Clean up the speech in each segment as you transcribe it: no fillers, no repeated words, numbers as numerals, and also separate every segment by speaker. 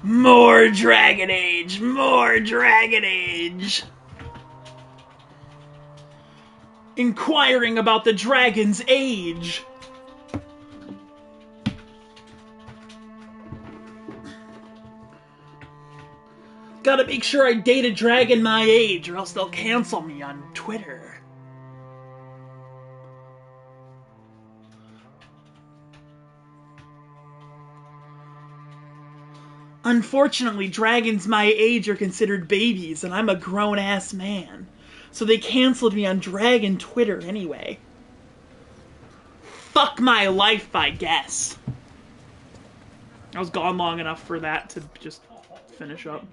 Speaker 1: More Dragon Age! More Dragon Age! Inquiring about the Dragon's Age! Gotta make sure I date a dragon my age, or else they'll cancel me on Twitter. Unfortunately, dragons my age are considered babies, and I'm a grown-ass man. So they canceled me on Dragon Twitter anyway. Fuck my life, I guess. I was gone long enough for that to just finish up.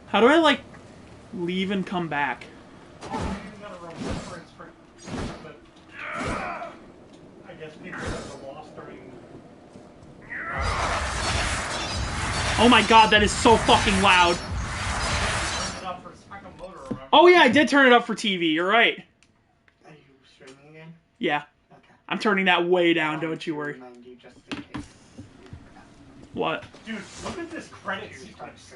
Speaker 1: How do I, like, leave and come back?
Speaker 2: I guess people that were lost during...
Speaker 1: Oh my god, that is so fucking loud. Oh yeah, I did turn it up for TV, you're right.
Speaker 3: Are you streaming again?
Speaker 1: Yeah.
Speaker 3: Okay.
Speaker 1: I'm turning that way down, don't you worry. What?
Speaker 2: Dude, look at this credit sequence.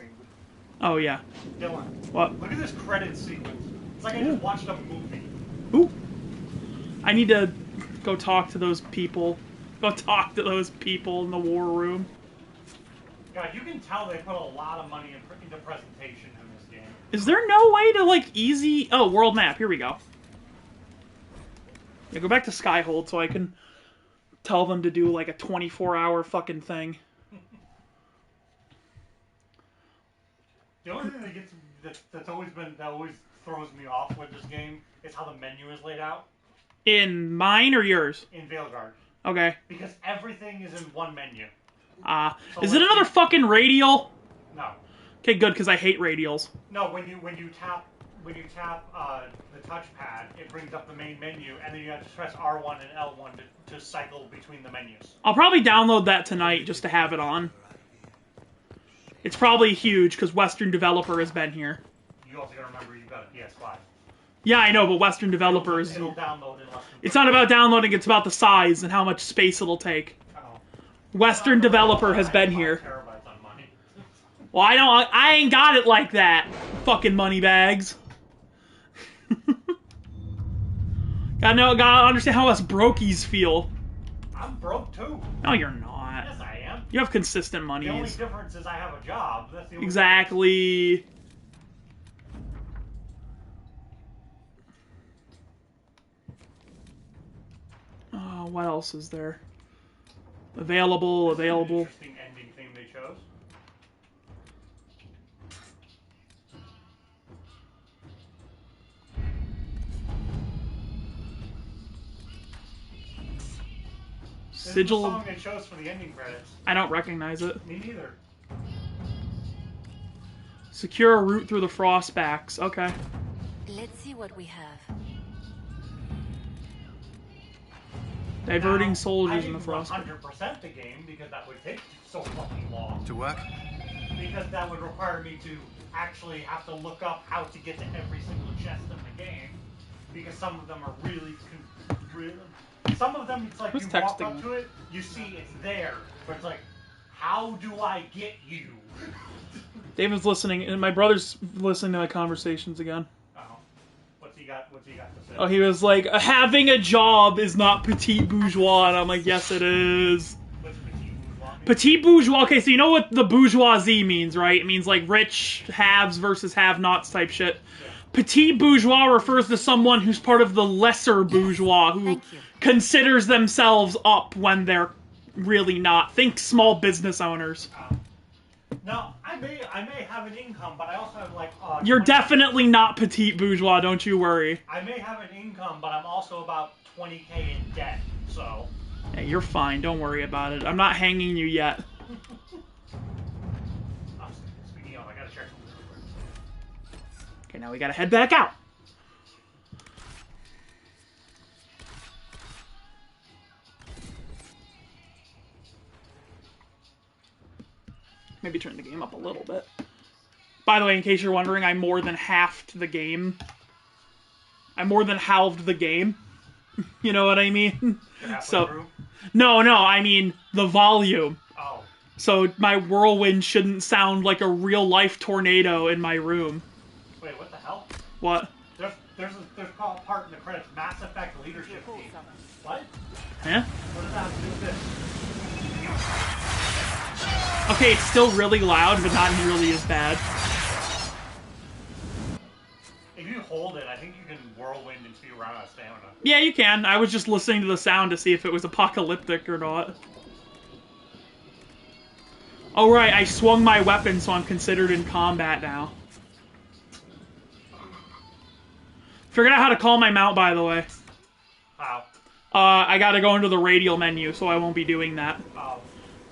Speaker 1: Oh yeah.
Speaker 2: Dylan.
Speaker 1: What?
Speaker 2: Look at this credit sequence. It's like I just watched a movie.
Speaker 1: Ooh. I need to go talk to those people. Go talk to those people in the war room.
Speaker 2: God, you can tell they put a lot of money into presentation in this game.
Speaker 1: Is there no way to, like, easy... Oh, world map. Here we go. Yeah, go back to Skyhold so I can tell them to do, like, a 24-hour fucking thing.
Speaker 2: The only thing that always throws me off with this game is how the menu is laid out.
Speaker 1: In mine or yours?
Speaker 2: In Veilguard.
Speaker 1: Okay.
Speaker 2: Because everything is in one menu.
Speaker 1: So is it another fucking radial?
Speaker 2: No.
Speaker 1: Okay, good, because I hate radials.
Speaker 2: No, when you tap the touchpad, it brings up the main menu, and then you have to press R1 and L1 to cycle between the menus.
Speaker 1: I'll probably download that tonight just to have it on. It's probably huge, because Western Developer has been here.
Speaker 2: You also gotta remember you've got a PS5.
Speaker 1: Yeah, I know, but Western Developers...
Speaker 2: It'll download in less than...
Speaker 1: It's not about downloading, it's about the size and how much space it'll take.
Speaker 2: Oh.
Speaker 1: Western Developer has been here. Well, I ain't got it like that, fucking moneybags. Gotta understand how us brokies feel.
Speaker 2: I'm broke too.
Speaker 1: No, you're not.
Speaker 2: Yes, I am.
Speaker 1: You have consistent
Speaker 2: The
Speaker 1: monies.
Speaker 2: only difference is I have a job. That's the only
Speaker 1: Exactly. Oh, what else is there? Available.
Speaker 2: Interesting ending theme they chose.
Speaker 1: Sigil.
Speaker 2: This is the song they chose for the ending credits.
Speaker 1: I don't recognize it.
Speaker 2: Me neither.
Speaker 1: Secure a route through the frostbacks. Okay.
Speaker 4: Let's see what we have.
Speaker 1: Diverting
Speaker 2: Now,
Speaker 1: soldiers
Speaker 2: I
Speaker 1: in the
Speaker 2: didn't
Speaker 1: frostback.
Speaker 2: 100% the game because that would take so fucking long.
Speaker 5: To work?
Speaker 2: Because that would require me to actually have to look up how to get to every single chest in the game. Because some of them are really... Some of them, it's like
Speaker 1: Who's
Speaker 2: you walk
Speaker 1: texting
Speaker 2: up to it, you see it's there, but it's like, how do I get you?
Speaker 1: David's listening, and my brother's listening to my conversations again.
Speaker 2: Oh. What's he got to say?
Speaker 1: Oh, he was like, having a job is not petite bourgeois, and I'm like, yes it is.
Speaker 2: What's petit bourgeois mean?
Speaker 1: Petite bourgeois, okay, so you know what the bourgeoisie means, right? It means like rich haves versus have-nots type shit.
Speaker 2: Yeah.
Speaker 1: Petit bourgeois refers to someone who's part of the lesser bourgeois, who considers themselves up when they're really not. Think small business owners.
Speaker 2: Now, I may have an income, but I also have like...
Speaker 1: You're definitely not petite bourgeois, don't you worry.
Speaker 2: I may have an income, but I'm also about 20k in debt, so...
Speaker 1: Hey, you're fine, don't worry about it. I'm not hanging you yet.
Speaker 2: Speaking of, I gotta check something real quick.
Speaker 1: Okay, now we gotta head back out. Maybe turn the game up a little bit. By the way, in case you're wondering, I more than halved the game. I more than halved the game. You know what I mean?
Speaker 2: You're halfway
Speaker 1: So,
Speaker 2: through?
Speaker 1: no, I mean the volume.
Speaker 2: Oh.
Speaker 1: So my whirlwind shouldn't sound like a real-life tornado in my room.
Speaker 2: Wait, what the hell?
Speaker 1: What?
Speaker 2: There's a part in the credits, Mass Effect Leadership Team. What?
Speaker 1: Huh?
Speaker 2: What does that have to do with this?
Speaker 1: Okay, it's still really loud, but not nearly as bad.
Speaker 2: If you hold it, I think you can whirlwind until you run out of stamina.
Speaker 1: Yeah, you can. I was just listening to the sound to see if it was apocalyptic or not. Oh right, I swung my weapon, so I'm considered in combat now. Figured out how to call my mount, by the way.
Speaker 2: How?
Speaker 1: I gotta go into the radial menu, so I won't be doing that.
Speaker 2: Oh.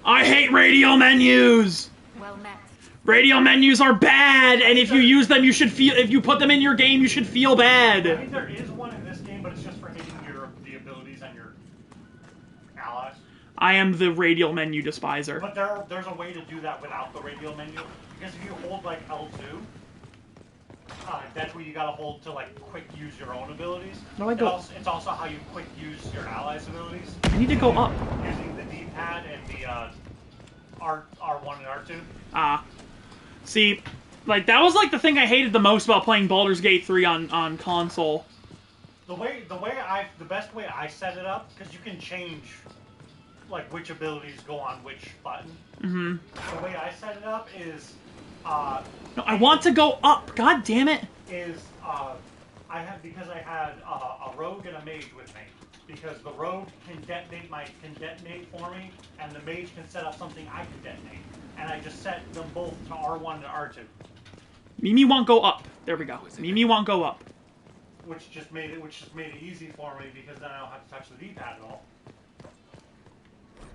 Speaker 1: I hate radial menus!
Speaker 4: Well met.
Speaker 1: Radial menus are bad, and if you use them, you should feel. If you put them in your game, you should feel bad.
Speaker 2: I mean, there is one in this game, but it's just for hitting the abilities on your allies.
Speaker 1: I am the radial menu despiser.
Speaker 2: But there's a way to do that without the radial menu, because if you hold like L2, that's where you gotta hold to like quick use your own abilities.
Speaker 1: No, I don't.
Speaker 2: It's also how you quick use your allies' abilities.
Speaker 1: I need to go up.
Speaker 2: Using the D-pad and the R1 and R2.
Speaker 1: See, like, that was, like, the thing I hated the most about playing Baldur's Gate 3 on console.
Speaker 2: The best way I set it up, because you can change, like, which abilities go on which button.
Speaker 1: Mm-hmm.
Speaker 2: The way I set it up is,
Speaker 1: No, I want to go up! God damn it!
Speaker 2: I had a rogue and a mage with me. Because the rogue can detonate for me, and the mage can set up something I can detonate. And I just set them both to R1 and R2.
Speaker 1: Mimi won't go up. There we go. Mimi won't go up.
Speaker 2: Which just made it easy for me because then I don't have to touch the D-pad at all.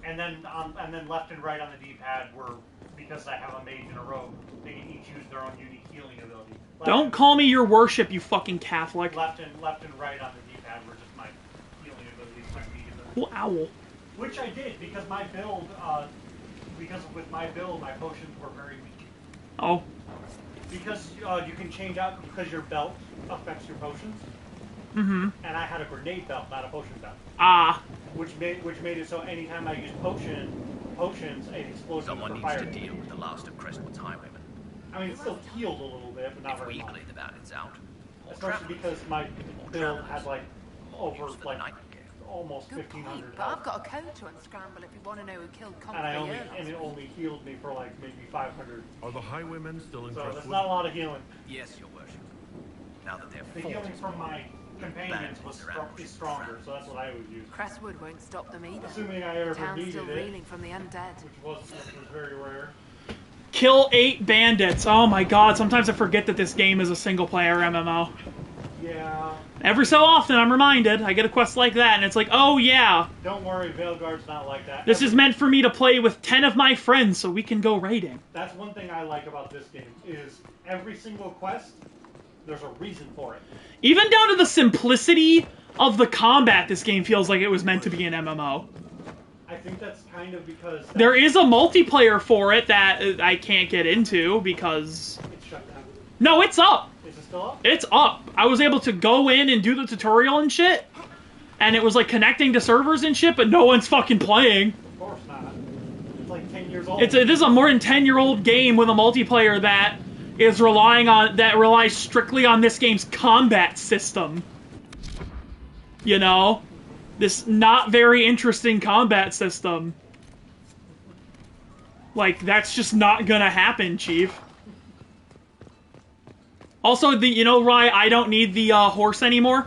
Speaker 2: And then left and right on the D-pad were, because I have a mage and a rogue, they can each use their own unique healing ability.
Speaker 1: Don't call me your worship, you fucking Catholic.
Speaker 2: Left and right on the D-pad were just my healing abilities, my speed abilities.
Speaker 1: Cool owl.
Speaker 2: Which I did because my build, with my build, my potions were very weak.
Speaker 1: Oh.
Speaker 2: Because you can change out because your belt affects your potions.
Speaker 1: Mm-hmm.
Speaker 2: And I had a grenade belt, not a potion belt.
Speaker 1: Ah.
Speaker 2: Which made it so anytime I used potions, it exploded.
Speaker 5: Someone
Speaker 2: with
Speaker 5: needs
Speaker 2: fire.
Speaker 5: to deal with the last of Crestwood's highwaymen.
Speaker 2: I mean, it still healed a little bit, but not
Speaker 5: If
Speaker 2: very
Speaker 5: we
Speaker 2: much.
Speaker 5: clear the bandits out, more
Speaker 2: Especially because my build had like over
Speaker 5: use for the
Speaker 2: like
Speaker 5: night game.
Speaker 2: almost
Speaker 6: Good point,
Speaker 2: 1,500
Speaker 6: but I've
Speaker 2: health.
Speaker 6: got a code to unscramble if you want to know who killed
Speaker 2: And
Speaker 6: Conqueror.
Speaker 2: it only healed me for like maybe 500.
Speaker 7: Are the highwaymen still in
Speaker 2: So that's
Speaker 7: Crestwood?
Speaker 2: not a lot of healing.
Speaker 5: Yes, your worship. Now that they're
Speaker 2: The healing from my companions is stronger, so that's what I would use.
Speaker 6: Crestwood won't stop them either.
Speaker 2: Assuming I ever
Speaker 6: Town's
Speaker 2: needed
Speaker 6: still
Speaker 2: it,
Speaker 6: reeling from the undead.
Speaker 2: which was very rare.
Speaker 1: Kill 8 bandits. Oh my god, sometimes I forget that this game is a single-player MMO.
Speaker 2: Yeah.
Speaker 1: Every so often, I'm reminded. I get a quest like that, and it's like, oh yeah,
Speaker 2: Don't worry, Veilguard's not like that.
Speaker 1: this is meant for me to play with 10 of my friends so we can go raiding.
Speaker 2: That's one thing I like about this game, is every single quest, there's a reason for it.
Speaker 1: Even down to the simplicity of the combat, this game feels like it was meant to be an MMO.
Speaker 2: I think that's kind of because...
Speaker 1: There is a multiplayer for it that I can't get into because...
Speaker 2: It's shut down.
Speaker 1: No, it's up!
Speaker 2: Is it still up?
Speaker 1: It's up! I was able to go in and do the tutorial and shit, and it was like connecting to servers and shit, but no one's fucking playing.
Speaker 2: Of course not. It's like 10 years old.
Speaker 1: This is a more than 10-year-old game with a multiplayer that relies strictly on this game's combat system. You know? This not very interesting combat system. Like, that's just not gonna happen, Chief. Also, you know why I don't need the horse anymore?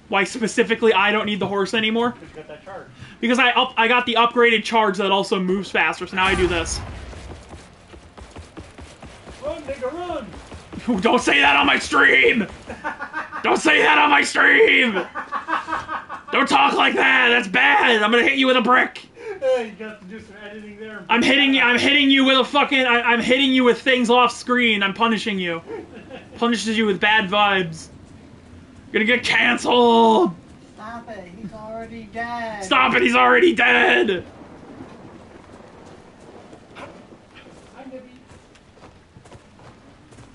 Speaker 1: Why specifically I don't need the horse anymore?
Speaker 2: Because you got that charge.
Speaker 1: Because I got the upgraded charge that also moves faster, so now I do this.
Speaker 2: Run, nigga, run!
Speaker 1: Don't say that on my stream! Don't say that on my stream! Don't talk like that! That's bad! I'm gonna hit you with a brick!
Speaker 2: You got to do some editing there.
Speaker 1: I'm hitting you with a fucking... I'm hitting you with things off screen. I'm punishing you. Punishes you with bad vibes. You're gonna get canceled!
Speaker 3: Stop it, he's already dead.
Speaker 1: Stop it, he's already dead!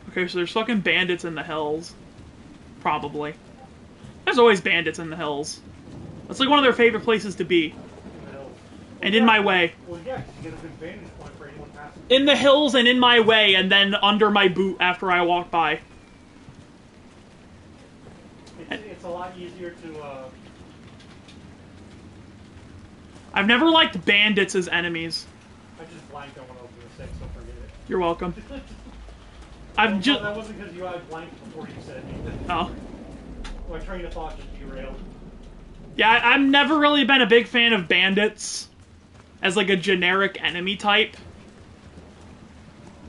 Speaker 1: Okay, so there's fucking bandits in the hills. Probably. There's always bandits in the hills. That's like one of their favorite places to be. and in my way.
Speaker 2: Well, yeah, 'cause you get a good vantage point for anyone passing.
Speaker 1: In the hills and in my way, and then under my boot after I walk by.
Speaker 2: It's a lot easier to,
Speaker 1: I've never liked bandits as enemies.
Speaker 2: I just blanked on what I was going to say, so forget it.
Speaker 1: You're welcome.
Speaker 2: Well, that wasn't because I blanked before you said anything.
Speaker 1: Oh.
Speaker 2: My train of thought just derailed.
Speaker 1: Yeah, I've never really been a big fan of bandits as, like, a generic enemy type.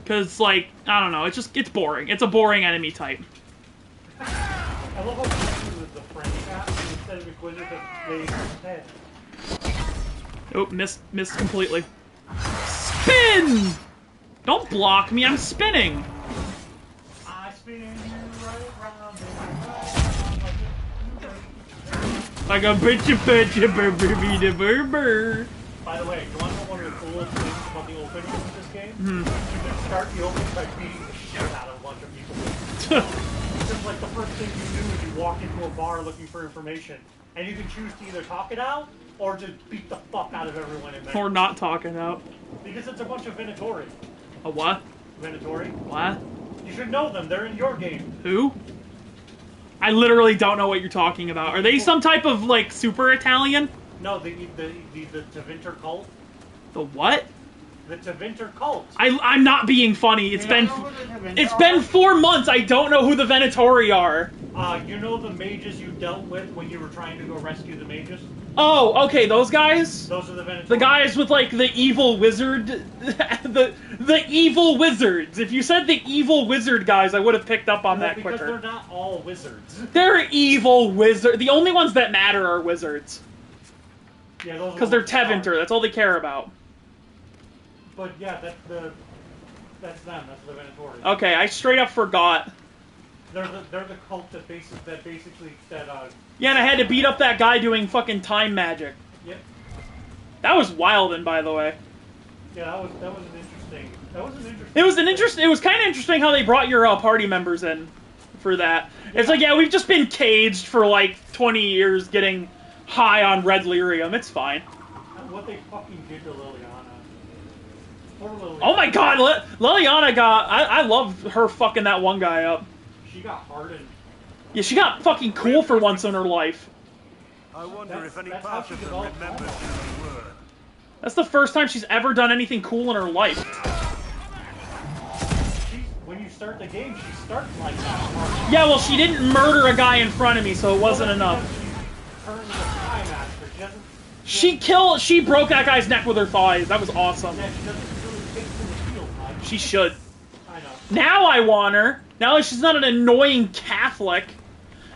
Speaker 1: Because, like, I don't know, it's boring. It's a boring enemy type.
Speaker 2: I love how you with the friend chat instead of Inquisitor because they head.
Speaker 1: Oh, missed completely. Spin! Don't block me, I'm spinning!
Speaker 2: I spin you right round and
Speaker 1: Like a bitch.
Speaker 2: By the way, you want to know one of the coolest things about the opening of this game? You can start the opening by beating the shit out of a bunch of people. Because, like, the first thing you do is you walk into a bar looking for information, and you can choose to either talk it out, or just beat the fuck out of everyone in there.
Speaker 1: Or not talking out.
Speaker 2: Because it's a bunch of Venatori.
Speaker 1: A what?
Speaker 2: Venatori?
Speaker 1: What?
Speaker 2: You should know them, they're in your game.
Speaker 1: Who? I literally don't know what you're talking about. Are they some type of, like, super Italian?
Speaker 2: No, the Tevinter cult.
Speaker 1: The what?
Speaker 2: The Tevinter cult.
Speaker 1: I'm not being funny. It's been 4 months. I don't know who the Venatori are.
Speaker 2: You know the mages you dealt with when you were trying to go rescue the mages?
Speaker 1: Oh, okay, those guys?
Speaker 2: Those are the Venatori.
Speaker 1: The guys with, like, the evil wizard... the evil wizards. If you said the evil wizard guys, I would have picked up on that quicker.
Speaker 2: Because they're not all wizards.
Speaker 1: They're evil wizards. The only ones that matter are wizards.
Speaker 2: Yeah, those.
Speaker 1: Because they're Tevinter. That's all they care about.
Speaker 2: But yeah, that's them. That's the Venatori.
Speaker 1: Okay, I straight up forgot.
Speaker 2: They're the cult that basically.
Speaker 1: Yeah, and I had to beat up that guy doing fucking time magic.
Speaker 2: Yep.
Speaker 1: That was Wildin', by the way.
Speaker 2: Yeah, that was an interesting.
Speaker 1: It was kind of interesting how they brought your party members in for that. It's like, yeah, we've just been caged for like 20 years getting high on red lyrium. It's fine.
Speaker 2: What they fucking did to Liliana. Poor Liliana.
Speaker 1: Oh my god, Liliana got... I love her fucking that one guy up.
Speaker 2: She got hardened.
Speaker 1: Yeah, she got fucking cool for once in her life.
Speaker 7: I wonder if any
Speaker 2: that's
Speaker 7: part
Speaker 2: how
Speaker 7: of
Speaker 2: she
Speaker 7: them
Speaker 2: developed
Speaker 7: remembers
Speaker 2: Alma.
Speaker 7: who we were.
Speaker 1: That's the first time she's ever done anything cool in her life.
Speaker 2: When you start the game, she starts like that.
Speaker 1: Yeah, well, she didn't murder a guy in front of me, so it wasn't enough.
Speaker 2: She turned the Sky Master.
Speaker 1: She broke that guy's neck with her thighs. That was awesome.
Speaker 2: Yeah, she doesn't really take to the field much.
Speaker 1: She should.
Speaker 2: I know.
Speaker 1: Now I want her. Now that she's not an annoying Catholic.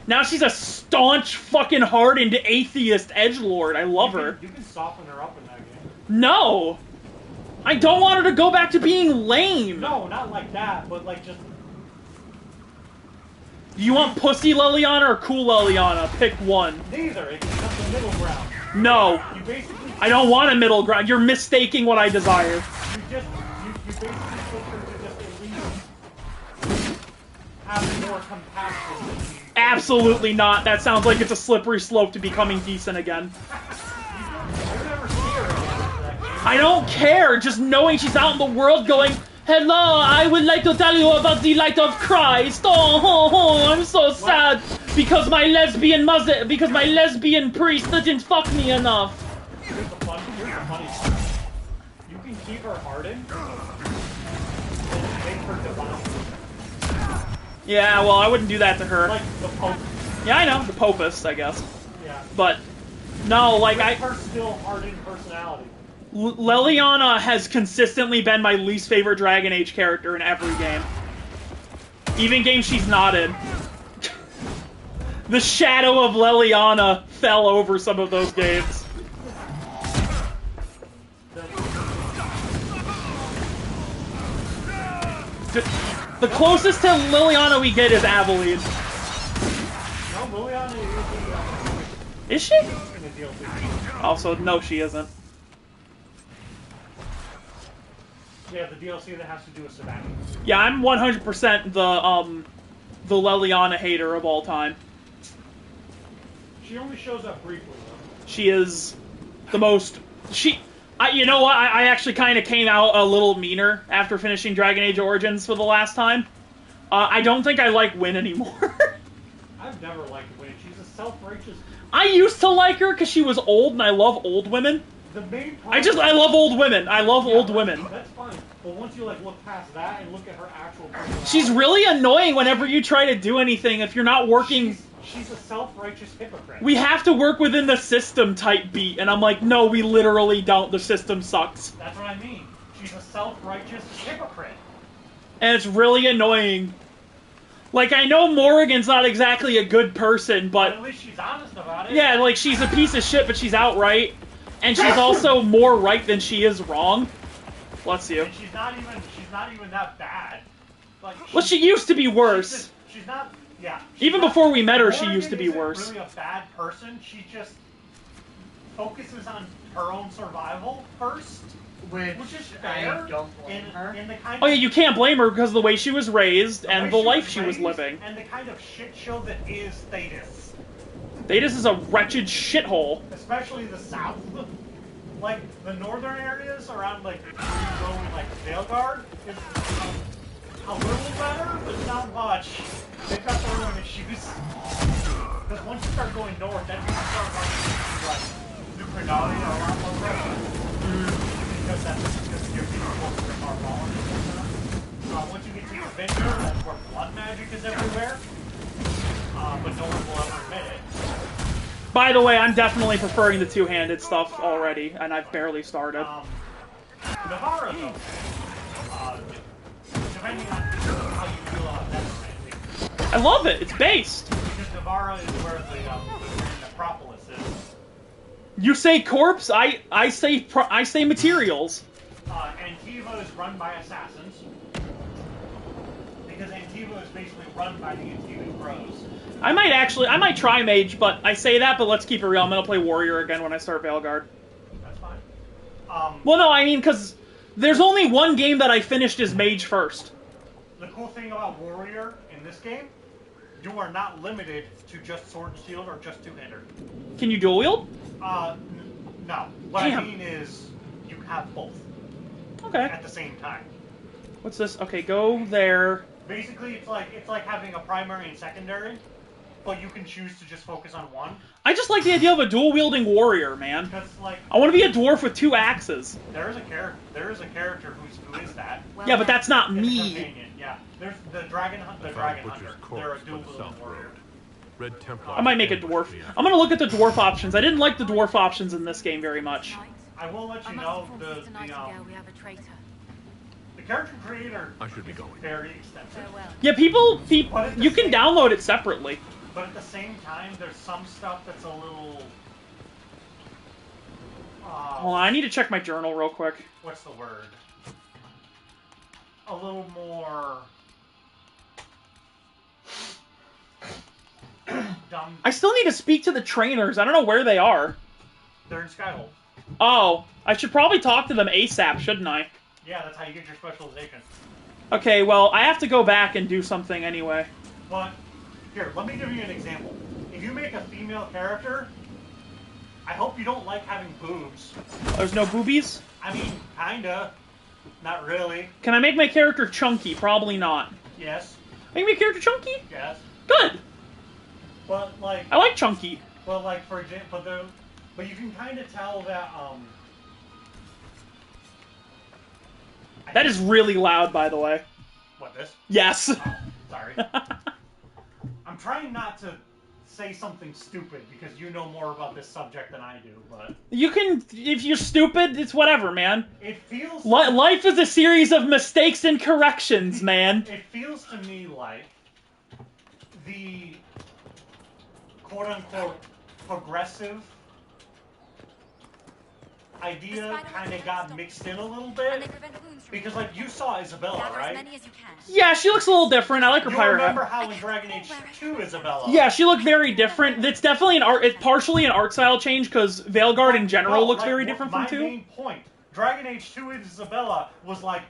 Speaker 1: Now she's a staunch, fucking hardened atheist edgelord. I love her.
Speaker 2: You can soften her up in that game.
Speaker 1: No! I don't want her to go back to being lame.
Speaker 2: No, not like that, but like just...
Speaker 1: Do you want pussy Liliana or cool Liliana? Pick one.
Speaker 2: Neither. It becomes the middle ground.
Speaker 1: No.
Speaker 2: You basically...
Speaker 1: I don't want a middle ground. You're mistaking what I desire.
Speaker 2: You basically push her to just at least have more compassion than you.
Speaker 1: Absolutely not. That sounds like it's a slippery slope to becoming decent again.
Speaker 2: You'll never see her again after that game.
Speaker 1: I don't care. Just knowing she's out in the world going, hello, I would like to tell you about the light of Christ. Oh, I'm so sad because my lesbian priest didn't fuck me enough.
Speaker 2: Here's the funny part. You can keep her hardened and make her divine.
Speaker 1: Yeah, well, I wouldn't do that to her.
Speaker 2: Like the Pope.
Speaker 1: Yeah, I know, the Popist, I guess.
Speaker 2: Yeah.
Speaker 1: But no, like
Speaker 2: With her still hardened personality.
Speaker 1: Liliana has consistently been my least favorite Dragon Age character in every game. Even games she's not in. The shadow of Liliana fell over some of those games. The closest to Liliana we get is Aveline.
Speaker 2: No, Liliana
Speaker 1: Is she?
Speaker 2: is in the DLC.
Speaker 1: Also, no, she isn't.
Speaker 2: Yeah, the DLC that has to do with Savannah.
Speaker 1: Yeah, I'm 100% the Liliana hater of all time.
Speaker 2: She only shows up briefly, though.
Speaker 1: She is the most... You know what? I actually kind of came out a little meaner after finishing Dragon Age Origins for the last time. I don't think I like Wynn anymore.
Speaker 2: I've never liked Wynn. She's a self-righteous.
Speaker 1: I used to like her because she was old, and I love old women.
Speaker 2: The main problem,
Speaker 1: I love old women. I love old women.
Speaker 2: That's fine. But once you like look past that and look at her actual personality,
Speaker 1: She's really annoying whenever you try to do anything if you're not working.
Speaker 2: She's a self-righteous hypocrite.
Speaker 1: We have to work within the system type beat, and I'm like, no, we literally don't. The system sucks.
Speaker 2: That's what I mean. She's a self-righteous hypocrite.
Speaker 1: And it's really annoying. Like, I know Morrigan's not exactly a good person,
Speaker 2: But
Speaker 1: but
Speaker 2: at least she's honest about it.
Speaker 1: yeah, like, she's a piece of shit, but she's outright. And she's also more right than she is wrong. Bless you.
Speaker 2: And she's not even that bad. Like,
Speaker 1: Well, she used to be worse.
Speaker 2: She's not. Yeah.
Speaker 1: Even before we met her, she used to be worse.
Speaker 2: Really a bad person. She just focuses on her own survival first,
Speaker 3: Which
Speaker 2: is fair.
Speaker 3: I don't blame her.
Speaker 2: In the kind
Speaker 1: Oh yeah, you can't blame her because of the way she was raised and the
Speaker 2: way
Speaker 1: life she was
Speaker 2: raised
Speaker 1: living.
Speaker 2: and the kind of shit show that is Thetis.
Speaker 1: Thetis is a wretched shithole.
Speaker 2: Especially the south. Like, the northern areas around, like, going, like, Veilguard is a little better, but not much. They've got their own issues. Because once you start going north, then you start running into, like, New Granada or a lot more pressure. Because that's just you're being close to the Carbon and whatnot. Once you get to Adventure, that's where blood magic is everywhere. But no one will ever admit it.
Speaker 1: By the way, I'm definitely preferring the two-handed stuff already, and I've barely started.
Speaker 2: Navarra, though, depending on how you feel about that romantic,
Speaker 1: I love it. It's based.
Speaker 2: because Navarra is where the necropolis is.
Speaker 1: You say corpse, I say materials.
Speaker 2: Antiva is run by assassins, because Antiva is basically run by the Antivan Crows.
Speaker 1: I might try mage, but I say that, but let's keep it real. I'm gonna play warrior again when I start Veilguard.
Speaker 2: That's fine.
Speaker 1: Well, no, I mean, because there's only one game that I finished as mage first.
Speaker 2: The cool thing about warrior in this game, you are not limited to just sword and shield or just two-hander.
Speaker 1: Can you dual wield?
Speaker 2: No. What I
Speaker 1: Damn.
Speaker 2: mean is, you have both
Speaker 1: Okay.
Speaker 2: at the same time.
Speaker 1: What's this? Okay, go there.
Speaker 2: Basically, it's like having a primary and secondary, but you can choose to just focus on one.
Speaker 1: I just like the idea of a dual-wielding warrior, man.
Speaker 2: Because like
Speaker 1: I want to be a dwarf with two axes.
Speaker 2: there is a character who is that.
Speaker 6: Well,
Speaker 1: Yeah, but that's not
Speaker 2: It's a
Speaker 1: me.
Speaker 2: companion. Yeah. There's the dragon hunter. They're a dual warrior.
Speaker 7: Red Templar.
Speaker 1: I might make a dwarf. I'm gonna look at the dwarf options. I didn't like the dwarf options in this game very much.
Speaker 2: I will let
Speaker 6: I
Speaker 2: you
Speaker 6: must
Speaker 2: know
Speaker 6: inform
Speaker 2: the
Speaker 6: Sister Nightingale we have a traitor.
Speaker 2: character creator
Speaker 7: I should be going.
Speaker 2: very extensive.
Speaker 6: Farewell.
Speaker 1: Yeah, people you can download it separately.
Speaker 2: But at the same time, there's some stuff that's a little.
Speaker 1: Hold on, I need to check my journal real quick.
Speaker 2: What's the word? A little more. Dumb.
Speaker 1: I still need to speak to the trainers. I don't know where they are.
Speaker 2: They're in Skyhold.
Speaker 1: Oh, I should probably talk to them ASAP, shouldn't I?
Speaker 2: Yeah, that's how you get your specialization.
Speaker 1: Okay, well, I have to go back and do something anyway.
Speaker 2: But here, let me give you an example. If you make a female character, I hope you don't like having boobs.
Speaker 1: There's no boobies?
Speaker 2: I mean, kinda. Not really.
Speaker 1: Can I make my character chunky? Probably not.
Speaker 2: Yes.
Speaker 1: Make my character chunky?
Speaker 2: Yes.
Speaker 1: Good.
Speaker 2: But like.
Speaker 1: I like chunky.
Speaker 2: Well, like for example, but you can kind of tell that
Speaker 1: That is really loud, by the way.
Speaker 2: What this?
Speaker 1: Yes.
Speaker 2: Oh, sorry. I'm trying not to say something stupid because you know more about this subject than I do, but
Speaker 1: You can, if you're stupid, it's whatever, man.
Speaker 2: it feels
Speaker 1: Life is a series of mistakes and corrections, man.
Speaker 2: it feels to me like the quote unquote progressive idea kind of got mixed in a little bit because like you saw Isabella, right?
Speaker 1: Yeah, she looks a little different. I like her
Speaker 2: You
Speaker 1: pirate
Speaker 2: remember
Speaker 1: hat.
Speaker 2: how in Dragon Age 2 Isabella?
Speaker 1: Yeah, she looked very different. It's definitely it's partially an art style change because Veilguard in general
Speaker 2: No,
Speaker 1: looks
Speaker 2: like,
Speaker 1: very different from
Speaker 2: my
Speaker 1: 2.
Speaker 2: main point. Dragon Age 2 Isabella was like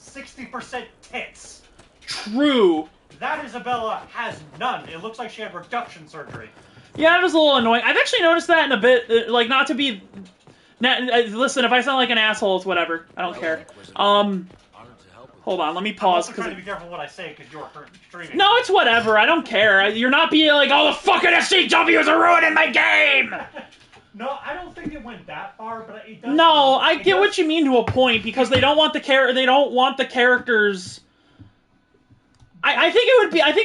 Speaker 2: 60% tits.
Speaker 1: True.
Speaker 2: That Isabella has none. It looks like she had reduction surgery.
Speaker 1: Yeah, that was a little annoying. I've actually noticed that in a bit, like, not to be Now, listen, if I sound like an asshole, it's whatever. I don't care.
Speaker 7: Honored to help with
Speaker 1: Hold on, let me
Speaker 2: I'm
Speaker 1: pause.
Speaker 2: also trying to be careful what I say because you're streaming.
Speaker 1: No, it's whatever. I don't care. You're not being like, oh, the fucking SCWs are ruining my game!
Speaker 2: No, I don't think it went that far, but it does.
Speaker 1: No, I get what you mean to a point, because they don't want the characters... I think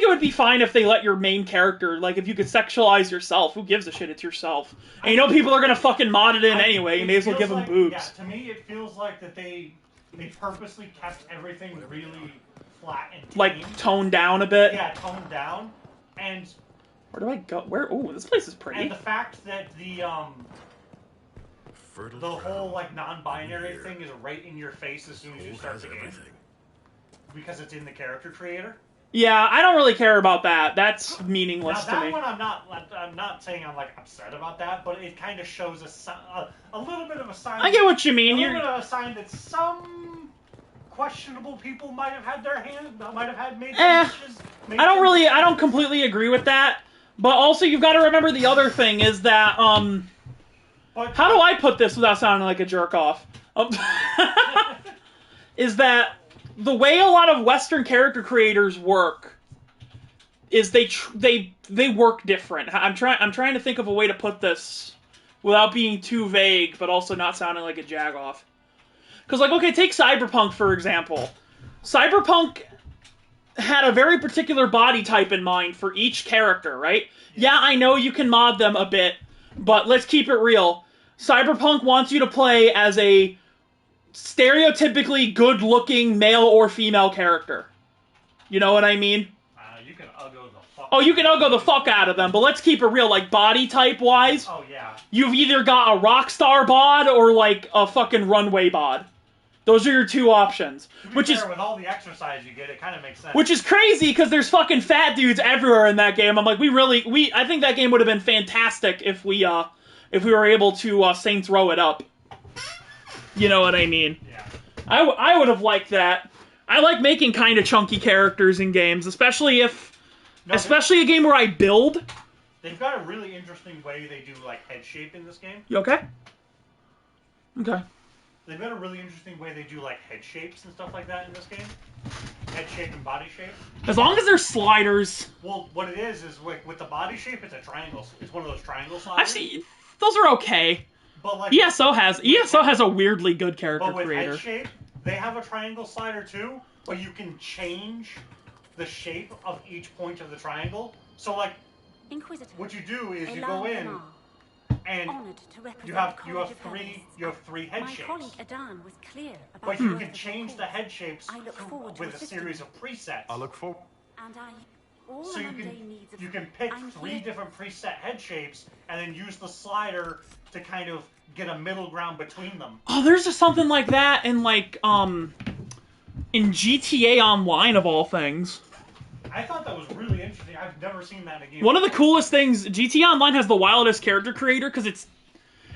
Speaker 1: it would be fine if they let your main character, like, if you could sexualize yourself. Who gives a shit? It's yourself. And you know people are gonna fucking mod it in anyway. You may as well give them boobs.
Speaker 2: Yeah, to me, it feels like that they purposely kept everything really flat and tame.
Speaker 1: Like, toned down a bit.
Speaker 2: Yeah, toned down. And
Speaker 1: Where do I go? Where? Oh, this place is pretty.
Speaker 2: and the fact that the
Speaker 7: fertile
Speaker 2: whole
Speaker 7: ground.
Speaker 2: like non-binary
Speaker 7: Here.
Speaker 2: thing is right in your face as soon as you
Speaker 7: Who
Speaker 2: start
Speaker 7: has
Speaker 2: the game
Speaker 7: everything?
Speaker 2: because it's in the character creator.
Speaker 1: Yeah, I don't really care about that. That's meaningless
Speaker 2: Now
Speaker 1: to
Speaker 2: that
Speaker 1: me.
Speaker 2: one, I'm not saying I'm like upset about that, but it kind of shows a little bit of a sign.
Speaker 1: I get what you mean.
Speaker 2: A little
Speaker 1: You're...
Speaker 2: bit of a sign that some questionable people might have had their hand, might have had made.
Speaker 1: I don't
Speaker 2: some-
Speaker 1: I don't completely agree with that. But also, you've got to remember the other thing is that,
Speaker 2: But,
Speaker 1: how do I put this without sounding like a jerk off? Is that the way a lot of Western character creators work is they work different. I'm trying to think of a way to put this without being too vague, but also not sounding like a jagoff. Because, like, okay, take Cyberpunk, for example. Cyberpunk had a very particular body type in mind for each character, right? Yeah, I know you can mod them a bit, but let's keep it real. Cyberpunk wants you to play as a stereotypically good-looking male or female character. You know what I mean?
Speaker 2: you can uggo the fuck.
Speaker 1: Oh, you can uggo the fuck out of them, but let's keep it real. Like, body type-wise,
Speaker 2: Oh yeah.
Speaker 1: you've either got a rockstar bod or, like, a fucking runway bod. Those are your two options.
Speaker 2: To be
Speaker 1: Which
Speaker 2: fair,
Speaker 1: is...
Speaker 2: with all the exercise you get, it kind of makes sense.
Speaker 1: Which is crazy, because there's fucking fat dudes everywhere in that game. I'm like, I think that game would have been fantastic if we were able to Saints Row it up. You know what I mean?
Speaker 2: Yeah.
Speaker 1: I would have liked that. I like making kind of chunky characters in games, especially a game where I build.
Speaker 2: They've got a really interesting way they do like head shape in this game.
Speaker 1: You okay? Okay.
Speaker 2: They've got a really interesting way they do like head shapes and stuff like that in this game. Head shape and body shape.
Speaker 1: As long as they're sliders.
Speaker 2: Well, what it is with the body shape, it's a triangle. It's one of those triangle sliders.
Speaker 1: I've seen those are okay.
Speaker 2: But like
Speaker 1: ESO has a weirdly good character
Speaker 2: but with
Speaker 1: creator.
Speaker 2: head shape, they have a triangle slider too, but you can change the shape of each point of the triangle. So like,
Speaker 4: Inquisitor.
Speaker 2: what you do is you
Speaker 4: Elan
Speaker 2: go in
Speaker 4: Lamar,
Speaker 2: and
Speaker 4: honored to represent
Speaker 2: you have
Speaker 4: the College of
Speaker 2: three head
Speaker 4: My
Speaker 2: shapes.
Speaker 4: colleague Adan was clear about
Speaker 2: But
Speaker 4: the
Speaker 2: you
Speaker 4: worth
Speaker 2: can
Speaker 4: of
Speaker 2: change the
Speaker 4: course.
Speaker 2: head shapes
Speaker 4: I look forward to
Speaker 2: with a
Speaker 4: assisting
Speaker 2: series
Speaker 4: you.
Speaker 2: of presets.
Speaker 7: I look forward.
Speaker 4: And all
Speaker 2: So
Speaker 4: the
Speaker 2: you
Speaker 4: mundane needs of
Speaker 2: you can pick
Speaker 4: I'm
Speaker 2: 3
Speaker 4: here.
Speaker 2: different preset head shapes and then use the slider to kind of get a middle ground between them.
Speaker 1: Oh, there's just something like that in in GTA Online of all things.
Speaker 2: I thought that was really interesting. I've never seen that in a game.
Speaker 1: One of the coolest things, GTA Online has the wildest character creator because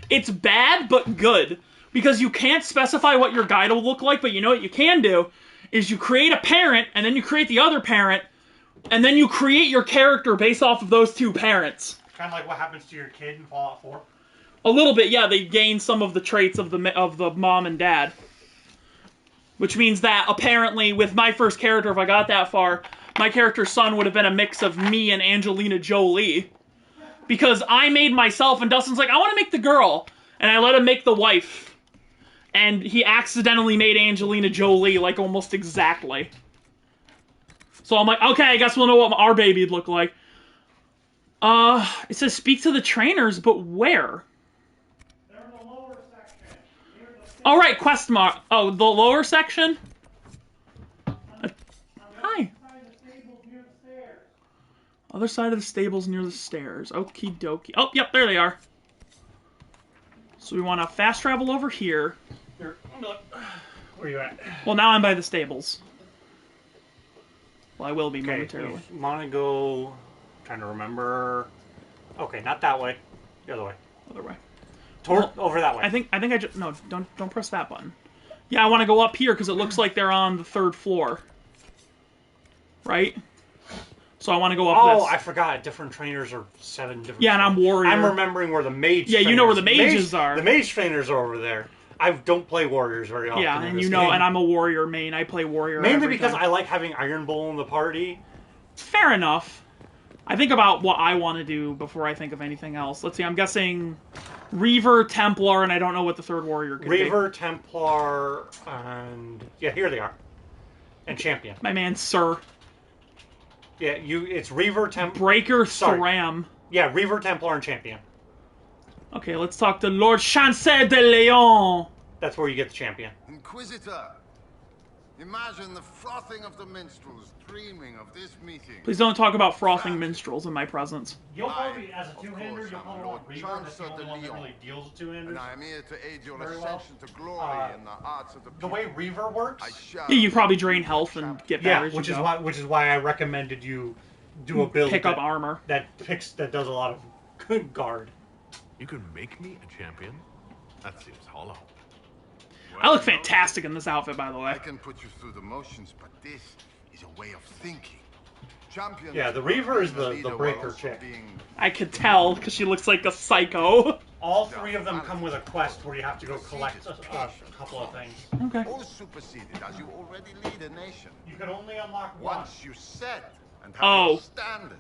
Speaker 1: it's bad but good. Because you can't specify what your guide will look like, but you know what you can do is you create a parent and then you create the other parent and then you create your character based off of those two parents.
Speaker 2: Kind of like what happens to your kid in Fallout 4.
Speaker 1: A little bit, yeah. They gain some of the traits of the mom and dad, which means that apparently, with my first character, if I got that far, my character's son would have been a mix of me and Angelina Jolie, because I made myself, and Dustin's like, I want to make the girl, and I let him make the wife, and he accidentally made Angelina Jolie like almost exactly. So I'm like, okay, I guess we'll know what our baby'd look like. It says speak to the trainers, but where?
Speaker 2: They're in the lower section. Near the
Speaker 1: Oh, right, quest mark. Oh, the lower section? Hi.
Speaker 2: side of the stables near the stairs.
Speaker 1: Other side of the stables near the stairs. Okie dokie. Oh, yep, there they are. So we want to fast travel over here.
Speaker 2: Where are you at?
Speaker 1: Well, now I'm by the stables. Well, I will be
Speaker 2: Okay,
Speaker 1: momentarily.
Speaker 2: you want to go... Trying to remember... Okay, not that way. The other way.
Speaker 1: Other way.
Speaker 2: Over that way.
Speaker 1: I think I just... No, don't press that button. Yeah, I want to go up here because it looks like they're on the 3rd floor. Right? So I want to go up
Speaker 2: Oh,
Speaker 1: this.
Speaker 2: I forgot. Different trainers are 7 different.
Speaker 1: Yeah, and I'm warrior.
Speaker 2: I'm remembering where the mage.
Speaker 1: Yeah, you know where the mages
Speaker 2: trainers-
Speaker 1: are.
Speaker 2: The mage trainers are over there. I don't play warriors very often.
Speaker 1: Yeah,
Speaker 2: in
Speaker 1: and
Speaker 2: this
Speaker 1: you know,
Speaker 2: game.
Speaker 1: and I'm a warrior main. I play warrior.
Speaker 2: Mainly
Speaker 1: every
Speaker 2: because
Speaker 1: time.
Speaker 2: I like having Iron Bull in the party.
Speaker 1: Fair enough. I think about what I want to do before I think of anything else. Let's see, I'm guessing Reaver, Templar, and I don't know what the third warrior could be.
Speaker 2: Reaver, Templar, and yeah, here they are. And Champion.
Speaker 1: My man, Sir.
Speaker 2: Yeah, it's Reaver, Templar.
Speaker 1: Breaker,
Speaker 2: Sorry.
Speaker 1: Thram.
Speaker 2: Yeah, Reaver, Templar, and Champion.
Speaker 1: Okay, let's talk to Lord Chancel de Leon.
Speaker 2: That's where you get the Champion.
Speaker 7: Inquisitor, imagine the frothing of the minstrels dreaming of this meeting.
Speaker 1: Please don't talk about frothing minstrels in my presence.
Speaker 2: You'll
Speaker 7: I,
Speaker 2: probably, as a
Speaker 7: of
Speaker 2: two-hander,
Speaker 7: course,
Speaker 2: you'll
Speaker 7: am
Speaker 2: probably
Speaker 7: Lord
Speaker 2: want Reaver. That's the
Speaker 7: Chancellor
Speaker 2: only
Speaker 7: de
Speaker 2: one that
Speaker 7: Leon.
Speaker 2: really deals with two-handers.
Speaker 7: And I am here to aid your
Speaker 2: Very well.
Speaker 7: ascension to glory in the hearts of the
Speaker 2: The
Speaker 7: people.
Speaker 2: way Reaver works,
Speaker 7: I shall
Speaker 1: Yeah, you probably drain health and get
Speaker 2: yeah,
Speaker 1: better as
Speaker 2: which
Speaker 1: you
Speaker 2: is
Speaker 1: go.
Speaker 2: why I recommended you do a build
Speaker 1: Pick up
Speaker 2: that,
Speaker 1: armor.
Speaker 2: that does a lot of good guard.
Speaker 8: You can make me a champion? That seems hollow.
Speaker 1: I look fantastic in this outfit, by the way.
Speaker 7: I can put you through the motions, but this is a way of thinking. Champion.
Speaker 2: Yeah, the Reaver is the
Speaker 7: leader
Speaker 2: breaker
Speaker 7: while also
Speaker 2: chick.
Speaker 7: being-
Speaker 1: I could tell, because she looks like a psycho.
Speaker 2: All 3 of them come with a quest where you have to go collect a couple of things.
Speaker 1: Okay.
Speaker 7: all superseded as you already lead a nation.
Speaker 2: You can only unlock one.
Speaker 7: Once you set and have
Speaker 1: Oh.
Speaker 7: your standard,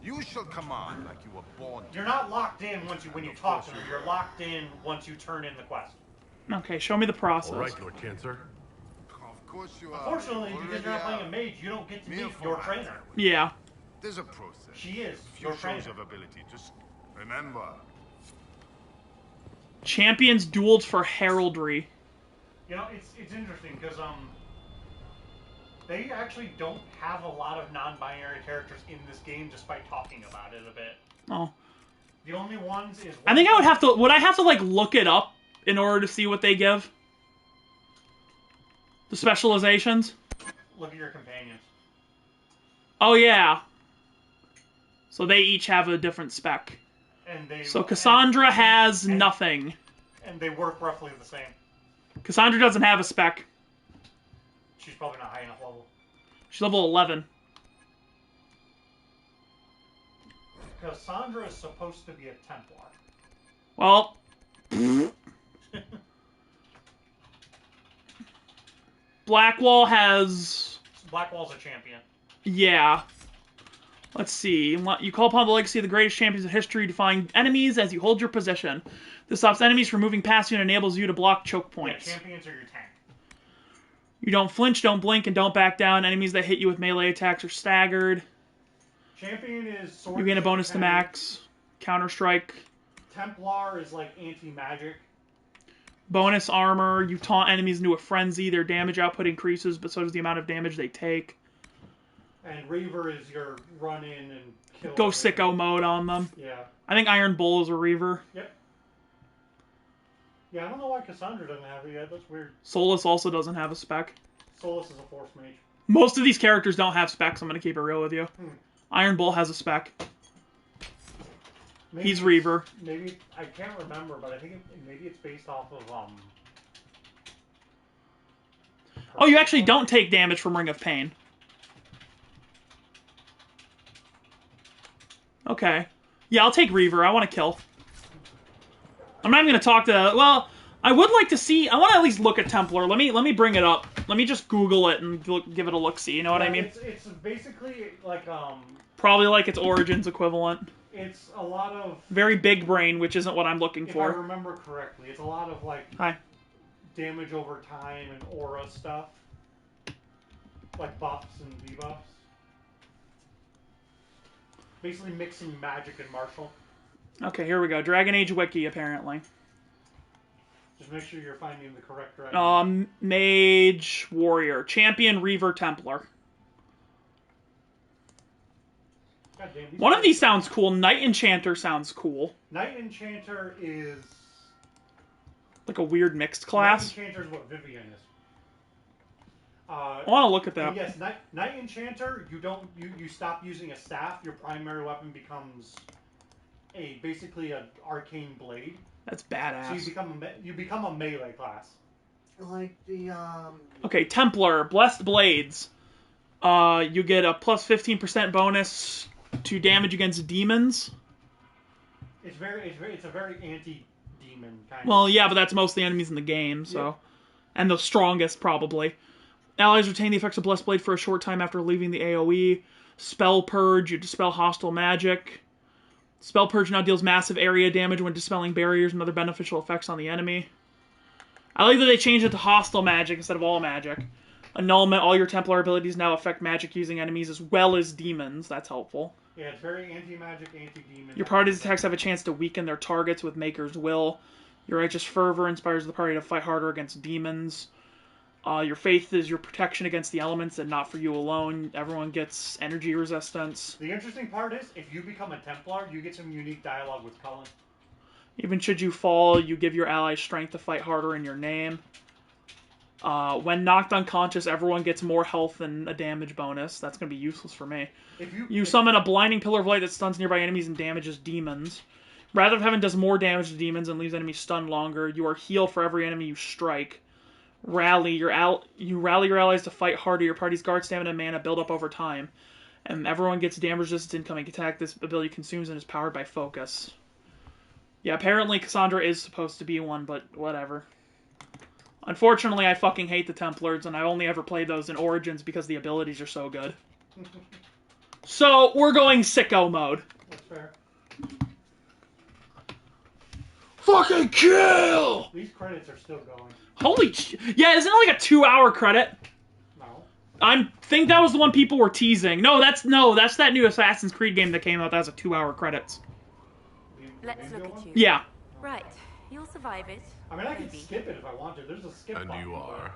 Speaker 7: you shall command like you were born.
Speaker 2: You're not locked in when you talk to them. You're locked in once you turn in the quest.
Speaker 1: Okay, show me the process.
Speaker 8: All right, Lord Chancellor.
Speaker 7: Of course you are.
Speaker 2: Unfortunately, because
Speaker 7: already
Speaker 2: you're not playing a
Speaker 7: are.
Speaker 2: mage, you don't get to
Speaker 7: Mere
Speaker 2: meet your
Speaker 7: formality.
Speaker 2: trainer.
Speaker 1: Yeah.
Speaker 7: There's a process.
Speaker 2: She is
Speaker 7: Few
Speaker 2: your trainer.
Speaker 7: shows of ability. Just remember.
Speaker 1: Champions dueled for heraldry.
Speaker 2: You know, it's interesting because they actually don't have a lot of non-binary characters in this game, despite talking about it a bit.
Speaker 1: Oh.
Speaker 2: The only ones is.
Speaker 1: I think I would have to... Would I have to, like, look it up in order to see what they give? The specializations?
Speaker 2: Look at your companions.
Speaker 1: Oh, yeah. So they each have a different spec.
Speaker 2: And they.
Speaker 1: So Cassandra has nothing.
Speaker 2: And they work roughly the same.
Speaker 1: Cassandra doesn't have a spec.
Speaker 2: She's probably not high enough level.
Speaker 1: She's level 11.
Speaker 2: Cassandra is supposed to be a Templar.
Speaker 1: Well... Blackwall has...
Speaker 2: Blackwall's a champion.
Speaker 1: Yeah. Let's see. You call upon the legacy of the greatest champions of history to find enemies as you hold your position. This stops enemies from moving past you and enables you to block choke points.
Speaker 2: Yeah, champions are your tank.
Speaker 1: You don't flinch, don't blink, and don't back down. Enemies that hit you with melee attacks are staggered.
Speaker 2: Champion is sword.
Speaker 1: You gain a bonus to
Speaker 2: tank.
Speaker 1: max. Counter-strike.
Speaker 2: Templar is like anti-magic.
Speaker 1: Bonus armor. You taunt enemies into a frenzy. Their damage output increases, but so does the amount of damage they take.
Speaker 2: And Reaver is your run in and kill.
Speaker 1: Go
Speaker 2: everything.
Speaker 1: sicko mode on them.
Speaker 2: Yeah.
Speaker 1: I think Iron Bull is a Reaver.
Speaker 2: Yep. Yeah, I don't know why Cassandra doesn't have it yet. That's weird.
Speaker 1: Solus also doesn't have a spec.
Speaker 2: Solus is a force mage.
Speaker 1: Most of these characters don't have specs, I'm going to keep it real with you. Iron Bull has a spec.
Speaker 2: Maybe
Speaker 1: He's
Speaker 2: it's-
Speaker 1: Reaver.
Speaker 2: Maybe I can't remember, but I think maybe it's based off of
Speaker 1: Oh, you actually don't take damage from Ring of Pain. Okay. Yeah, I'll take Reaver. I want to kill. I'm not even going to talk to... Well, I would like to see... I want to at least look at Templar. Let me bring it up. Let me just Google it and give it a look-see. You know what I mean?
Speaker 2: It's basically like
Speaker 1: Probably like its Origins equivalent.
Speaker 2: it's a lot of,
Speaker 1: Very big brain, which isn't what I'm looking
Speaker 2: if I
Speaker 1: for.
Speaker 2: remember correctly, it's a lot of like
Speaker 1: Hi.
Speaker 2: damage over time and aura stuff, like buffs and debuffs. Basically mixing magic and martial.
Speaker 1: Okay, here we go. Dragon Age Wiki, apparently.
Speaker 2: Just make sure you're finding the correct dragon.
Speaker 1: Mage, Warrior, Champion, Reaver, Templar.
Speaker 2: God damn,
Speaker 1: One of these sounds cool. Knight Enchanter sounds cool.
Speaker 2: Knight Enchanter is
Speaker 1: Like a weird mixed class.
Speaker 2: Knight Enchanter is what Vivian is.
Speaker 1: I want to look at that.
Speaker 2: Yes, Knight Enchanter. You stop using a staff. Your primary weapon becomes basically an arcane blade.
Speaker 1: That's
Speaker 2: So
Speaker 1: badass.
Speaker 2: you become a melee class.
Speaker 3: Like the
Speaker 1: Okay, Templar, Blessed Blades. You get a plus 15% bonus to damage against demons.
Speaker 2: It's a very anti-demon kind of.
Speaker 1: Well, yeah, but that's most of the enemies in the game, so.
Speaker 2: Yep.
Speaker 1: And the strongest, probably. Allies retain the effects of Blessed Blade for a short time after leaving the AoE. Spell Purge, you dispel hostile magic. Spell Purge now deals massive area damage when dispelling barriers and other beneficial effects on the enemy. I like that they changed it to hostile magic instead of all magic. Annulment, all your Templar abilities now affect magic-using enemies as well as demons. That's helpful.
Speaker 2: Yeah, it's very anti-magic, anti-demon.
Speaker 1: Your party's attacks have a chance to weaken their targets with Maker's Will. Your Righteous Fervor inspires the party to fight harder against demons. Your Faith is your protection against the elements and not for you alone. Everyone gets energy resistance.
Speaker 2: The interesting part is, if you become a Templar, you get some unique dialogue with Cullen.
Speaker 1: Even should you fall, you give your allies strength to fight harder in your name. When knocked unconscious, everyone gets more health and a damage bonus. That's going to be useless for me. You summon a blinding pillar of light that stuns nearby enemies and damages demons. Wrath of Heaven does more damage to demons and leaves enemies stunned longer. You are healed for every enemy you strike. You rally your allies to fight harder. Your party's guard stamina and mana build up over time. And everyone gets damage resistance incoming attack. This ability consumes and is powered by focus. Yeah, apparently Cassandra is supposed to be one, but whatever. Unfortunately, I fucking hate the Templars, and I only ever played those in Origins because the abilities are so good. So, we're going sicko mode.
Speaker 2: That's fair.
Speaker 1: Fucking kill!
Speaker 2: These credits are still going.
Speaker 1: Holy yeah, isn't it like a 2-hour credit?
Speaker 2: No.
Speaker 1: I think that was the one people were teasing. No, that's that new Assassin's Creed game that came out that has a 2-hour credits.
Speaker 4: Let's look at you.
Speaker 1: Yeah.
Speaker 4: Right. You'll survive it.
Speaker 2: I mean, I could
Speaker 4: Maybe.
Speaker 2: skip it if I want to. There's a skip
Speaker 8: And
Speaker 2: button.
Speaker 8: you are?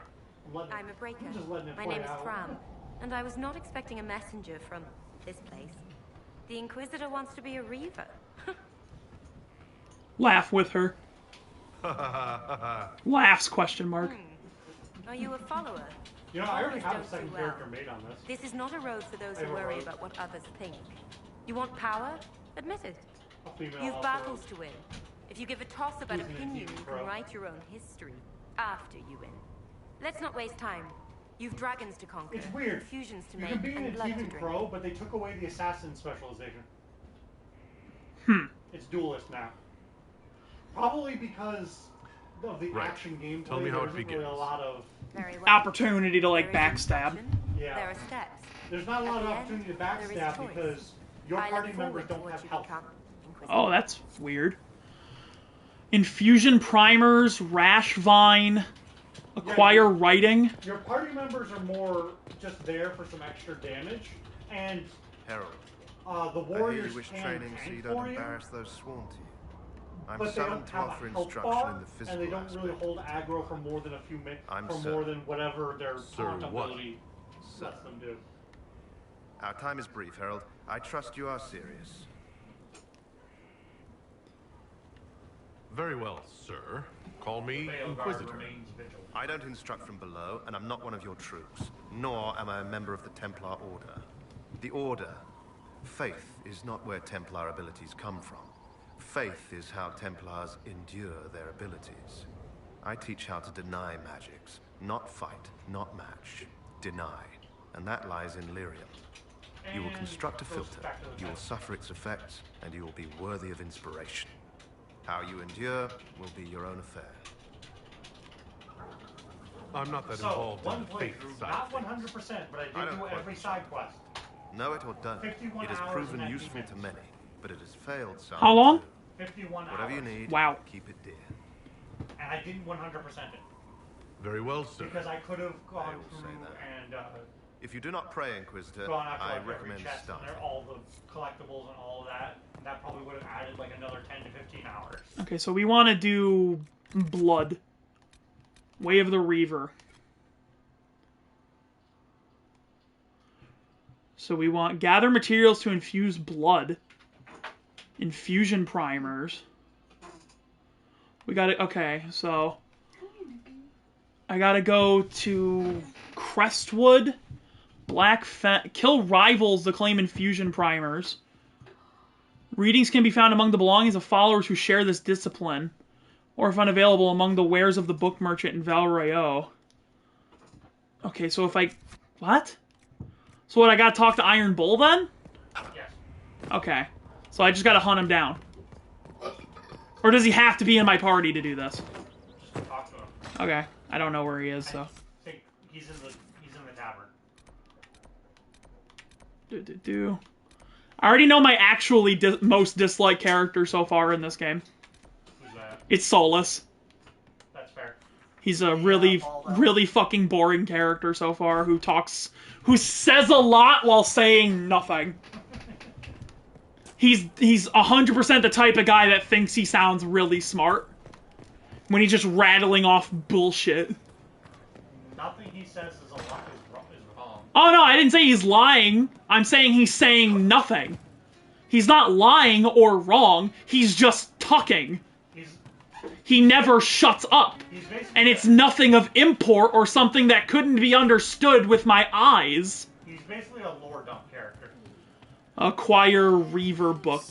Speaker 4: I'm a breaker.
Speaker 2: I'm just letting it
Speaker 4: My
Speaker 2: play
Speaker 4: name is
Speaker 2: out.
Speaker 4: Fram, and I was not expecting a messenger from this place. The Inquisitor wants to be a Reaver.
Speaker 1: Laugh with her. Laughs, question mark.
Speaker 4: Are you a follower?
Speaker 2: You know, I already have a
Speaker 4: Followers don't
Speaker 2: second
Speaker 4: do
Speaker 2: character
Speaker 4: well.
Speaker 2: made on this.
Speaker 4: This is not a road for those
Speaker 2: I have
Speaker 4: who
Speaker 2: a
Speaker 4: worry
Speaker 2: road.
Speaker 4: about what others think. You want power? Admit it.
Speaker 2: A female
Speaker 4: You've
Speaker 2: also.
Speaker 4: battles to win. If you give a toss about
Speaker 2: Who's in a
Speaker 4: opinion,
Speaker 2: TV
Speaker 4: you
Speaker 2: pro?
Speaker 4: can write your own history after you win. Let's not waste time. You've dragons to conquer,
Speaker 2: It's weird.
Speaker 4: fusions to
Speaker 2: You
Speaker 4: make,
Speaker 2: can be in a
Speaker 4: and blood to
Speaker 2: Team
Speaker 4: drink.
Speaker 2: Pro, but they took away the assassin specialization. It's duelist now. Probably because of the
Speaker 8: Right.
Speaker 2: action gameplay.
Speaker 8: Tell me how
Speaker 2: there
Speaker 8: it
Speaker 2: isn't really a
Speaker 8: begins.
Speaker 2: lot of.
Speaker 4: Very well.
Speaker 1: Opportunity to, like,
Speaker 4: There is
Speaker 1: backstab.
Speaker 4: instruction,
Speaker 2: Yeah.
Speaker 4: There are steps.
Speaker 2: There's not a lot
Speaker 4: At
Speaker 2: of
Speaker 4: the end,
Speaker 2: opportunity to
Speaker 4: there is
Speaker 2: backstab
Speaker 4: choice.
Speaker 2: because your
Speaker 4: I
Speaker 2: party
Speaker 4: look
Speaker 2: members
Speaker 4: forward to
Speaker 2: don't
Speaker 4: what
Speaker 2: have
Speaker 4: you
Speaker 2: health.
Speaker 4: become, Inquisitor.
Speaker 1: Oh, that's weird. Infusion primers, rash vine, acquire writing.
Speaker 2: Your party members are more just there for some extra damage, and
Speaker 7: Herald,
Speaker 2: the
Speaker 7: I hear
Speaker 2: warriors
Speaker 7: you wish
Speaker 2: can
Speaker 7: training so you
Speaker 2: tank
Speaker 7: don't
Speaker 2: for you,
Speaker 7: embarrass those sworn to you. I'm
Speaker 2: but they
Speaker 7: summoned
Speaker 2: don't
Speaker 7: to
Speaker 2: have
Speaker 7: offer
Speaker 2: a health
Speaker 7: instruction
Speaker 2: bar,
Speaker 7: in the physical
Speaker 2: and they don't really
Speaker 7: aspect.
Speaker 2: hold aggro for more than a few minutes,
Speaker 7: I'm
Speaker 2: for
Speaker 7: sir.
Speaker 2: more than whatever their
Speaker 8: Sir
Speaker 2: taunt
Speaker 8: what?
Speaker 2: ability lets them do.
Speaker 7: Our time is brief, Herald. I trust you are serious.
Speaker 8: Very well, sir. Call me Inquisitor.
Speaker 2: Remains vigilant.
Speaker 7: I don't instruct from below, and I'm not one of your troops, nor am I a member of the Templar Order. The Order, faith, is not where Templar abilities come from. Faith is how Templars endure their abilities. I teach how to deny magics, not fight, not match. Deny. And that lies in Lyrium. You will
Speaker 2: And
Speaker 7: construct a
Speaker 2: goes
Speaker 7: filter,
Speaker 2: back to the
Speaker 7: you will
Speaker 2: text.
Speaker 7: suffer its effects, and you will be worthy of inspiration. How you endure will be your own affair.
Speaker 8: I'm not that
Speaker 2: So,
Speaker 8: involved
Speaker 2: one
Speaker 8: in the faith
Speaker 2: playthrough,
Speaker 8: side
Speaker 2: not
Speaker 8: of things.
Speaker 2: 100%, but I
Speaker 7: I
Speaker 2: did
Speaker 7: don't
Speaker 2: do
Speaker 7: quite
Speaker 2: every
Speaker 7: know.
Speaker 2: side quest.
Speaker 7: Know it or don't,
Speaker 2: 51
Speaker 7: it has
Speaker 2: hours in
Speaker 7: proven
Speaker 2: that
Speaker 7: useful to
Speaker 2: defense.
Speaker 7: many, but it has failed some.
Speaker 1: How long?
Speaker 7: too.
Speaker 2: 51
Speaker 7: Whatever you
Speaker 2: hours.
Speaker 7: need,
Speaker 1: Wow.
Speaker 7: keep it dear.
Speaker 2: And I didn't 100% it.
Speaker 8: Very well, sir.
Speaker 2: Because I could have
Speaker 7: I
Speaker 2: gone
Speaker 7: will say
Speaker 2: through
Speaker 7: that.
Speaker 2: and
Speaker 7: If you do not pray, Inquisitor,
Speaker 2: gone after
Speaker 7: I
Speaker 2: like every
Speaker 7: recommend
Speaker 2: chest and
Speaker 7: starting.
Speaker 2: they're all the collectibles and all of that. And that probably would have added like another 10 to 15 hours.
Speaker 1: Okay, so we want to do blood. Way of the Reaver. So we want gather materials to infuse blood. Infusion primers. We got it. Okay, so I gotta go to Crestwood, kill rivals to claim infusion primers. Readings can be found among the belongings of followers who share this discipline, or if unavailable, among the wares of the book merchant in Valrayo. Okay, so if I... What? So what, I gotta talk to Iron Bull then?
Speaker 2: Yes.
Speaker 1: Okay. So I just gotta hunt him down. Or does he have to be in my party to do this?
Speaker 2: Just talk to him.
Speaker 1: Okay. I don't know where he is, so.
Speaker 2: I think he's in the tavern.
Speaker 1: I already know my actually most disliked character so far in this game.
Speaker 2: Who's that?
Speaker 1: It's Solus.
Speaker 2: That's fair.
Speaker 1: He's a really fucking boring character so far who says a lot while saying nothing. He's 100% the type of guy that thinks he sounds really smart when he's just rattling off bullshit.
Speaker 2: Nothing he says is wrong.
Speaker 1: Oh no, I didn't say he's lying. I'm saying he's saying nothing. He's not lying or wrong. He's just talking. He never shuts up. And it's nothing of import or something that couldn't be understood with my eyes.
Speaker 2: He's basically a lore dump character.
Speaker 1: Acquire Reaver book.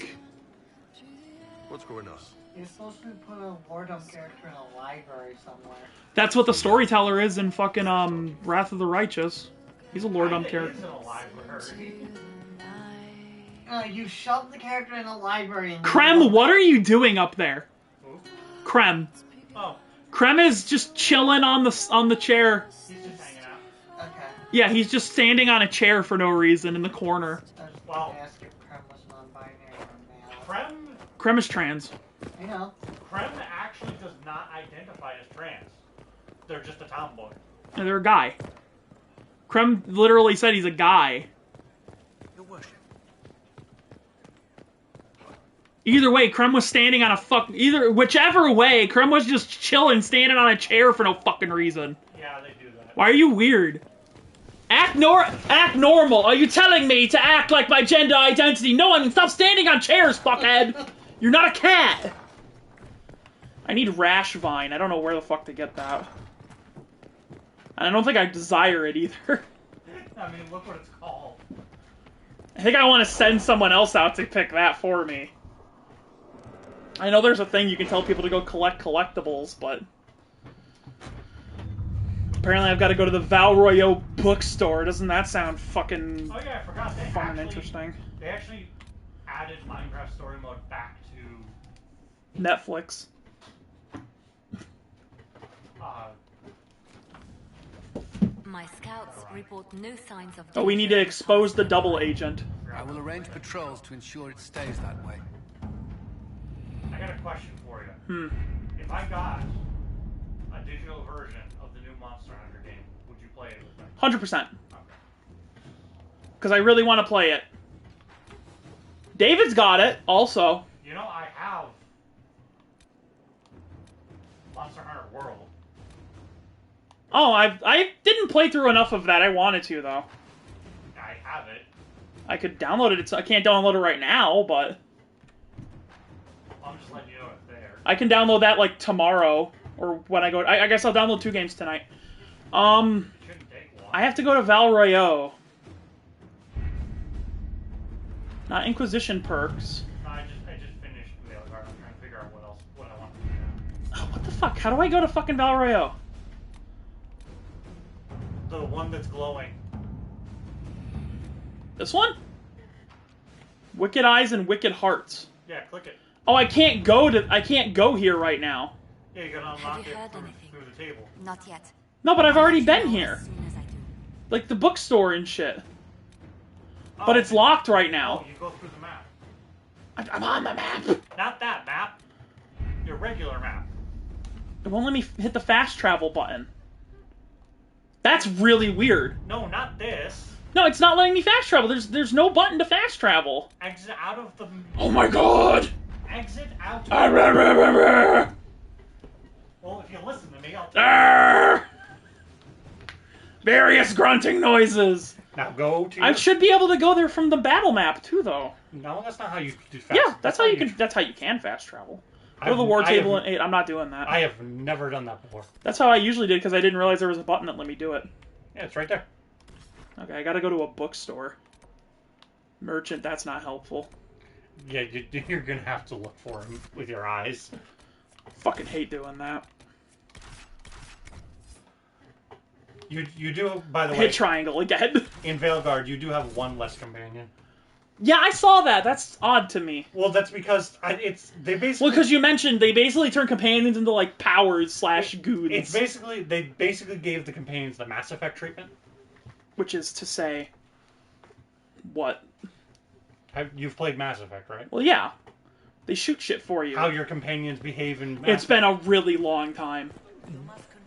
Speaker 7: What's going on?
Speaker 3: You're supposed to put a lore dump character in a library somewhere.
Speaker 1: That's what the storyteller is in fucking Wrath of the Righteous. He's a lore dump character.
Speaker 2: He's in a library.
Speaker 3: You shoved the character in a library. And
Speaker 1: Krem, what are you doing up there?
Speaker 2: Who?
Speaker 1: Krem.
Speaker 2: Oh.
Speaker 1: Krem is just chilling on the chair.
Speaker 2: He's just hanging out.
Speaker 3: Okay.
Speaker 1: Yeah, he's just standing on a chair for no reason in the corner.
Speaker 2: Well,
Speaker 3: ask if Krem was non-binary or male.
Speaker 1: Krem is trans.
Speaker 3: I know.
Speaker 2: Krem actually does not identify as trans. They're just a tomboy.
Speaker 1: And they're a guy. Krem literally said he's a guy.
Speaker 5: Your worship.
Speaker 1: Either way, Krem was standing on whichever way, Krem was just chilling, standing on a chair for no fucking reason.
Speaker 2: Yeah, they do that.
Speaker 1: Why are you weird? Act normal. Are you telling me to act like my gender identity? No, I mean, stop standing on chairs, fuckhead. You're not a cat. I need Rash Vine. I don't know where the fuck to get that. And I don't think I desire it either.
Speaker 2: I mean, look what it's called.
Speaker 1: I think I want to send someone else out to pick that for me. I know there's a thing you can tell people to go collect collectibles, but apparently I've got to go to the Val Royeaux bookstore. Doesn't that sound fucking
Speaker 2: Oh yeah, I forgot.
Speaker 1: fun and interesting?
Speaker 2: They actually added Minecraft Story Mode back to
Speaker 1: Netflix.
Speaker 4: My scouts report no signs of.
Speaker 1: Oh, we need to expose the double agent.
Speaker 9: I will arrange patrols to ensure it stays that way.
Speaker 2: I got a question for you. If I got a digital version of the new Monster Hunter game, would you play it with me?
Speaker 1: 100%.
Speaker 2: Okay.
Speaker 1: Because I really want to play it. David's got it, also.
Speaker 2: You know, I have Monster Hunter World.
Speaker 1: Oh, I didn't play through enough of that. I wanted to, though.
Speaker 2: I have it.
Speaker 1: I could download it. I can't download it right now, but
Speaker 2: I'm just letting you know it's there.
Speaker 1: I can download that, like, tomorrow. Or when I go... I guess I'll download 2 games tonight.
Speaker 2: It shouldn't take long.
Speaker 1: I have to go to Val Royeaux. Not Inquisition perks.
Speaker 2: No, I just finished the other part. I'm trying to figure out what I want to do now.
Speaker 1: Oh, what the fuck? How do I go to fucking Val Royeaux?
Speaker 2: The one that's glowing.
Speaker 1: This one? Wicked Eyes and Wicked Hearts.
Speaker 2: Yeah, click it.
Speaker 1: Oh, I can't go here right now.
Speaker 2: Yeah, you gotta unlock it through the table.
Speaker 4: Not yet.
Speaker 1: No, but I've already been here.
Speaker 4: As soon as I do.
Speaker 1: Like the bookstore and shit. But it's locked right now.
Speaker 2: Oh, you go through the map.
Speaker 1: I'm on the map.
Speaker 2: Not that map. Your regular map.
Speaker 1: It won't let me hit the fast travel button. That's really weird.
Speaker 2: No, not this.
Speaker 1: No, it's not letting me fast travel. There's no button to fast travel.
Speaker 2: Exit out of the...
Speaker 1: Oh my god!
Speaker 2: Exit out of Well, if you listen to me, I'll...
Speaker 1: Various grunting noises.
Speaker 2: Now go to...
Speaker 1: I should be able to go there from the battle map too, though.
Speaker 2: No, that's not how you do fast.
Speaker 1: Yeah, that's how you can. That's how you can fast travel. Go to the war table and 8. I'm not doing that.
Speaker 2: I have never done that before.
Speaker 1: That's how I usually did because I didn't realize there was a button that let me do it.
Speaker 2: Yeah, it's right there.
Speaker 1: Okay, I gotta go to a bookstore. Merchant, that's not helpful.
Speaker 2: Yeah, you're gonna have to look for him with your eyes.
Speaker 1: Fucking hate doing that.
Speaker 2: You do, by the way,
Speaker 1: Hit triangle again.
Speaker 2: in Veilguard, you do have one less companion.
Speaker 1: Yeah, I saw that. That's odd to me.
Speaker 2: Well, that's because they basically.
Speaker 1: Well, because you mentioned they basically turn companions into like powers / goons.
Speaker 2: It's basically they basically gave the companions the Mass Effect treatment.
Speaker 1: Which is to say, what?
Speaker 2: You've played Mass Effect, right?
Speaker 1: Well, yeah. They shoot shit for you.
Speaker 2: How your companions behave in Mass
Speaker 1: It's been a really long time.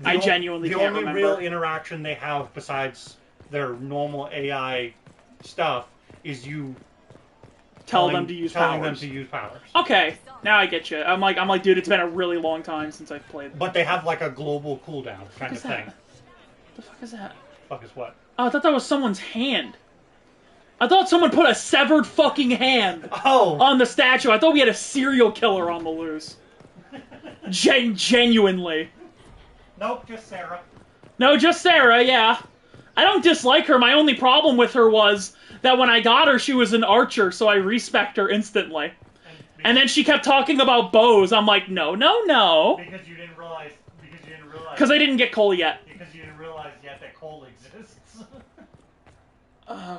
Speaker 1: I genuinely can't remember.
Speaker 2: The only real interaction they have besides their normal AI stuff is you
Speaker 1: telling them to use
Speaker 2: powers.
Speaker 1: Okay, now I get you. I'm like, dude, it's been a really long time since I've played.
Speaker 2: But they have like a global cooldown kind of thing.
Speaker 1: What the fuck is that?
Speaker 2: Fuck is what?
Speaker 1: Oh, I thought that was someone's hand. I thought someone put a severed fucking hand on the statue. I thought we had a serial killer on the loose. Genuinely.
Speaker 2: Nope, just Sarah.
Speaker 1: No, just Sarah, yeah. I don't dislike her. My only problem with her was that when I got her, she was an archer, so I respect her instantly. And then she kept talking about bows. I'm like, no.
Speaker 2: Because you didn't realize.
Speaker 1: Because I didn't get Cole yet.
Speaker 2: Because you didn't realize yet that Cole exists.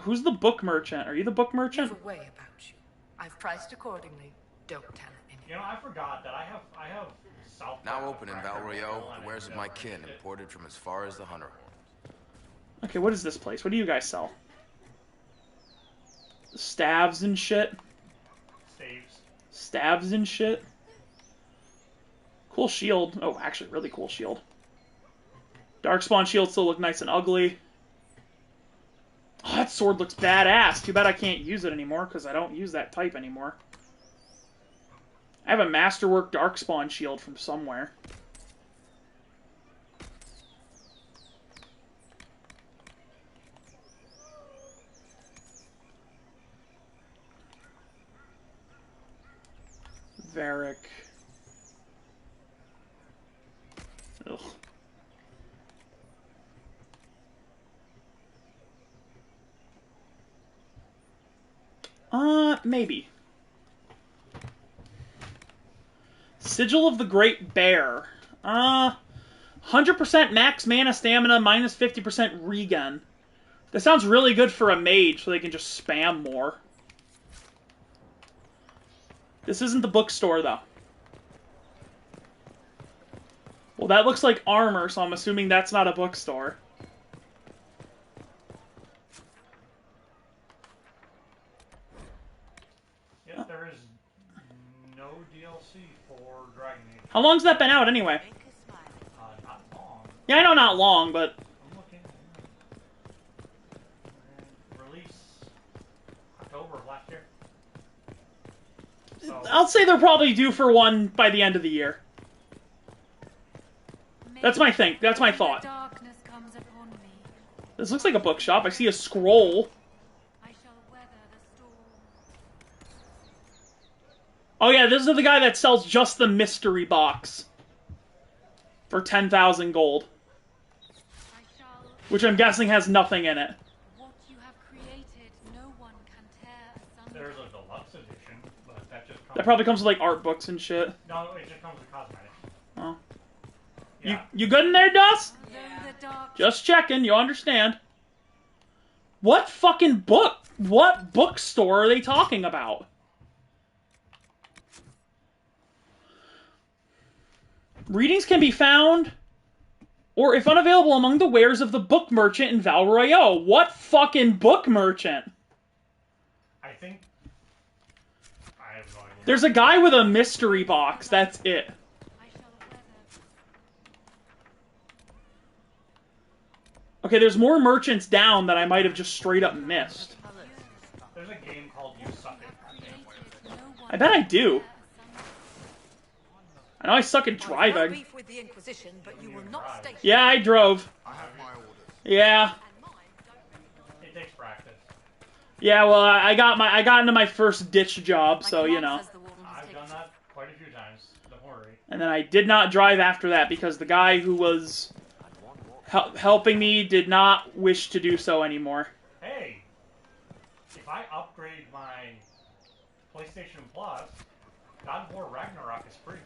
Speaker 1: Who's the book merchant? Are you the book merchant?
Speaker 6: You've a way about you. I've priced accordingly. Don't tell anyone.
Speaker 2: You know, I forgot that I have South.
Speaker 10: Now open in Val Royeaux, the wares of my kin imported from as far as the Hunter Horn.
Speaker 1: Okay, what is this place? What do you guys sell? Staves and shit? Stabs and shit? Cool shield. Oh, actually, really cool shield. Darkspawn shield still look nice and ugly. Oh, that sword looks badass. Too bad I can't use it anymore, because I don't use that type anymore. I have a Masterwork Darkspawn shield from somewhere. Varric. Ugh. Maybe. Sigil of the Great Bear. 100% max mana stamina, minus 50% regen. That sounds really good for a mage, so they can just spam more. This isn't the bookstore, though. Well, that looks like armor, so I'm assuming that's not a bookstore.
Speaker 2: Yep, there is no DLC for Dragon Age.
Speaker 1: How long's that been out, anyway?
Speaker 2: Not long.
Speaker 1: Yeah, I know not long, but...
Speaker 2: I'm looking. Release October of last year. So,
Speaker 1: I'll say they're probably due for one by the end of the year. That's my thing. That's my thought. This looks like a bookshop. I see a scroll. Oh yeah, this is the guy that sells just the mystery box. For 10,000 gold. Which I'm guessing has nothing in it.
Speaker 2: there's a deluxe edition, but that just comes...
Speaker 1: That probably comes with like art books and shit.
Speaker 2: No, it just comes with cosmetics.
Speaker 1: Oh.
Speaker 2: Yeah.
Speaker 1: You good in there, Dust?
Speaker 6: Yeah.
Speaker 1: Just checking, you understand. What fucking book? What bookstore are they talking about? Readings can be found, or if unavailable, among the wares of the book merchant in Val Royeaux. What fucking book merchant?
Speaker 2: I think... I have no idea.
Speaker 1: There's a guy with a mystery box, that's it. Okay, there's more merchants down that I might have just straight up missed.
Speaker 2: There's a game called You Suck It.
Speaker 1: I bet I do. I know I suck at driving.
Speaker 11: Beef with the Inquisition, but you will not stay.
Speaker 1: Yeah, I drove.
Speaker 7: I have my orders.
Speaker 1: Yeah.
Speaker 2: It takes practice.
Speaker 1: Yeah, well, I got into my first ditch job, so you know.
Speaker 2: I've done that quite a few times. Don't worry.
Speaker 1: And then I did not drive after that because the guy who was helping me did not wish to do so anymore.
Speaker 2: Hey, if I upgrade my PlayStation Plus, God of War Ragnarok is free.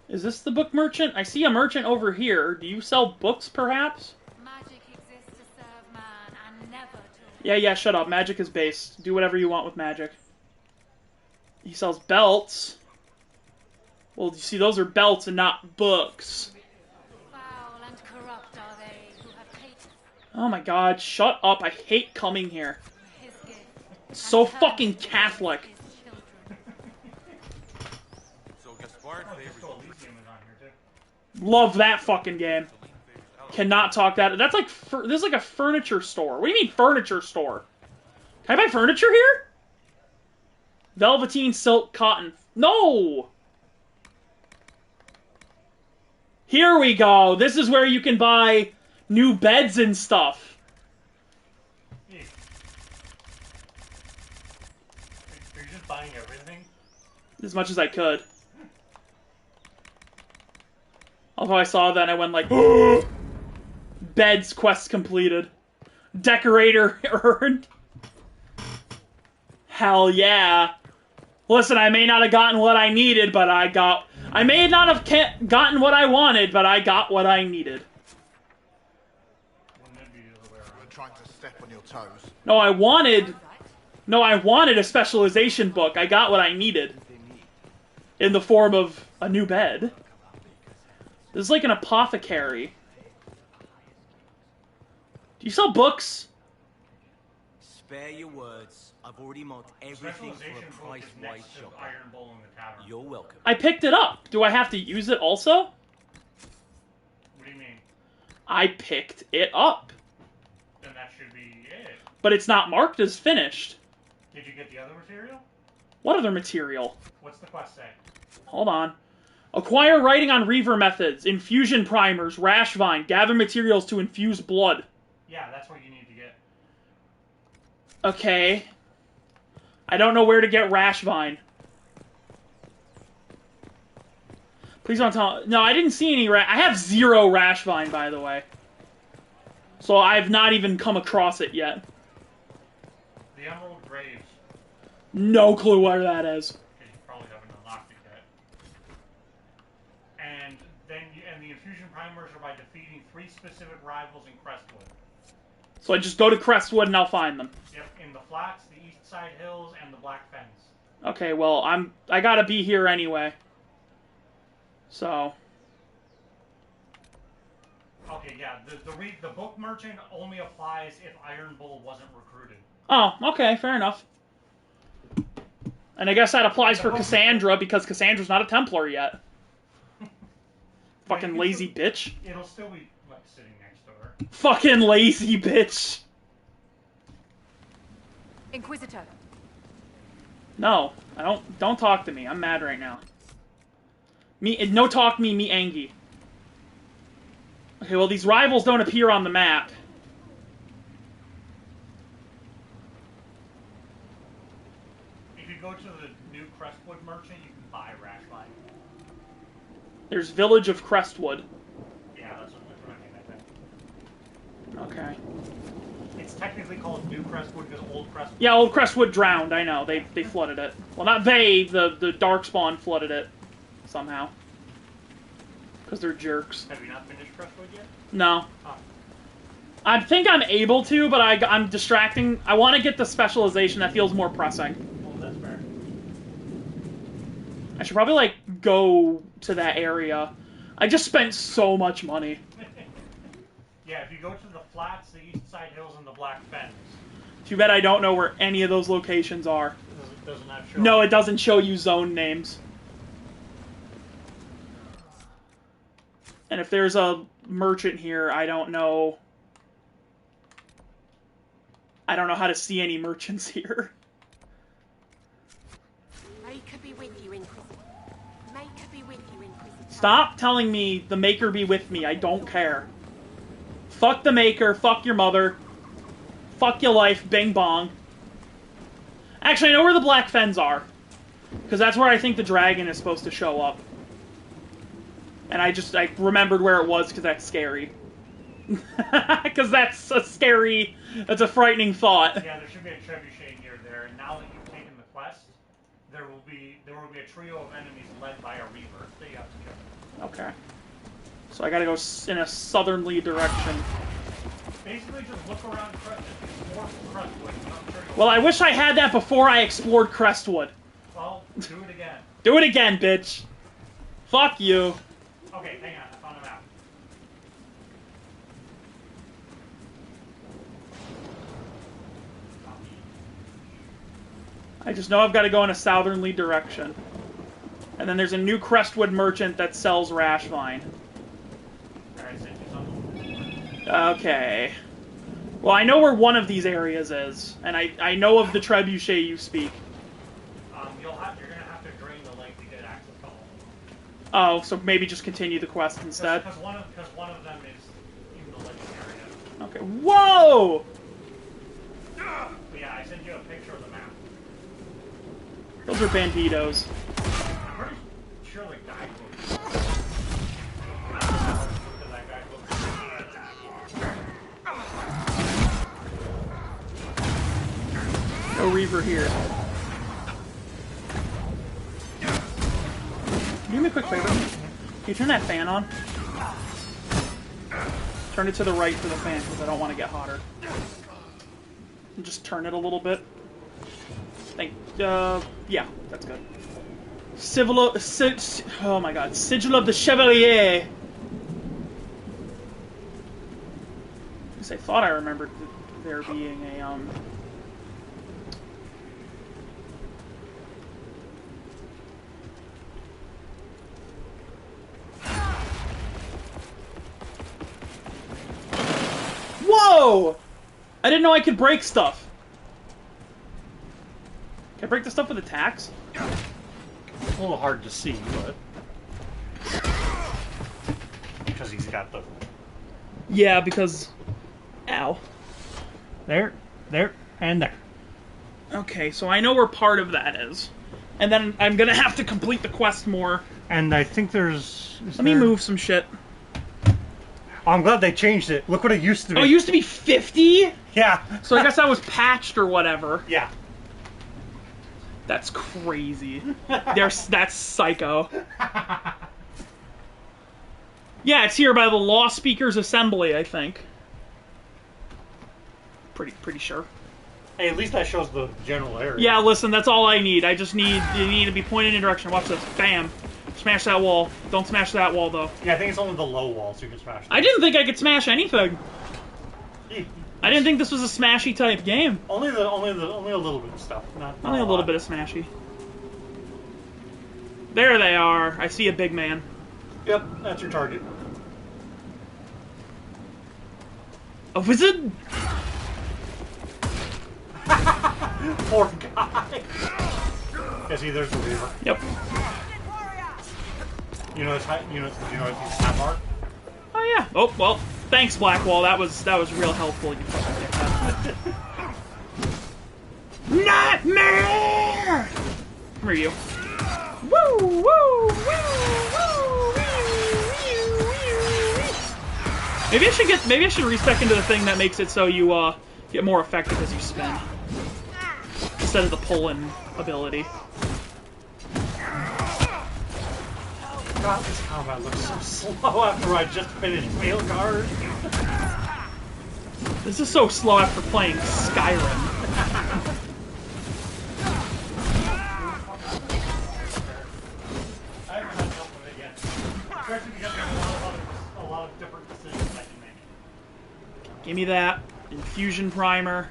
Speaker 1: Is this the book merchant? I see a merchant over here. Do you sell books, perhaps?
Speaker 11: Magic exists to serve man and never to...
Speaker 1: Yeah, shut up. Magic is based. Do whatever you want with magic. He sells belts. Well, you see, those are belts and not books.
Speaker 11: Foul and corrupt are they who have taken
Speaker 1: Oh my god, shut up. I hate coming here.
Speaker 11: his gift.
Speaker 1: It's so fucking Catholic.
Speaker 11: His children.
Speaker 10: So Gaspard favors
Speaker 2: Crystal Elysium is on here too.
Speaker 1: Love that fucking game. Cannot talk that. That's like, this is like a furniture store. What do you mean furniture store? Can I buy furniture here? Velveteen, silk, cotton. No! Here we go. This is where you can buy new beds and stuff.
Speaker 2: Yeah. Are you just buying everything?
Speaker 1: As much as I could. Although I saw that and I went like, beds quest completed. Decorator earned. Hell yeah. Listen, I may not have gotten what I needed, but I may not have gotten what I wanted, but I got what I needed.
Speaker 2: Wouldn't it be the other way around?
Speaker 7: You're trying to step on your toes.
Speaker 1: No, I wanted a specialization book. I got what I needed. In the form of a new bed. This is like an apothecary. Do you sell books?
Speaker 12: Spare your words. I've already marked everything for
Speaker 2: Specialization
Speaker 12: a
Speaker 2: book
Speaker 12: price
Speaker 2: is
Speaker 12: wise
Speaker 2: next to
Speaker 12: shopper.
Speaker 2: Iron Bowl in the tavern.
Speaker 12: You're welcome.
Speaker 1: I picked it up. Do I have to use it also?
Speaker 2: What do you mean?
Speaker 1: I picked it up.
Speaker 2: Then that should be it.
Speaker 1: But it's not marked as finished.
Speaker 2: Did you get the other material?
Speaker 1: What other material?
Speaker 2: What's the quest say?
Speaker 1: Hold on. Acquire writing on Reaver methods, infusion primers, rash vine, gather materials to infuse blood.
Speaker 2: Yeah, that's what you need to get.
Speaker 1: Okay. I don't know where to get rash vine. Please don't tell... No, I didn't see any I have 0 rash vine, by the way. So I've not even come across it yet.
Speaker 2: The Emerald Graves.
Speaker 1: No clue where that is.
Speaker 2: Okay, you probably haven't unlocked it yet. And then the infusion primers are by defeating 3 specific rivals in Crestwood.
Speaker 1: So I just go to Crestwood and I'll find them.
Speaker 2: Yep, in the Flats, the East Side Hills, and the Black Fens.
Speaker 1: Okay, well, I gotta be here anyway. So...
Speaker 2: Okay, yeah, the book merchant only applies if Iron Bull wasn't recruited.
Speaker 1: Oh, okay, fair enough. And I guess that applies for Cassandra, because Cassandra's not a Templar yet. Fucking lazy bitch.
Speaker 2: It'll still be like sitting next to her.
Speaker 1: Fucking lazy bitch.
Speaker 11: Inquisitor.
Speaker 1: No, don't talk to me. I'm mad right now. No talk me angry. Okay, well these rivals don't appear on the map.
Speaker 2: If you go to the new Crestwood merchant, you can buy rash vine.
Speaker 1: There's Village of Crestwood.
Speaker 2: Yeah, that's what I think.
Speaker 1: Okay.
Speaker 2: It's technically called New Crestwood because Old Crestwood...
Speaker 1: Yeah, Old Crestwood drowned, I know. They flooded it. Well, not they, the Darkspawn flooded it. Somehow. Because they're jerks.
Speaker 2: Have you not finished Crestwood yet?
Speaker 1: No.
Speaker 2: Huh.
Speaker 1: I think I'm able to, but I'm distracting. I want to get the specialization that feels more pressing.
Speaker 2: Well, that's fair.
Speaker 1: I should probably, like, go to that area. I just spent so much money.
Speaker 2: Yeah, if you go to the Flats, the East Side Hills, and the Black Fens.
Speaker 1: Too bad I don't know where any of those locations are.
Speaker 2: Doesn't that show?
Speaker 1: No, it doesn't show you zone names. And if there's a merchant here, I don't know how to see any merchants here.
Speaker 4: Maker be with you, Inquisitor. Maker be with you, Inquisitor.
Speaker 1: Stop telling me the Maker be with me. I don't care. Fuck the Maker. Fuck your mother. Fuck your life. Bing bong. Actually, I know where the Black Fens are. Because that's where I think the dragon is supposed to show up. And I remembered where it was because that's scary. Because that's a frightening thought.
Speaker 2: Yeah, there should be a trebuchet near there, and now that you've taken the quest, there will be a trio of enemies led by a Reaver that you have to kill.
Speaker 1: Okay. So I gotta go in a southerly direction.
Speaker 2: Basically, just look around more Crestwood.
Speaker 1: Well, I wish I had that before I explored Crestwood.
Speaker 2: Well, do it again.
Speaker 1: Do it again, bitch. Fuck you.
Speaker 2: Okay, hang on. I found a map.
Speaker 1: I just know I've got to go in a southerly direction. And then there's a new Crestwood merchant that sells Rash Vine.
Speaker 2: Alright, send you something.
Speaker 1: Okay. Well, I know where one of these areas is, and I know of the trebuchet you speak.
Speaker 2: You're gonna have to drain the lake to get access to all of them.
Speaker 1: Oh, so maybe just continue the quest instead?
Speaker 2: Because one of them is in the lake area.
Speaker 1: Okay. Whoa!
Speaker 2: But yeah, I sent you a picture of the map.
Speaker 1: Those are banditos.
Speaker 2: I'm pretty sure the guidebook. Because that guidebook.
Speaker 1: No Reaver here. Do me a quick favor. Can you turn that fan on? Turn it to the right for the fan, because I don't want to get hotter. And just turn it a little bit. Yeah, that's good. Oh my god, Sigil of the Chevalier! I thought I remembered there being a, Whoa! I didn't know I could break stuff. Can I break the stuff with attacks?
Speaker 2: A little hard to see, but because he's got the
Speaker 1: Yeah, because ow.
Speaker 2: there, and there.
Speaker 1: Okay, so I know where part of that is, and then I'm gonna have to complete the quest more.
Speaker 2: And I think there's.
Speaker 1: Let me move some shit.
Speaker 2: Oh, I'm glad they changed it. Look what it used to be.
Speaker 1: Oh, it used to be 50?
Speaker 2: Yeah.
Speaker 1: So I guess that was patched or whatever.
Speaker 2: Yeah.
Speaker 1: That's crazy. That's psycho. Yeah, it's here by the Law Speakers Assembly, I think. Pretty sure.
Speaker 2: Hey, at least that shows the general area.
Speaker 1: Yeah, listen, that's all I need. I just need you need to be pointed in a direction. Watch this. Bam. Smash that wall. Don't smash that wall, though.
Speaker 2: Yeah, I think it's only the low wall, so you can smash that.
Speaker 1: I didn't think I could smash anything. I didn't think this was a smashy type game.
Speaker 2: Only a little bit of stuff. Not
Speaker 1: Only a little bit of smashy. There they are. I see a big man.
Speaker 2: Yep, that's your target.
Speaker 1: A wizard?
Speaker 2: Poor guy. Yeah, see, there's the Reaver.
Speaker 1: Yep.
Speaker 2: You know his snap art?
Speaker 1: Oh yeah. Oh well. Thanks, Blackwall. That was real helpful. You fucking dickhead. Nightmare! Come here, you. Woo! Woo! Woo! Woo! Maybe I should respec into the thing that makes it so you get more effective as you spin instead of the pull-in ability.
Speaker 2: God, this combat looks so slow after I just finished Mail Guard.
Speaker 1: This is so slow after playing Skyrim.
Speaker 2: I haven't had enough of it yet. Especially because there's a lot of different decisions I can make.
Speaker 1: Give me that. Infusion primer.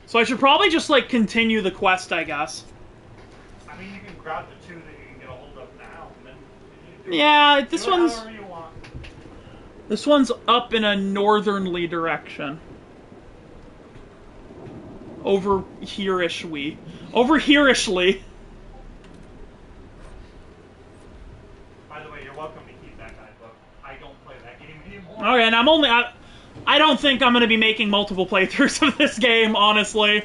Speaker 1: So I should probably just, like, continue the quest, I guess.
Speaker 2: I mean, you can grab the two that you can get a hold of now, and then...
Speaker 1: Yeah, this
Speaker 2: do it
Speaker 1: one's...
Speaker 2: however you want.
Speaker 1: This one's up in a northernly direction. Over here-ishly. Over here-ishly.
Speaker 2: By the way, you're welcome to keep that guidebook. I don't play that game anymore.
Speaker 1: Okay, and I don't think I'm going to be making multiple playthroughs of this game, honestly.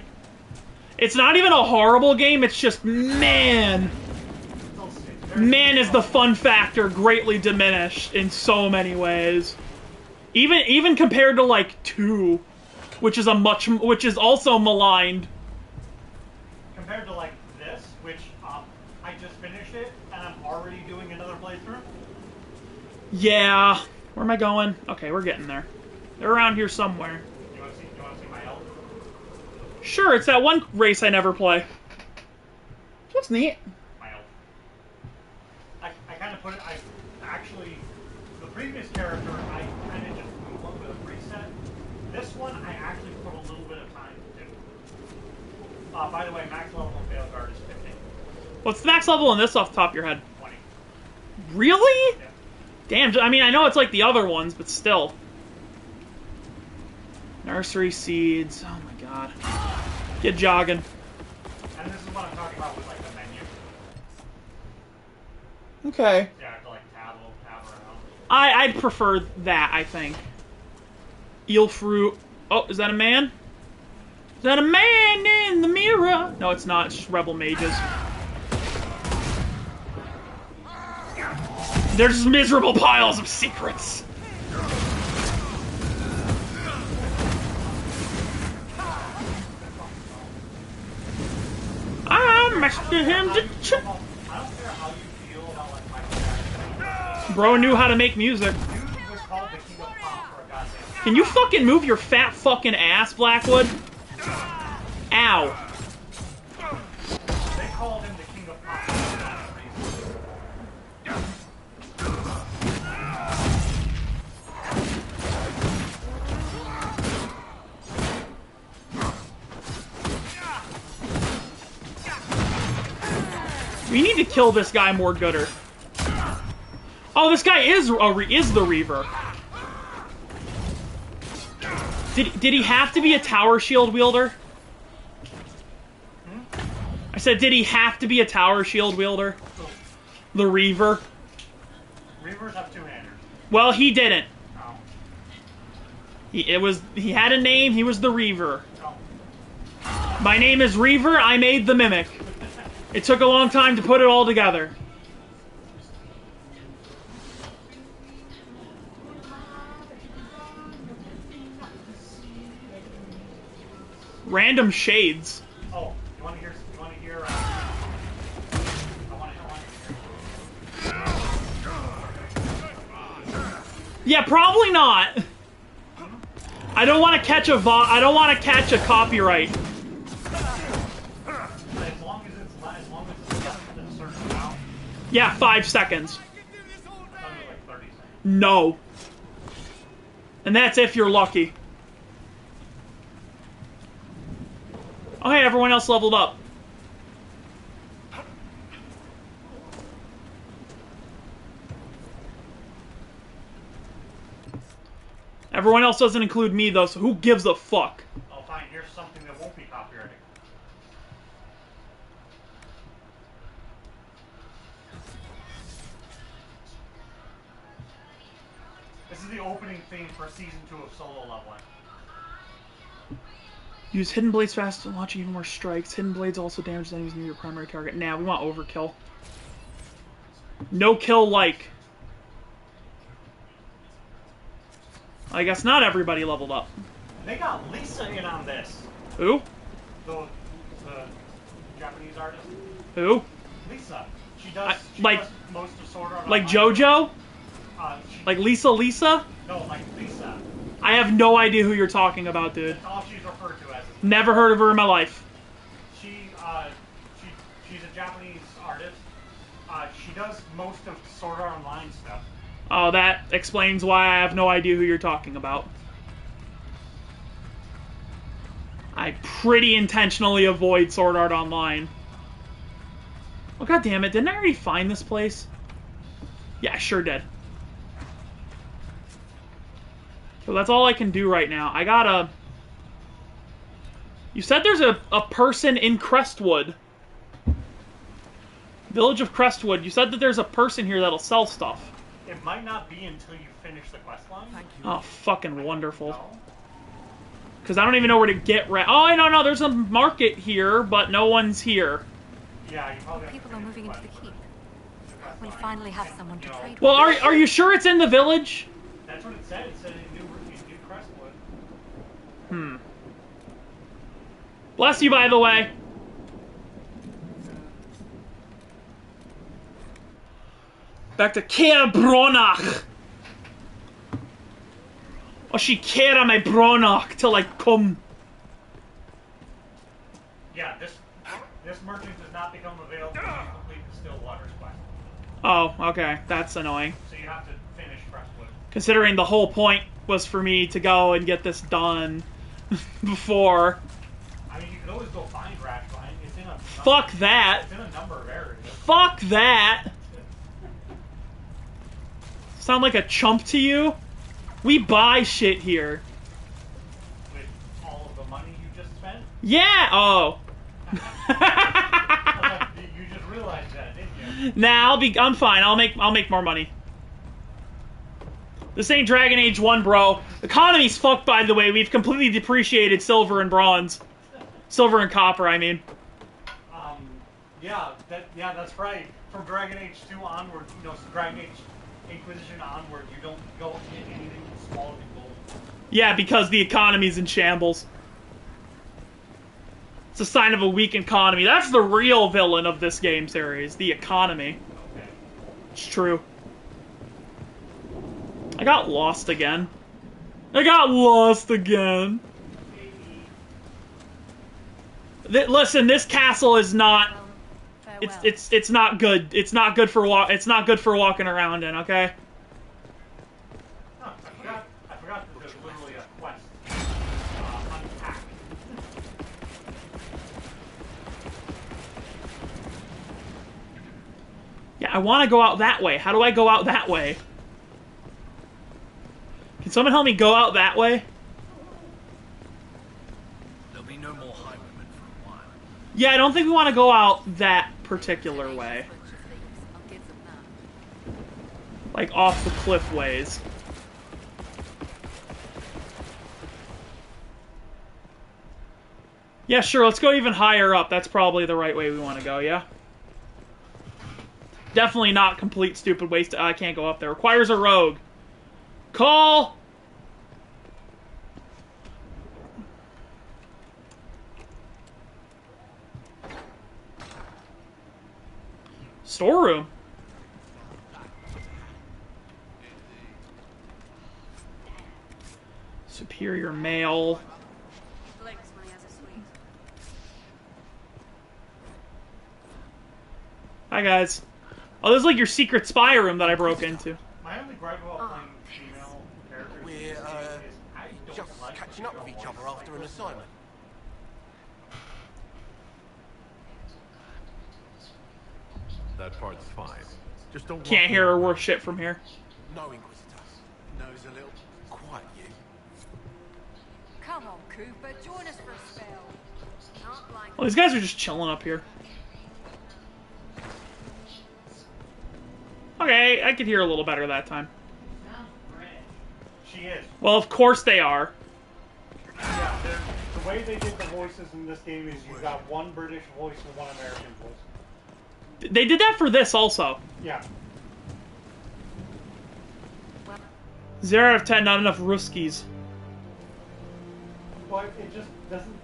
Speaker 1: It's not even a horrible game, it's just, man... Man, is the fun factor greatly diminished in so many ways. Even compared to, like, 2, which is also maligned.
Speaker 2: Compared to, like,
Speaker 1: Yeah. Where am I going? Okay, we're getting there. They're around here somewhere.
Speaker 2: You want to see my elf?
Speaker 1: Sure, it's that one race I never play. That's neat.
Speaker 2: My elf. I kind of put it. I actually, the previous character, I kind of just went with a preset. This one, I actually put a little bit of time to do. By the way, max level on Veilguard is 50.
Speaker 1: What's the max level on this off the top of your head?
Speaker 2: 20.
Speaker 1: Really?
Speaker 2: Yeah.
Speaker 1: Damn, I mean, I know it's like the other ones, but still. Nursery seeds. Oh my god. Get jogging.
Speaker 2: And this is what I'm talking about with like the menu.
Speaker 1: Okay.
Speaker 2: Yeah, I have to like tab around.
Speaker 1: I'd prefer that, I think. Eel fruit. Oh, is that a man? Is that a man in the mirror? No, it's not. It's just rebel mages. There's miserable piles of secrets. I'm asking him to
Speaker 2: I don't care how you feel about like Michael Jackson.
Speaker 1: Bro knew how to make music.
Speaker 2: Dude was called the king of pop for a goddamn.
Speaker 1: Can you fucking move your fat fucking ass, Blackwood? Ow.
Speaker 2: They called him the king of pop for that reason.
Speaker 1: We need to kill this guy more gooder. Oh, this guy is the Reaver. Did he have to be a tower shield wielder? I said, did he have to be a tower shield wielder? The Reaver.
Speaker 2: Reavers have two-handers.
Speaker 1: Well, he didn't.
Speaker 2: Oh.
Speaker 1: He had a name. He was the Reaver.
Speaker 2: Oh.
Speaker 1: My name is Reaver. I made the Mimic. It took a long time to put it all together. Random shades.
Speaker 2: Oh, you want to hear? I want to hear.
Speaker 1: Yeah, probably not. I don't want to catch I don't want to catch a copyright.
Speaker 2: As long as it's less than a certain amount.
Speaker 1: Yeah, 5 seconds.
Speaker 2: Like 30 seconds.
Speaker 1: No. And that's if you're lucky. Oh, hey, everyone else leveled up. Everyone else doesn't include me, though, so who gives a fuck?
Speaker 2: Oh, fine. Here's something that won't be copyrighted. This is the opening theme for Season 2 of Solo Leveling.
Speaker 1: Use Hidden Blades fast to launch even more strikes. Hidden Blades also damage enemies near your primary target. Nah, we want overkill. No kill like. I guess not everybody leveled up.
Speaker 2: They got Lisa in on this.
Speaker 1: Who?
Speaker 2: The Japanese artist.
Speaker 1: Who?
Speaker 2: Lisa. She does most of Sword Art
Speaker 1: Like
Speaker 2: Online.
Speaker 1: JoJo? Like Lisa?
Speaker 2: No, like Lisa.
Speaker 1: I have no idea who you're talking about, dude.
Speaker 2: That's all she's referred to as.
Speaker 1: Never heard of her in my life.
Speaker 2: She's a Japanese artist. She does most of Sword Art Online stuff.
Speaker 1: Oh, that explains why I have no idea who you're talking about. I pretty intentionally avoid Sword Art Online. Oh, god damn it. Didn't I already find this place? Yeah, I sure did. So that's all I can do right now. I gotta... You said there's a person in Crestwood. Village of Crestwood. You said that there's a person here that'll sell stuff.
Speaker 2: It might not be until you finish the quest line.
Speaker 1: Oh, fucking wonderful. Because I don't even know where to get Oh, I don't know. There's a market here, but no one's here.
Speaker 2: Yeah, you probably
Speaker 11: People are moving into the keep. We finally have someone to trade with.
Speaker 1: Well, are you sure it's in the village?
Speaker 2: That's what it said. It said in New Crestwood.
Speaker 1: Bless you, by the way. Back to Keir Bronach. Oh, she cared on my Bronach till I come.
Speaker 2: Yeah, this merchant does not become available when you complete the Still Waters quest.
Speaker 1: Oh, okay. That's annoying.
Speaker 2: So you have to finish Crestwood.
Speaker 1: Considering the whole point was for me to go and get this done before.
Speaker 2: I mean, you could always go find Rashvine. It's in a
Speaker 1: Fuck that.
Speaker 2: It's in a number of areas.
Speaker 1: Fuck that. Sound like a chump to you? We buy shit here.
Speaker 2: With all of the money you just spent?
Speaker 1: Yeah! Oh.
Speaker 2: You just realized that, didn't you?
Speaker 1: Nah, I'm fine. I'll make more money. This ain't Dragon Age 1, bro. Economy's fucked, by the way. We've completely depreciated silver and bronze. Silver and copper, I mean.
Speaker 2: Yeah, that's right. From Dragon Age 2 onward, Dragon Age Inquisition onward, you don't go get anything smaller than gold.
Speaker 1: Yeah, because the economy's in shambles. It's a sign of a weak economy. That's the real villain of this game series, the economy.
Speaker 2: Okay.
Speaker 1: It's true. I got lost again. Listen, this castle is not. It's not good. It's not good for walking around in. Okay.
Speaker 2: Huh, I forgot that there's literally a quest. Unpack.
Speaker 1: Yeah, I want to go out that way. How do I go out that way? Can someone help me go out that way?
Speaker 5: There'll be no more highwaymen for a while.
Speaker 1: Yeah, I don't think we want to go out that particular way. Like off the cliff ways. Yeah, sure, let's go even higher up. That's probably the right way we want to go, yeah? Definitely not complete stupid waste. I can't go up there. Requires a rogue. Call! Storeroom. Superior mail. Hi guys. Oh, this is like your secret spy room that I broke into.
Speaker 2: My only gripe about playing female characters
Speaker 9: We're,
Speaker 2: is I don't
Speaker 9: just
Speaker 2: like
Speaker 9: catching up with each other after an assignment.
Speaker 8: That part's fine. Just don't.
Speaker 1: Can't hear or worth shit from here.
Speaker 9: No Inquisitor. Knows a little. Quite you.
Speaker 11: Come on, Cooper, join us for a spell. Not like
Speaker 1: Well, these guys are just chilling up here. Okay, I could hear a little better that time.
Speaker 2: She is.
Speaker 1: Well, of course they are.
Speaker 2: Yeah, the way they did the voices in this game is you've got one British voice and one American voice.
Speaker 1: They did that for this also.
Speaker 2: Yeah.
Speaker 1: 0 out of 10, not enough Ruskies.
Speaker 2: But it just doesn't.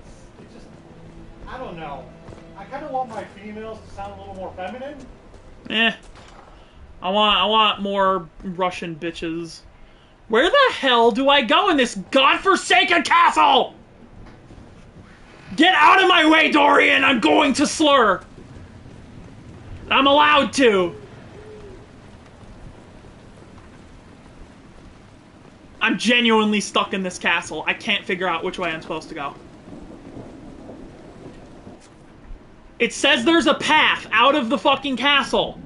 Speaker 2: I don't know. I kind of want my females to sound a little more feminine.
Speaker 1: I want more Russian bitches. Where the hell do I go in this godforsaken castle? Get out of my way, Dorian! I'm going to slur! I'm allowed to! I'm genuinely stuck in this castle. I can't figure out which way I'm supposed to go. It says there's a path out of the fucking castle.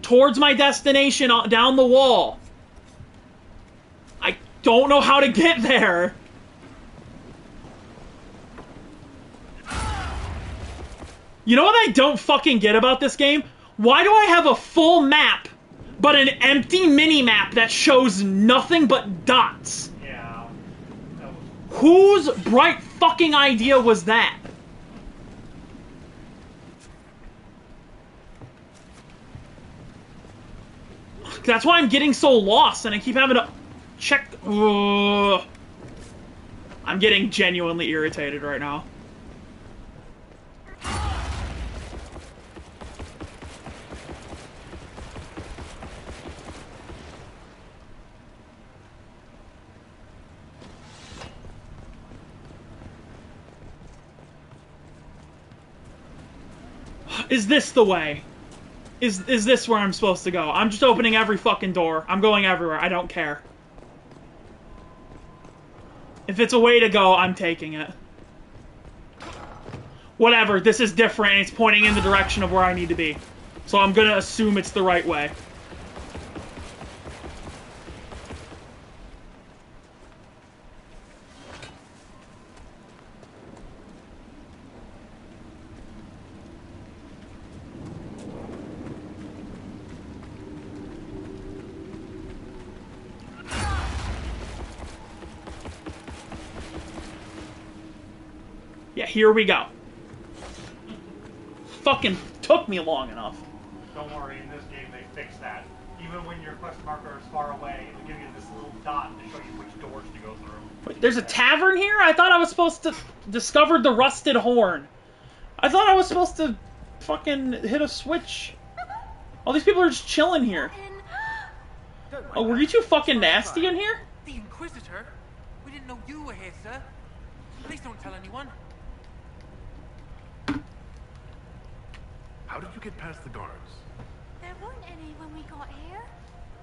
Speaker 1: Towards my destination down the wall. I don't know how to get there. You know what I don't fucking get about this game? Why do I have a full map, but an empty mini-map that shows nothing but dots?
Speaker 2: Yeah.
Speaker 1: Whose bright fucking idea was that? That's why I'm getting so lost, and I keep having to check. Ugh. I'm getting genuinely irritated right now. Is this the way? Is this where I'm supposed to go? I'm just opening every fucking door. I'm going everywhere. I don't care. If it's a way to go, I'm taking it. Whatever, this is different, and it's pointing in the direction of where I need to be. So I'm gonna assume it's the right way. Yeah, here we go. Fucking took me long enough.
Speaker 2: Don't worry, in this game they fixed that. Even when your quest marker is far away, it'll give you this little dot to show you which doors to go through.
Speaker 1: Wait, there's a tavern here? I thought I was supposed to discover the rusted horn. I thought I was supposed to fucking hit a switch. All these people are just chilling here. Oh, were you too fucking nasty in here?
Speaker 13: The Inquisitor? We didn't know you were here, sir. Please don't tell anyone.
Speaker 8: How did you get past the guards?
Speaker 11: There weren't any when we got here.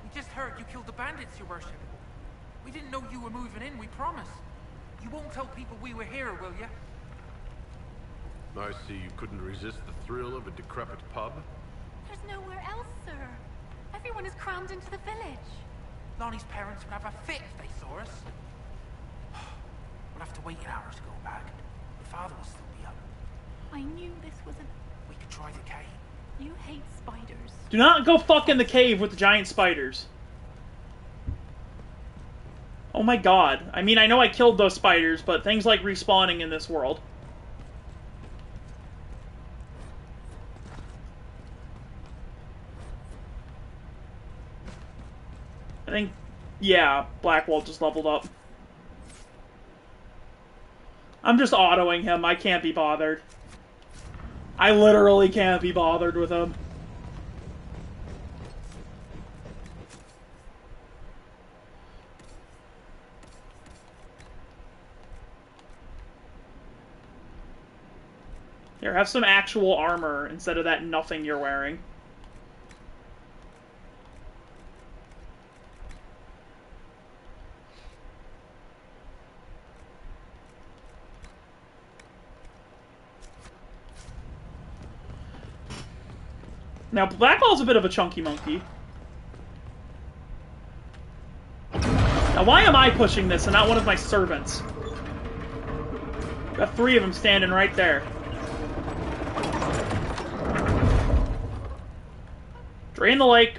Speaker 13: We just heard you killed the bandits, your worship. We didn't know you were moving in, we promise. You won't tell people we were here, will you?
Speaker 8: I see you couldn't resist the thrill of a decrepit pub.
Speaker 11: There's nowhere else, sir. Everyone is crammed into the village.
Speaker 13: Lonnie's parents would have a fit if they saw us. We'll have to wait an hour to go back. Your father will still be up.
Speaker 11: I knew this wasn't...
Speaker 13: We could try the cave.
Speaker 11: You hate spiders.
Speaker 1: Do not go fuck in the cave with the giant spiders. Oh my god. I mean, I know I killed those spiders, but things like respawning in this world. I think, yeah, Blackwall just leveled up. I'm just autoing him. I can't be bothered. I literally can't be bothered with him. Here, have some actual armor instead of that nothing you're wearing. Now, Blackwall's a bit of a chunky monkey. Now, why am I pushing this and not one of my servants? Got 3 of them standing right there. Drain the lake.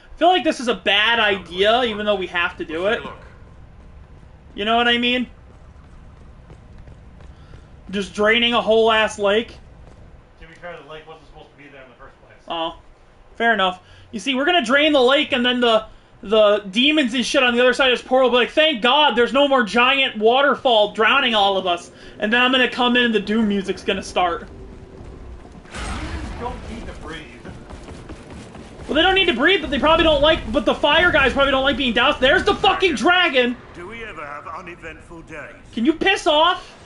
Speaker 1: I feel like this is a bad idea, even though we have to do it. You know what I mean? Just draining a whole ass lake.
Speaker 2: To be fair, the lake wasn't supposed to be there in the first place.
Speaker 1: Oh, fair enough. You see, we're gonna drain the lake, and then the demons and shit on the other side of this portal will be like, thank God there's no more giant waterfall drowning all of us. And then I'm gonna come in and the Doom music's gonna start.
Speaker 2: Don't need to breathe.
Speaker 1: Well, they don't need to breathe, but they probably don't like, but the fire guys probably don't like being doused. There's the fucking dragon!
Speaker 14: Do we ever have uneventful days?
Speaker 1: Can you piss off?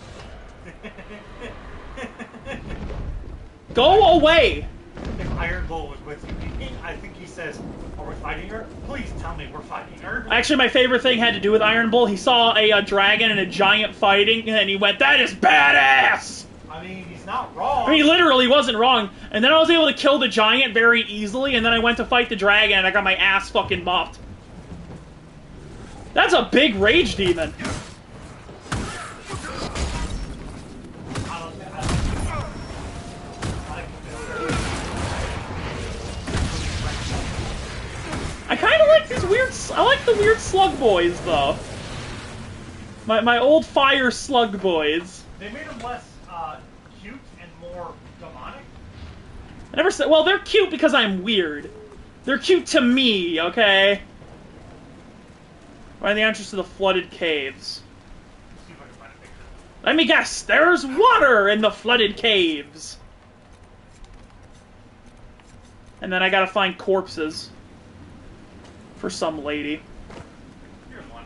Speaker 1: Go away!
Speaker 2: If Iron Bull was with you, I think he says, are we fighting her? Please tell me we're fighting her.
Speaker 1: Actually, my favorite thing had to do with Iron Bull. He saw a dragon and a giant fighting, and he went, that is badass!
Speaker 2: I mean, he's not wrong.
Speaker 1: I mean, he literally wasn't wrong. And then I was able to kill the giant very easily, and then I went to fight the dragon, and I got my ass fucking mopped. That's a big rage demon. I kind of like these weird... I like the weird slug boys, though. My old fire slug boys.
Speaker 2: They made them less cute and more demonic.
Speaker 1: I never said... Well, they're cute because I'm weird. They're cute to me, okay? Find the entrance to the flooded caves. Let me guess, there's water in the flooded caves. And then I gotta find corpses. For some lady.
Speaker 2: Here's one.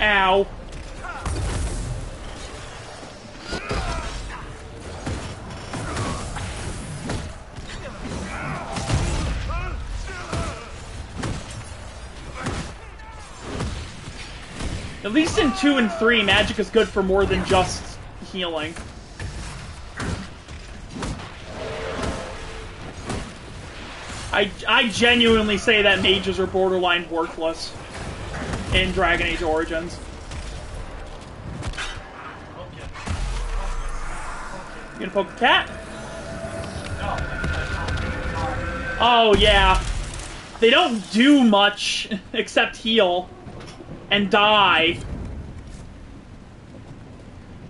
Speaker 1: Ow. At least in 2 and 3, magic is good for more than just healing. I genuinely say that mages are borderline worthless in Dragon Age Origins. You gonna poke a cat? Oh, yeah. They don't do much except heal and die.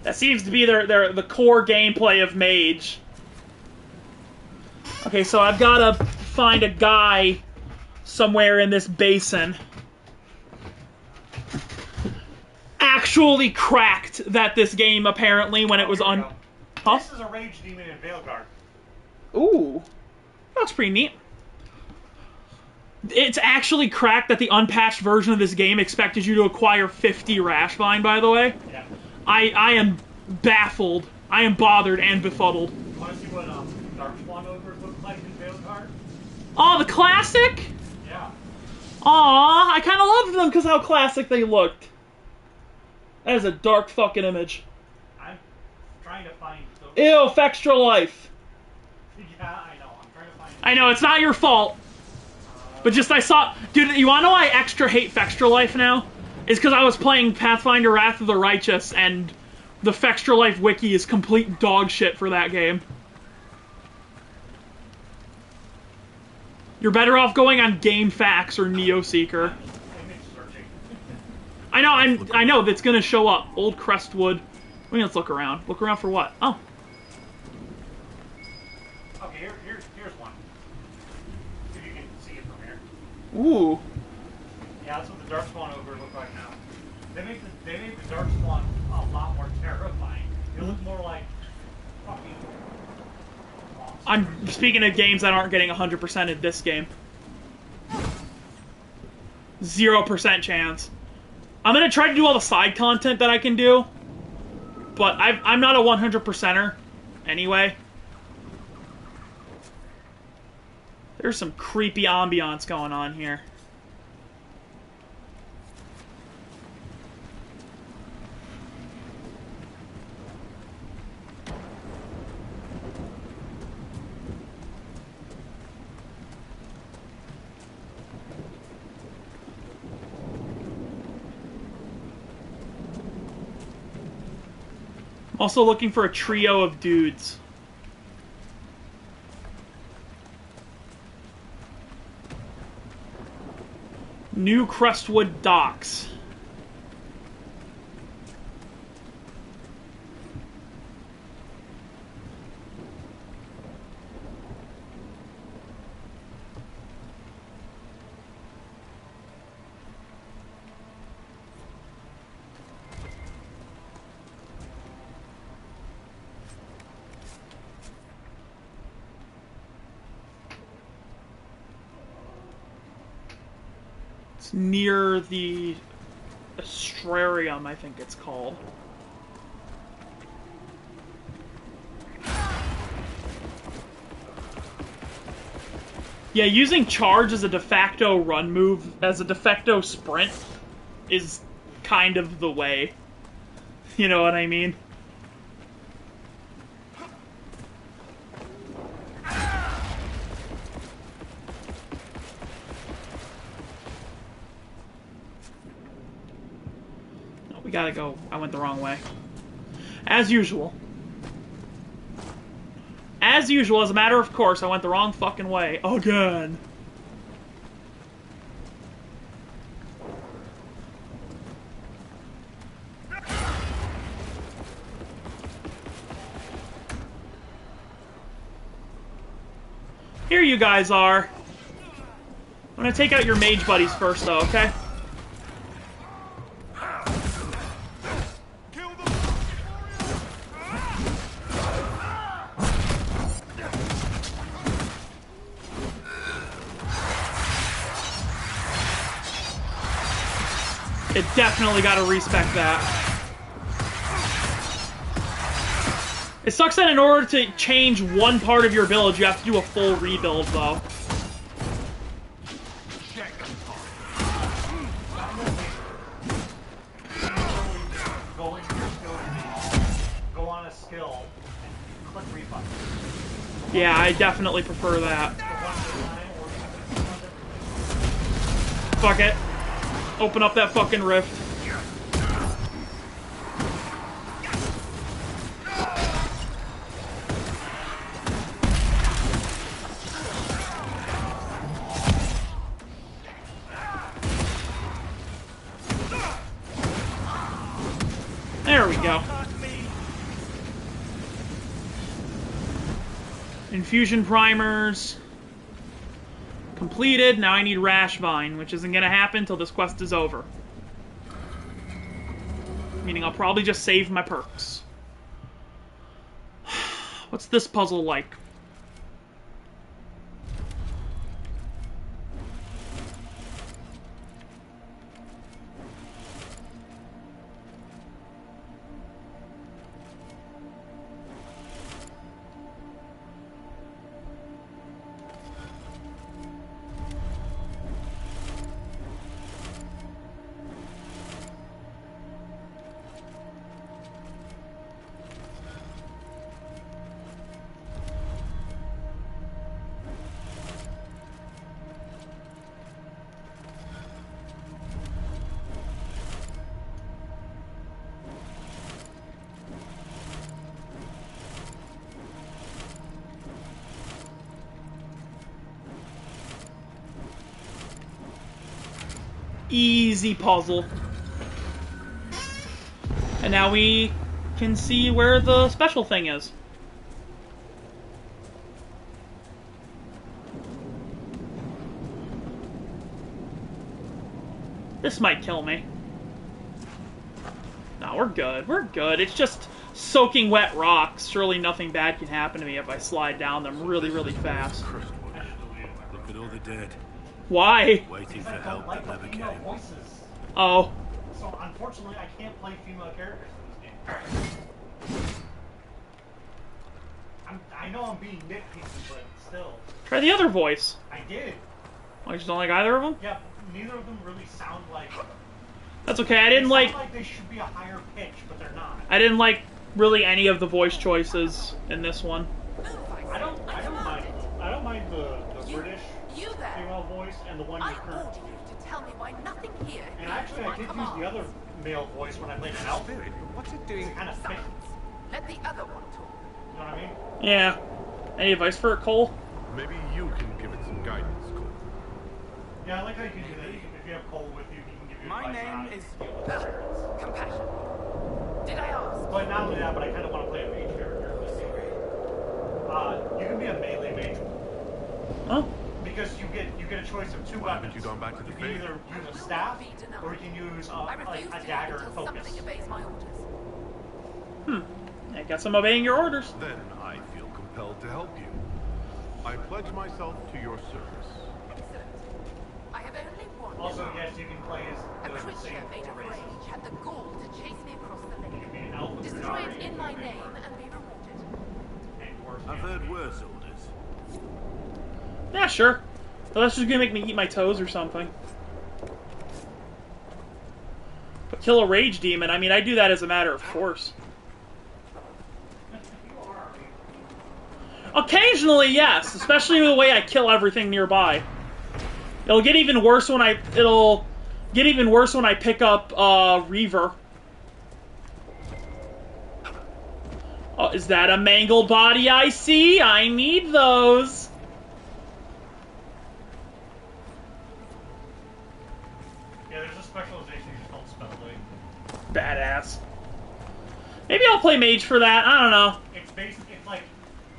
Speaker 1: That seems to be the core gameplay of Mage. Okay, so I've gotta find a guy somewhere in this basin. Actually cracked that this game apparently when it was on. Huh?
Speaker 2: This is a rage demon in Veilguard.
Speaker 1: Ooh, that's pretty neat. It's actually cracked that the unpatched version of this game expected you to acquire 50 Rashvine, by the way.
Speaker 2: Yeah.
Speaker 1: I am baffled. I am bothered and befuddled.
Speaker 2: Want to see what Darkspawn ogres look like in Veilguard?
Speaker 1: Oh, the classic?
Speaker 2: Yeah.
Speaker 1: Aw, I kind of loved them because how classic they looked. That is a dark fucking image.
Speaker 2: I'm trying to find...
Speaker 1: Ew, Fextra Life.
Speaker 2: Yeah, I know. I'm trying to find...
Speaker 1: I know, it's not your fault. But just I saw... Dude, you wanna know why I extra hate Fextra Life now? It's because I was playing Pathfinder Wrath of the Righteous, and the Fextra Life wiki is complete dog shit for that game. You're better off going on GameFAQs or NeoSeeker. I know, that's gonna show up. Old Crestwood. Let's look around. Look around for what? Oh.
Speaker 2: Okay, here's one. If you can see it from here.
Speaker 1: Ooh.
Speaker 2: Yeah, that's what the Darkspawn ogre look like now. They make the Darkspawn a lot more terrifying. They look more like fucking...
Speaker 1: I'm speaking of games that aren't getting 100% in this game. 0% chance. I'm gonna try to do all the side content that I can do, but I'm not a 100%er anyway. There's some creepy ambiance going on here. Also looking for a trio of dudes. New Crestwood Docks. Near the Astrarium, I think it's called. Yeah, using charge as a de facto run move, as a de facto sprint, is kind of the way. You know what I mean? We gotta go. I went the wrong way. As usual. As usual, as a matter of course, I went the wrong fucking way. Again. Here you guys are. I'm gonna take out your mage buddies first, though, okay? It definitely gotta respect that. It sucks that in order to change one part of your village, you have to do a full rebuild, though.
Speaker 2: Go on a skill and click refund.
Speaker 1: Yeah, I definitely prefer that. Fuck it. Open up that fucking rift. There we go. Infusion primers. Completed. Now I need Rash Vine, which isn't going to happen until this quest is over. Meaning I'll probably just save my perks. What's this puzzle like? Easy puzzle. And now we can see where the special thing is. This might kill me. No, we're good. We're good. It's just soaking wet rocks. Surely nothing bad can happen to me if I slide down them really, really fast.
Speaker 8: Look at all the dead.
Speaker 1: Why?
Speaker 8: Waiting for help that never came.
Speaker 1: Oh.
Speaker 2: So unfortunately, I can't play female characters in this game. I know I'm being nitpicky, but still.
Speaker 1: Try the other voice.
Speaker 2: I did.
Speaker 1: Oh, you just don't like either of them?
Speaker 2: Yeah, neither of them really sound like.
Speaker 1: That's okay. I didn't like.
Speaker 2: Like they should be a higher pitch, but they're not.
Speaker 1: I didn't like really any of the voice choices in this one.
Speaker 2: I don't mind the British female voice and the one you're currently using.
Speaker 6: To tell me why nothing here.
Speaker 2: And actually, I did use the other male voice when I played an elf.
Speaker 9: What's it doing?
Speaker 2: Kind of fit.
Speaker 6: Let the other one talk.
Speaker 2: You know what I mean?
Speaker 1: Yeah. Any advice for it, Cole?
Speaker 8: Maybe you can give it some guidance, Cole.
Speaker 2: Yeah, I like how you can do that. If you have Cole with you, he can give you
Speaker 6: My
Speaker 2: advice on
Speaker 6: name is
Speaker 2: Compassion.
Speaker 6: Did I ask?
Speaker 2: But not only that, but I kind of want to play a mage character. You can be a melee mage.
Speaker 1: Oh.
Speaker 2: Because you get a choice of two weapons.
Speaker 8: You gone back to the
Speaker 2: You can either use a staff, or you can use like a dagger and focus.
Speaker 1: I guess I'm obeying your orders.
Speaker 8: Then I feel compelled to help you. I pledge myself to your service.
Speaker 6: I have only one.
Speaker 2: Also, yes, you can play as
Speaker 6: A
Speaker 2: the
Speaker 6: creature
Speaker 2: same
Speaker 6: made of
Speaker 2: races.
Speaker 6: rage had the gall to chase me across the
Speaker 2: You can be an
Speaker 6: lake.
Speaker 2: elf,
Speaker 6: Destroy
Speaker 2: Qunari,
Speaker 6: it in my
Speaker 2: you can be
Speaker 6: name
Speaker 2: a
Speaker 6: and be rewarded.
Speaker 2: and worse
Speaker 8: I've
Speaker 2: can
Speaker 8: heard
Speaker 2: be.
Speaker 8: worse orders.
Speaker 1: Yeah, sure. But that's just gonna make me eat my toes or something. But kill a rage demon, I mean, I do that as a matter of course. Occasionally, yes, especially the way I kill everything nearby. It'll get even worse when I pick up Reaver. Oh, is that a mangled body I see? I need those.
Speaker 2: Yeah, there's a specialization you just don't spell like.
Speaker 1: Badass. Maybe I'll play mage for that. I don't know.
Speaker 2: It's basically it's like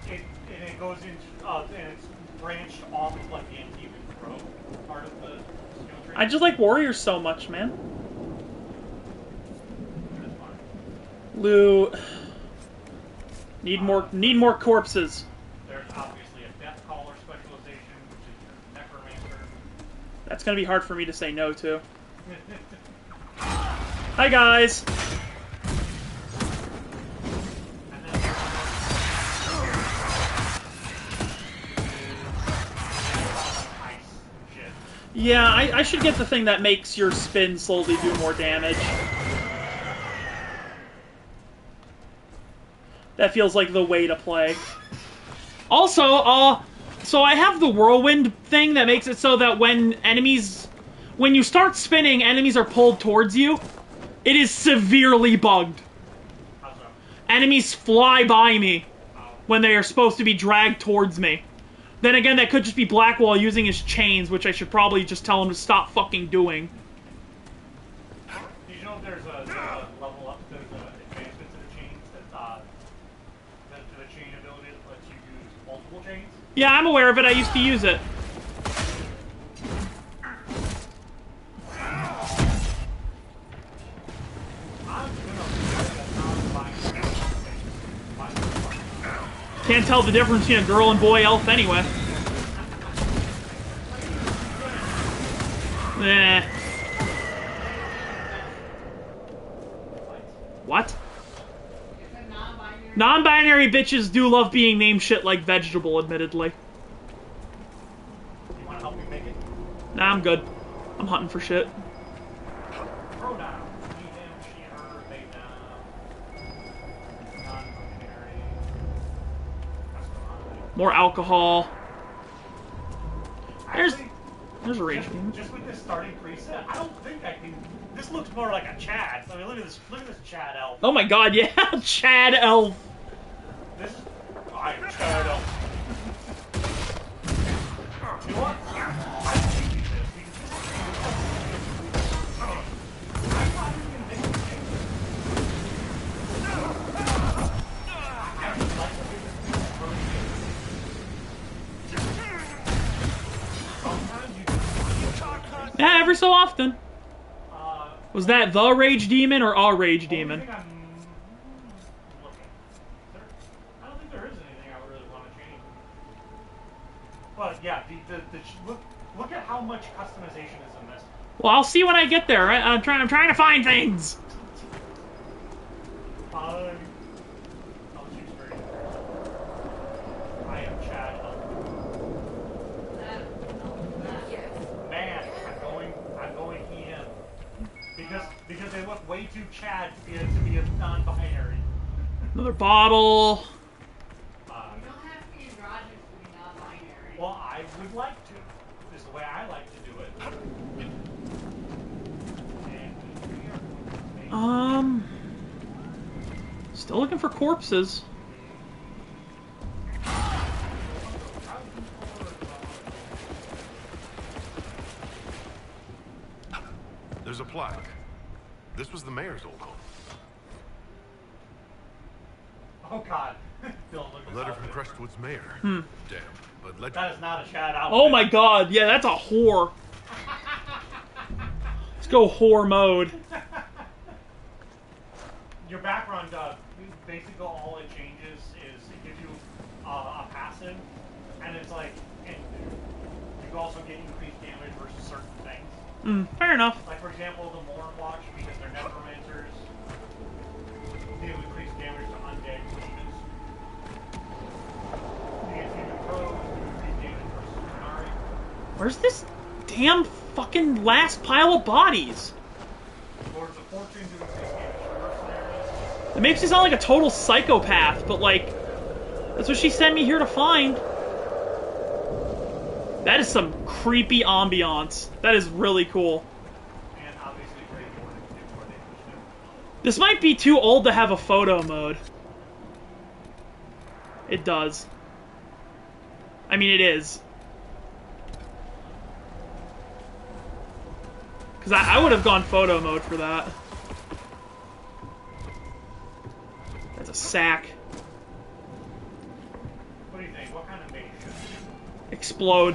Speaker 2: it goes into and it's branched off to like the antique and pro part of the skill tree.
Speaker 1: I just like warriors so much, man. Lou, need more corpses.
Speaker 2: There's obviously a death caller specialization, which is your necromancer.
Speaker 1: That's gonna be hard for me to say no to. Hi guys. Yeah, I should get the thing that makes your spin slowly do more damage. That feels like the way to play. Also, so I have the whirlwind thing that makes it so that when you start spinning, enemies are pulled towards you. It is severely bugged. Enemies fly by me when they are supposed to be dragged towards me. Then again, that could just be Blackwall using his chains, which I should probably just tell him to stop fucking doing.
Speaker 2: Did you know there's a level up, there's an advancement to the chains, the chain ability that lets you use multiple chains?
Speaker 1: Yeah, I'm aware of it. I used to use it. Can't tell the difference between a girl and boy elf anyway. Eh. What? Non-binary bitches do love being named shit like vegetable, admittedly.
Speaker 2: You wanna help me make it?
Speaker 1: Nah, I'm good. I'm hunting for shit.
Speaker 2: Pronoun. He, him, she, her, they, non-binary.
Speaker 1: More alcohol. There's a rage demon.
Speaker 2: Just with this starting preset, I don't think I can. This looks more like a Chad. I mean, look at this Chad elf.
Speaker 1: Oh my god, yeah, Chad elf.
Speaker 2: This is. I am Chad elf. You know what? I think this because I'm not even gonna make this game. I actually like the way this thing approaches.
Speaker 1: Yeah, every so often. Was that the rage demon or a rage demon?
Speaker 2: I don't think there is anything I really want to change. But yeah, look at how much customization is in this.
Speaker 1: Well, I'll see when I get there. Right? I'm trying to find things.
Speaker 2: I am Chad. Man, I'm going EM. Because they look way too Chad to be a non-binary.
Speaker 1: Another bottle.
Speaker 3: You don't have to be androgynous to be non-binary.
Speaker 2: Well, I would like to. This is the way I like to do it.
Speaker 1: Still looking for corpses.
Speaker 8: There's a plaque. This was the mayor's old home.
Speaker 2: Oh God.
Speaker 8: A letter from Crestwood's mayor.
Speaker 1: Hmm.
Speaker 8: Damn, but legend.
Speaker 2: That is not a Chad outfit.
Speaker 1: Oh my god, yeah, that's a whore. Let's go whore mode.
Speaker 2: Your background, basically all it changes is it gives you a passive, and it's like, and you also get increased damage versus certain things.
Speaker 1: Fair enough.
Speaker 2: Like for example, the Morn Watch, because they're necromancers, they do increased damage to undead demons. The Human Crows do increased damage versus Minari.
Speaker 1: Where's this damn fucking last pile of bodies?
Speaker 2: Lords of Fortune do increased damage to mercenaries.
Speaker 1: It makes me sound like a total psychopath, but like, that's what she sent me here to find. That is some creepy ambiance. That is really cool.
Speaker 2: And obviously Grey Warden can do more damage too.
Speaker 1: This might be too old to have a photo mode. It does. I mean, it is. Because I would have gone photo mode for that. That's a sack.
Speaker 2: What do you think? What kind of mage should
Speaker 1: explode.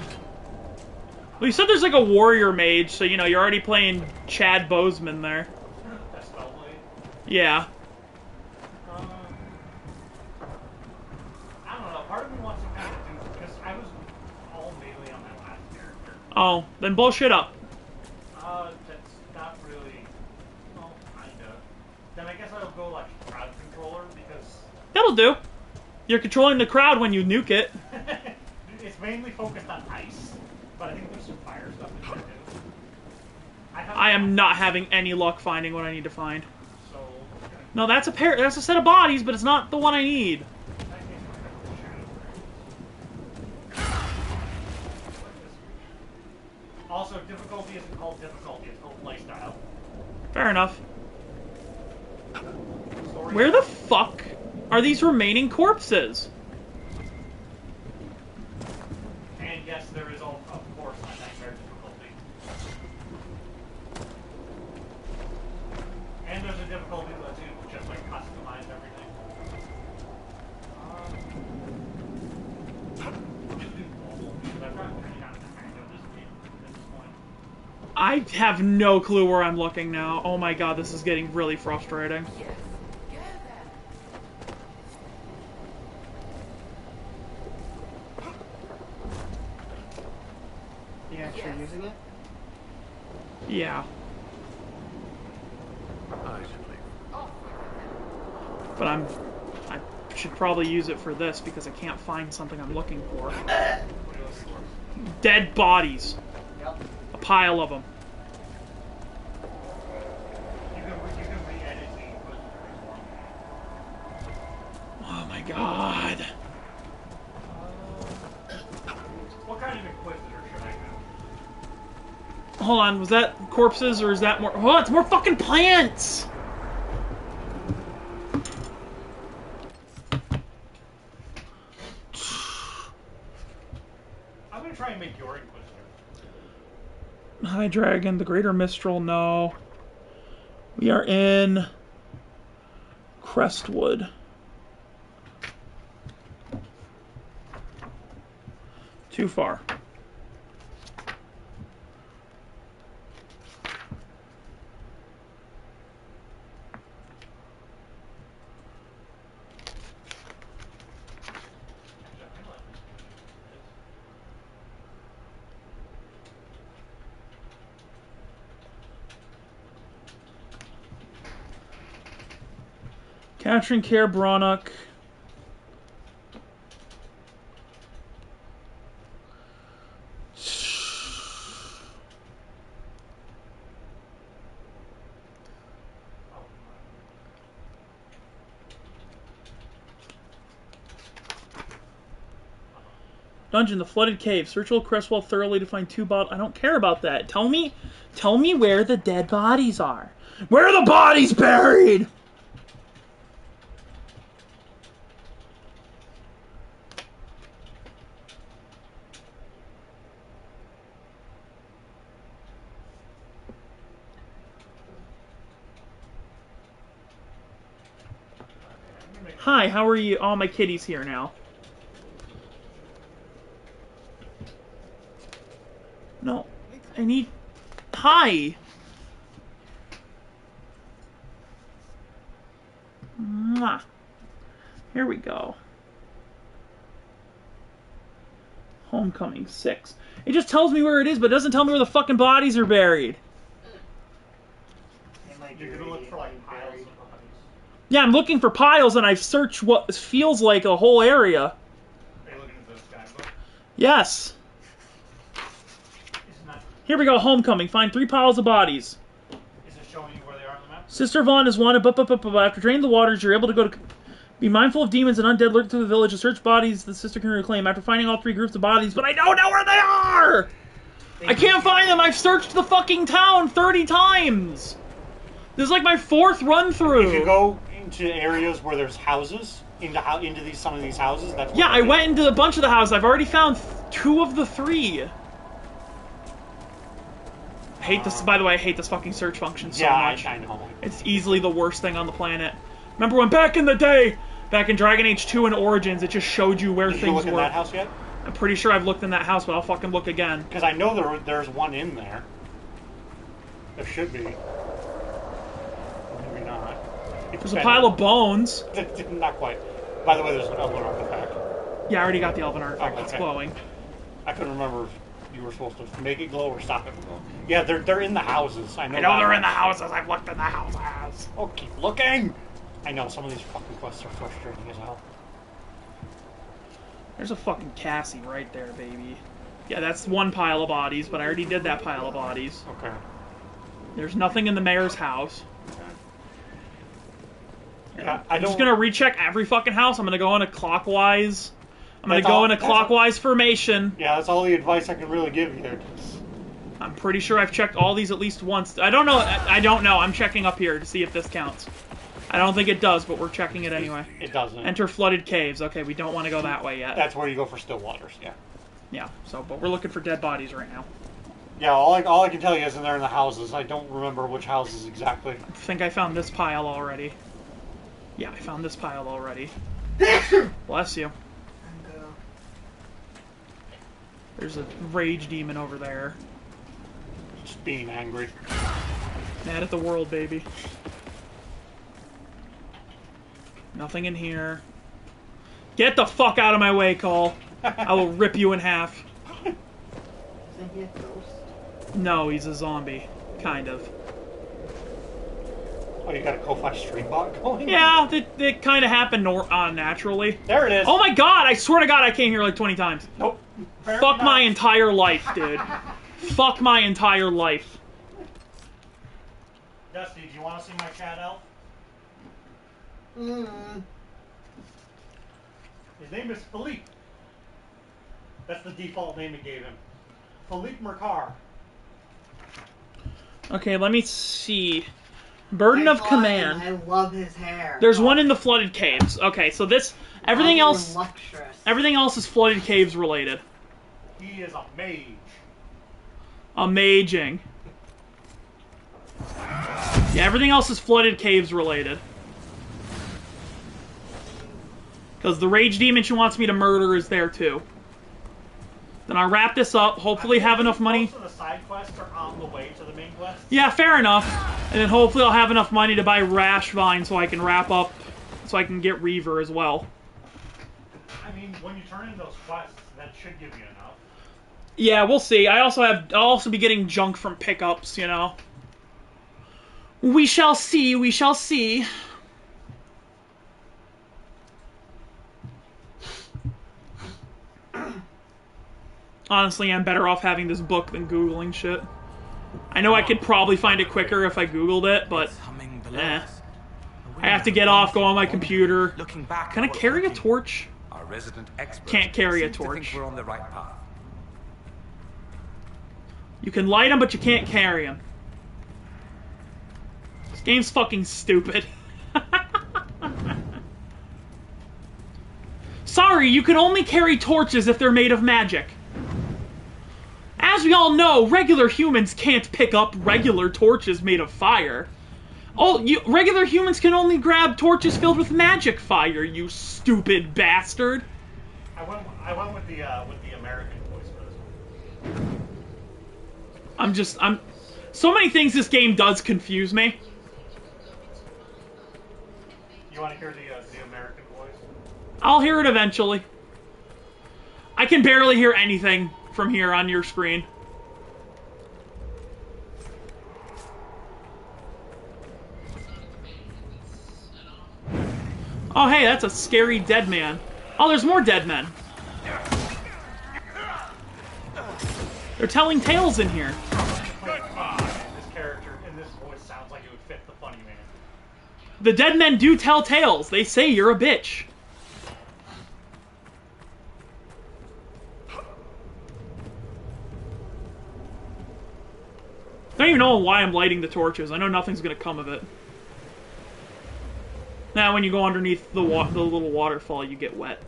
Speaker 1: Well, you said there's like a warrior mage, so you know you're already playing Chad Boseman there.
Speaker 2: That's Spellblade.
Speaker 1: Yeah.
Speaker 2: I don't know. Part of me wants to kind of do because I was all melee on that last character.
Speaker 1: Oh, then bullshit up.
Speaker 2: That's not really. Well, kinda. Then I guess I'll go like crowd controller because
Speaker 1: That'll do. You're controlling the crowd when you nuke it.
Speaker 2: it's mainly focused on ice, but I think there's some fire stuff in there too.
Speaker 1: I am not having any luck finding what I need to find.
Speaker 2: So.
Speaker 1: No, that's a pair. That's a set of bodies, but it's not the one I need.
Speaker 2: Also, difficulty isn't called difficulty, it's called playstyle.
Speaker 1: Fair enough. Where the fuck are these remaining corpses?
Speaker 2: And yes, there is, of course, a nightmare difficulty. And there's a difficulty that lets you just like customize everything. Just do normal, because I've gotten kind of the hang of this game at this point.
Speaker 1: I have no clue where I'm looking now. Oh my god, this is getting really frustrating.
Speaker 3: You actually using it?
Speaker 1: Yeah.
Speaker 8: I should leave.
Speaker 1: But I should probably use it for this because I can't find something I'm looking for. Dead bodies.
Speaker 3: Yep.
Speaker 1: A pile of them. Oh my god.
Speaker 2: What kind of Inquisitor should I go?
Speaker 1: Hold on, was that corpses or is that more? Oh, it's more fucking plants!
Speaker 2: I'm gonna try and make your Inquisitor.
Speaker 1: High Dragon, the Greater Mistral, no. We are in Crestwood. Too far. Capturing Care Brannock. Dungeon, the flooded cave. Search Old Crestwell thoroughly to find 2 bottles. I don't care about that. Tell me where the dead bodies are. Where are the bodies buried? Hi, how are you? Oh, my kitty's here now. No, I need... Hi! Mwah. Here we go. Homecoming 6. It just tells me where it is, but it doesn't tell me where the fucking bodies are buried.
Speaker 2: You're gonna look for like piles of bodies.
Speaker 1: Yeah, I'm looking for piles, and I've searched what feels like a whole area.
Speaker 2: Are you looking at the skyblock?
Speaker 1: Yes. Here we go, Homecoming. Find 3 piles of bodies.
Speaker 2: Is it showing you where they are on the map?
Speaker 1: Sister Vaughn is wanted, but after draining the waters, you're able to go to... Be mindful of demons and undead lurk through the village to search bodies the sister can reclaim. After finding all 3 groups of bodies, but I don't know where they are! I can't find them! I've searched the fucking town 30 times! This is like my 4th run-through.
Speaker 2: If you go into areas where there's houses, into some of these houses, that's...
Speaker 1: Yeah, I went into a bunch of the houses. I've already found 2 of the 3. I hate this, by the way, I hate this fucking search function so much.
Speaker 2: I know.
Speaker 1: It's easily the worst thing on the planet. Remember when back in the day, back in Dragon Age 2 and Origins, it just showed you where things were.
Speaker 2: Did you look at that house yet?
Speaker 1: I'm pretty sure I've looked in that house, but I'll fucking look again.
Speaker 2: Because I know there's one in there. There should be. Maybe not.
Speaker 1: There's a pile of bones.
Speaker 2: Not quite. By the way, there's an Elven artifact.
Speaker 1: Yeah, I already got the Elven artifact.
Speaker 2: Oh,
Speaker 1: It's
Speaker 2: okay.
Speaker 1: glowing.
Speaker 2: I couldn't remember if you were supposed to make it glow or stop it from glowing. Yeah, they're in the houses. I know
Speaker 1: they're in the houses. I've looked in the houses.
Speaker 2: Oh, keep looking! I know, some of these fucking quests are frustrating as hell.
Speaker 1: There's a fucking Cassie right there, baby. Yeah, that's one pile of bodies, but I already did that pile of bodies.
Speaker 2: Okay.
Speaker 1: There's nothing in the mayor's house.
Speaker 2: Yeah,
Speaker 1: I'm just gonna recheck every fucking house. I'm gonna go in a clockwise. I'm gonna go in a clockwise formation.
Speaker 2: Yeah, that's all the advice I can really give you.
Speaker 1: I'm pretty sure I've checked all these at least once. I don't know. I don't know. I'm checking up here to see if this counts. I don't think it does, but we're checking it anyway.
Speaker 2: It doesn't.
Speaker 1: Enter flooded caves. Okay, we don't want to go that way yet.
Speaker 2: That's where you go for still waters, yeah.
Speaker 1: Yeah, but we're looking for dead bodies right now.
Speaker 2: Yeah, all I can tell you is in there in the houses. I don't remember which houses exactly.
Speaker 1: I think I found this pile already. Yeah, I found this pile already. Bless you. There's a rage demon over there.
Speaker 2: Just being angry.
Speaker 1: Mad at the world, baby. Nothing in here. Get the fuck out of my way, Cole. I will rip you in half.
Speaker 3: Isn't he a ghost?
Speaker 1: No, he's a zombie. Kind of.
Speaker 2: Oh, you got a Ko-Fi stream bot going?
Speaker 1: Yeah, it kind of happened naturally.
Speaker 2: There it is.
Speaker 1: Oh my god, I swear to god I came here like 20 times.
Speaker 2: Nope.
Speaker 1: Fuck my entire life, dude. Fuck my entire life.
Speaker 2: Dusty, do you want to see my chat elf? His name is Philippe. That's the default name it gave him. Philippe Mercar.
Speaker 1: Okay, let me see. Burden of Command.
Speaker 3: I love his hair.
Speaker 1: There's one in the flooded caves. Okay, so everything else is flooded caves related.
Speaker 2: He is a mage.
Speaker 1: Amazing. Yeah, everything else is flooded caves related. Because the rage demon she wants me to murder is there too. Then I'll wrap this up, hopefully have enough money.
Speaker 2: Most of the side quests are on the way to the main quest.
Speaker 1: Yeah, fair enough. And then hopefully I'll have enough money to buy Rash Vine so I can wrap up, so I can get Reaver as well.
Speaker 2: I mean, when you turn in those quests, that should give you enough.
Speaker 1: Yeah, we'll see. I'll also be getting junk from pickups, you know. We shall see, we shall see. Honestly, I'm better off having this book than Googling shit. I know I could probably find it quicker if I Googled it, but I have to get off, go on my computer. Can I carry a torch?
Speaker 15: Our resident expert
Speaker 1: Can't carry a
Speaker 15: seems to
Speaker 1: torch.
Speaker 15: think we're on the right path.
Speaker 1: You can light them, but you can't carry them. This game's fucking stupid. Sorry, you can only carry torches if they're made of magic. As we all know, regular humans can't pick up regular torches made of fire. Regular humans can only grab torches filled with magic fire, you stupid bastard.
Speaker 2: I went with the American voice for this one.
Speaker 1: So many things this game does confuse me.
Speaker 2: You want to hear the American voice?
Speaker 1: I'll hear it eventually. I can barely hear anything from here on your screen. Oh, hey, that's a scary dead man. Oh, there's more dead men. They're telling tales in here.
Speaker 2: This character in this voice sounds like it would fit the funny man.
Speaker 1: The dead men do tell tales. They say you're a bitch. I don't even know why I'm lighting the torches. I know nothing's gonna come of it. Now, when you go underneath the little waterfall, you get wet.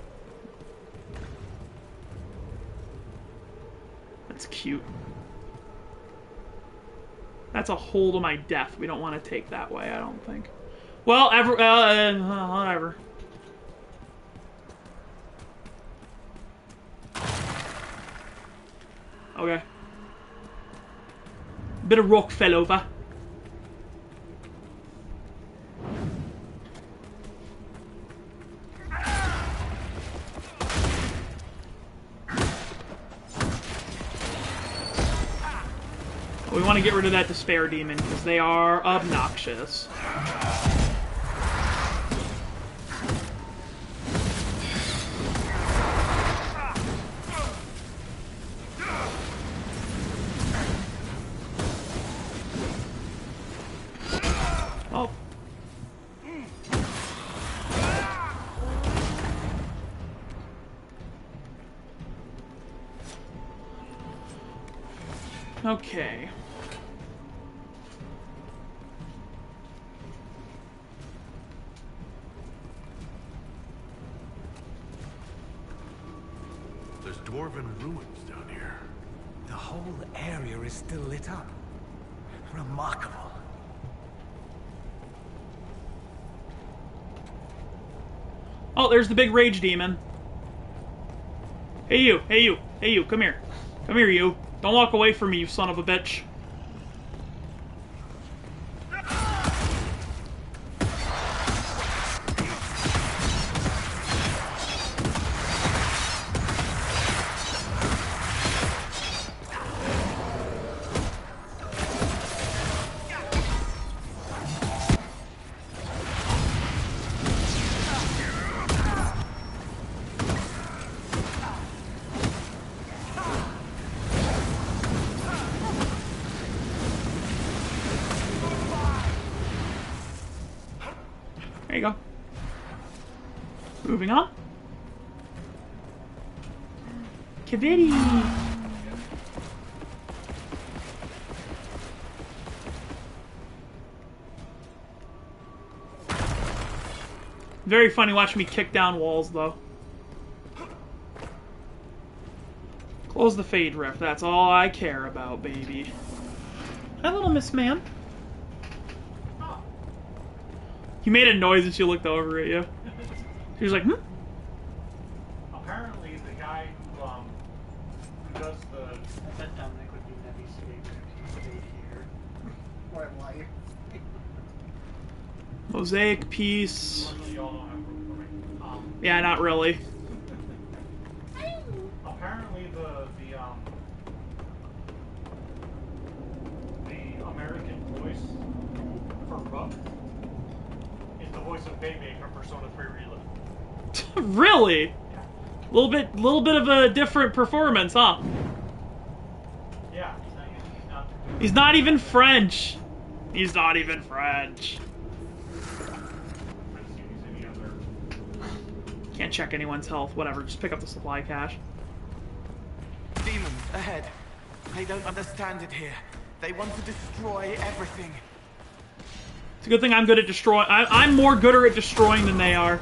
Speaker 1: That's cute. That's a hole to my death. We don't want to take that way, I don't think. Well, whatever. Okay. Bit of rock fell over. We want to get rid of that despair demon because they are obnoxious. Oh. Okay.
Speaker 8: There's dwarven ruins down here.
Speaker 15: The whole area is still lit up. Remarkable.
Speaker 1: Oh, there's the big rage demon. Hey you, hey you, hey you, come here. Come here, you. Don't walk away from me, you son of a bitch. There you go. Moving on. Kavitty! Very funny watching me kick down walls, though. Close the Fade Rift. That's all I care about, baby. Hi, little Miss Man. You made a noise and she looked over at you. She was like, hmm?
Speaker 2: Apparently, the guy who does the...
Speaker 3: I bet Dominic would be Nevy's favorite. He stayed here. Or in life.
Speaker 1: Mosaic piece. Yeah, not really.
Speaker 2: Apparently, the American voice for Rook is the voice of Bebe from Persona 3 Reload.
Speaker 1: Really? Yeah. Little bit of a different performance, huh?
Speaker 2: Yeah,
Speaker 1: he's not even French. He's not even French. Can't check anyone's health. Whatever, just pick up the supply cache.
Speaker 13: Demons ahead. They don't understand it here. They want to destroy everything.
Speaker 1: It's a good thing I'm good at destroying. I'm more gooder at destroying than they are.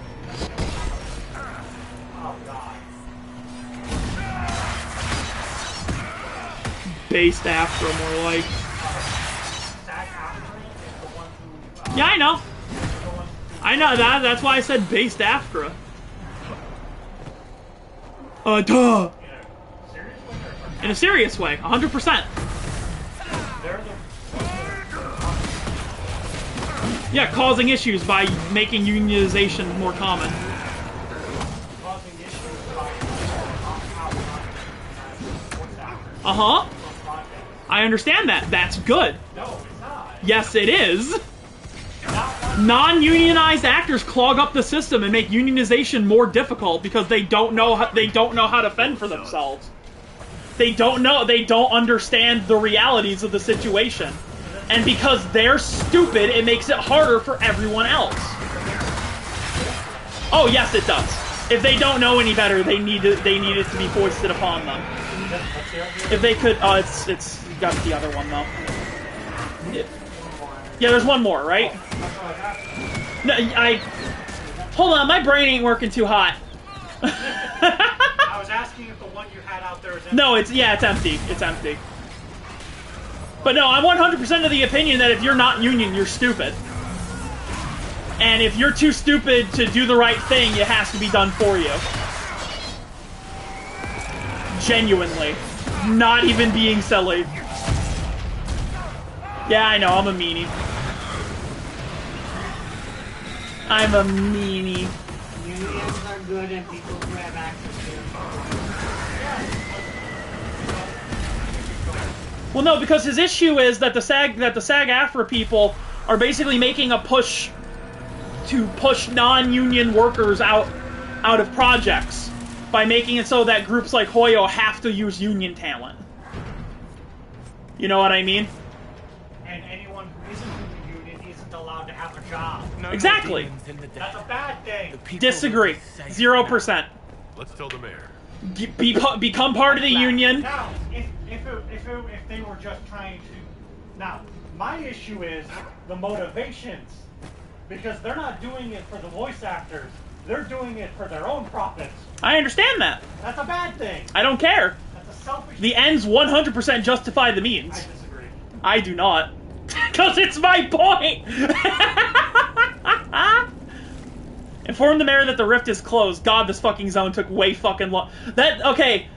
Speaker 2: Oh, God.
Speaker 1: Based after more like. Yeah, I know. I know that. That's why I said based after. Duh. In a serious way, 100%. Yeah, causing issues by making unionization more common. Uh-huh. I understand that. That's good.
Speaker 2: No, it's not.
Speaker 1: Yes, it is. Non-unionized actors clog up the system and make unionization more difficult because they don't know how to fend for themselves. They don't understand the realities of the situation. And because they're stupid, it makes it harder for everyone else. Oh, yes, it does. If they don't know any better, they need it to be foisted upon them. If they could, it's got the other one though. Yeah, there's one more, right? No, hold on, my brain ain't working too hot.
Speaker 2: I was asking if the one you had out there is empty.
Speaker 1: No, it's empty. It's empty. But no, I'm 100% of the opinion that if you're not union, you're stupid. And if you're too stupid to do the right thing, it has to be done for you. Genuinely. not even being silly. Yeah, I know, I'm a meanie. I'm a meanie.
Speaker 3: Unions are good and people who have access to them.
Speaker 1: Well, no, because his issue is that the SAG-AFTRA people are basically making a push to push non-union workers out of projects by making it so that groups like Hoyo have to use union talent. You know what I mean?
Speaker 2: And anyone who isn't in the union isn't allowed to have a job.
Speaker 1: Exactly.
Speaker 2: That's a bad thing.
Speaker 1: Disagree. 0%.
Speaker 8: Let's tell the mayor.
Speaker 1: Become part of the union.
Speaker 2: Now, if they were just trying to... Now, my issue is the motivations. Because they're not doing it for the voice actors. They're doing it for their own profits.
Speaker 1: I understand that.
Speaker 2: That's a bad thing.
Speaker 1: I don't care.
Speaker 2: That's a selfish...
Speaker 1: The ends 100% justify the means.
Speaker 2: I disagree.
Speaker 1: I do not. Because it's my point! Inform the mayor that the rift is closed. God, this fucking zone took way fucking long. Okay,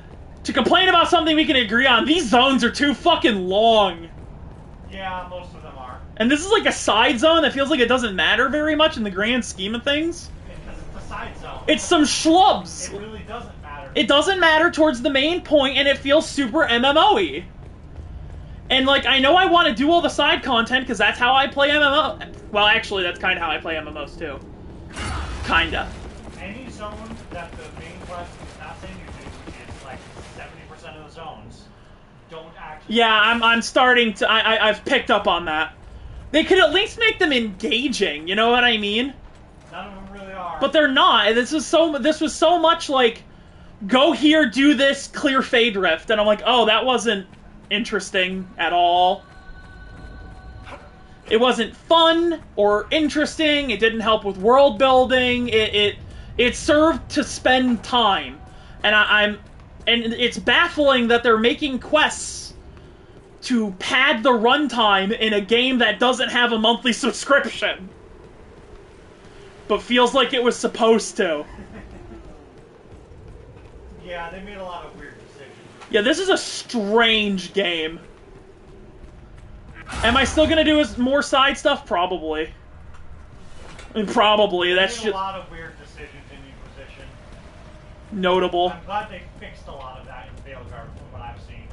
Speaker 1: to complain about something we can agree on, these zones are too fucking long.
Speaker 2: Yeah, most of them are.
Speaker 1: And this is like a side zone that feels like it doesn't matter very much in the grand scheme of things.
Speaker 2: Because it's a side zone.
Speaker 1: It's some schlubs.
Speaker 2: It really doesn't matter.
Speaker 1: It doesn't matter towards the main point, and it feels super MMO-y. And, like, I know I want to do all the side content, because that's how I play MMO. Well, actually, that's kind of how I play MMOs, too. Kinda.
Speaker 2: Any zone that the main quest is not saying you do, which is like 70% of the zones, don't actually...
Speaker 1: Yeah, I'm starting to... I've picked up on that. They could at least make them engaging, you know what I mean?
Speaker 2: None of them really are.
Speaker 1: But they're not. This was so much like, go here, do this, clear Fade Rift. And I'm like, oh, that wasn't interesting at all. It wasn't fun or interesting. It didn't help with world building. It served to spend time. And and it's baffling that they're making quests to pad the runtime in a game that doesn't have a monthly subscription. But feels like it was supposed to.
Speaker 2: Yeah, they made a lot of weird decisions.
Speaker 1: Yeah, this is a strange game. Am I still gonna do more side stuff? Probably. I mean, probably. That's
Speaker 2: They
Speaker 1: just
Speaker 2: made a lot of weird decisions in Inquisition.
Speaker 1: notable.
Speaker 2: I'm glad they fixed a lot of that in Veilguard from what I've seen.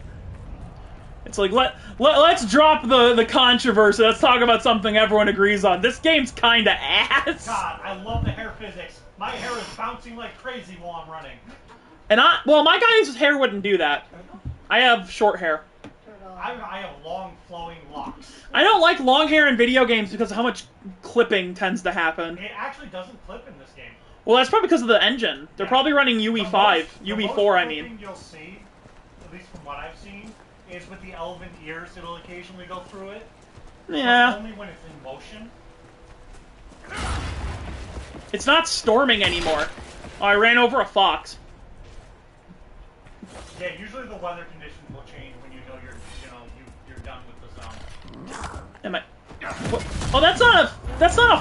Speaker 1: It's like, let's drop the controversy. Let's talk about something everyone agrees on. This game's kinda ass.
Speaker 2: God, I love the hair physics. My hair is bouncing like crazy while I'm running.
Speaker 1: And well, my guy's hair wouldn't do that. I have short hair.
Speaker 2: I have long, flowing locks.
Speaker 1: I don't like long hair in video games because of how much clipping tends to happen.
Speaker 2: It actually doesn't clip in this game.
Speaker 1: Well, that's probably because of the engine. They're probably running UE5. UE4, I mean.
Speaker 2: The most you'll see, at least from what I've seen, is with the elven ears, it'll occasionally go through it.
Speaker 1: Yeah.
Speaker 2: But only when it's in motion.
Speaker 1: It's not storming anymore. Oh, I ran over a fox.
Speaker 2: Yeah, usually the weather conditions will change when you know you're done with the zone.
Speaker 1: Am I? Oh, that's not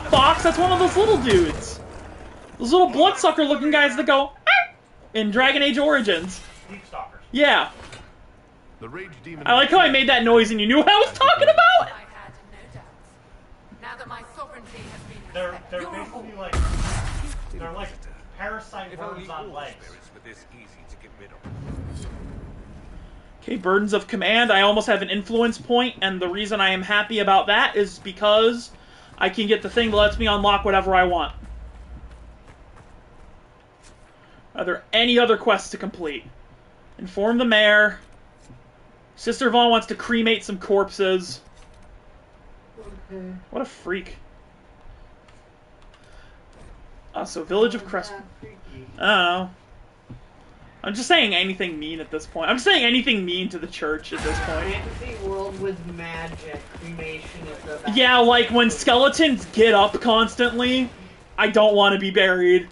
Speaker 1: a fox. That's one of those little dudes. Those little bloodsucker-looking guys that go in Dragon Age Origins.
Speaker 2: Deep stalkers.
Speaker 1: Yeah.
Speaker 8: The rage demon.
Speaker 1: I like how I made that noise and you knew what I was talking about.
Speaker 6: I had no doubts. Now that my sovereignty has been
Speaker 2: They're basically like they're like parasite worms on legs.
Speaker 1: Okay, Burdens of Command. I almost have an influence point, and the reason I am happy about that is because I can get the thing that lets me unlock whatever I want. Are there any other quests to complete? Inform the mayor. Sister Vaughn wants to cremate some corpses.
Speaker 3: Okay.
Speaker 1: What a freak. So Village of Crest... I don't know. I'm just saying anything mean at this point. I'm just saying anything mean to the church at this point.
Speaker 3: Fantasy world with magic. Cremation is the best.
Speaker 1: Yeah, like when skeletons get up constantly, I don't want to be buried.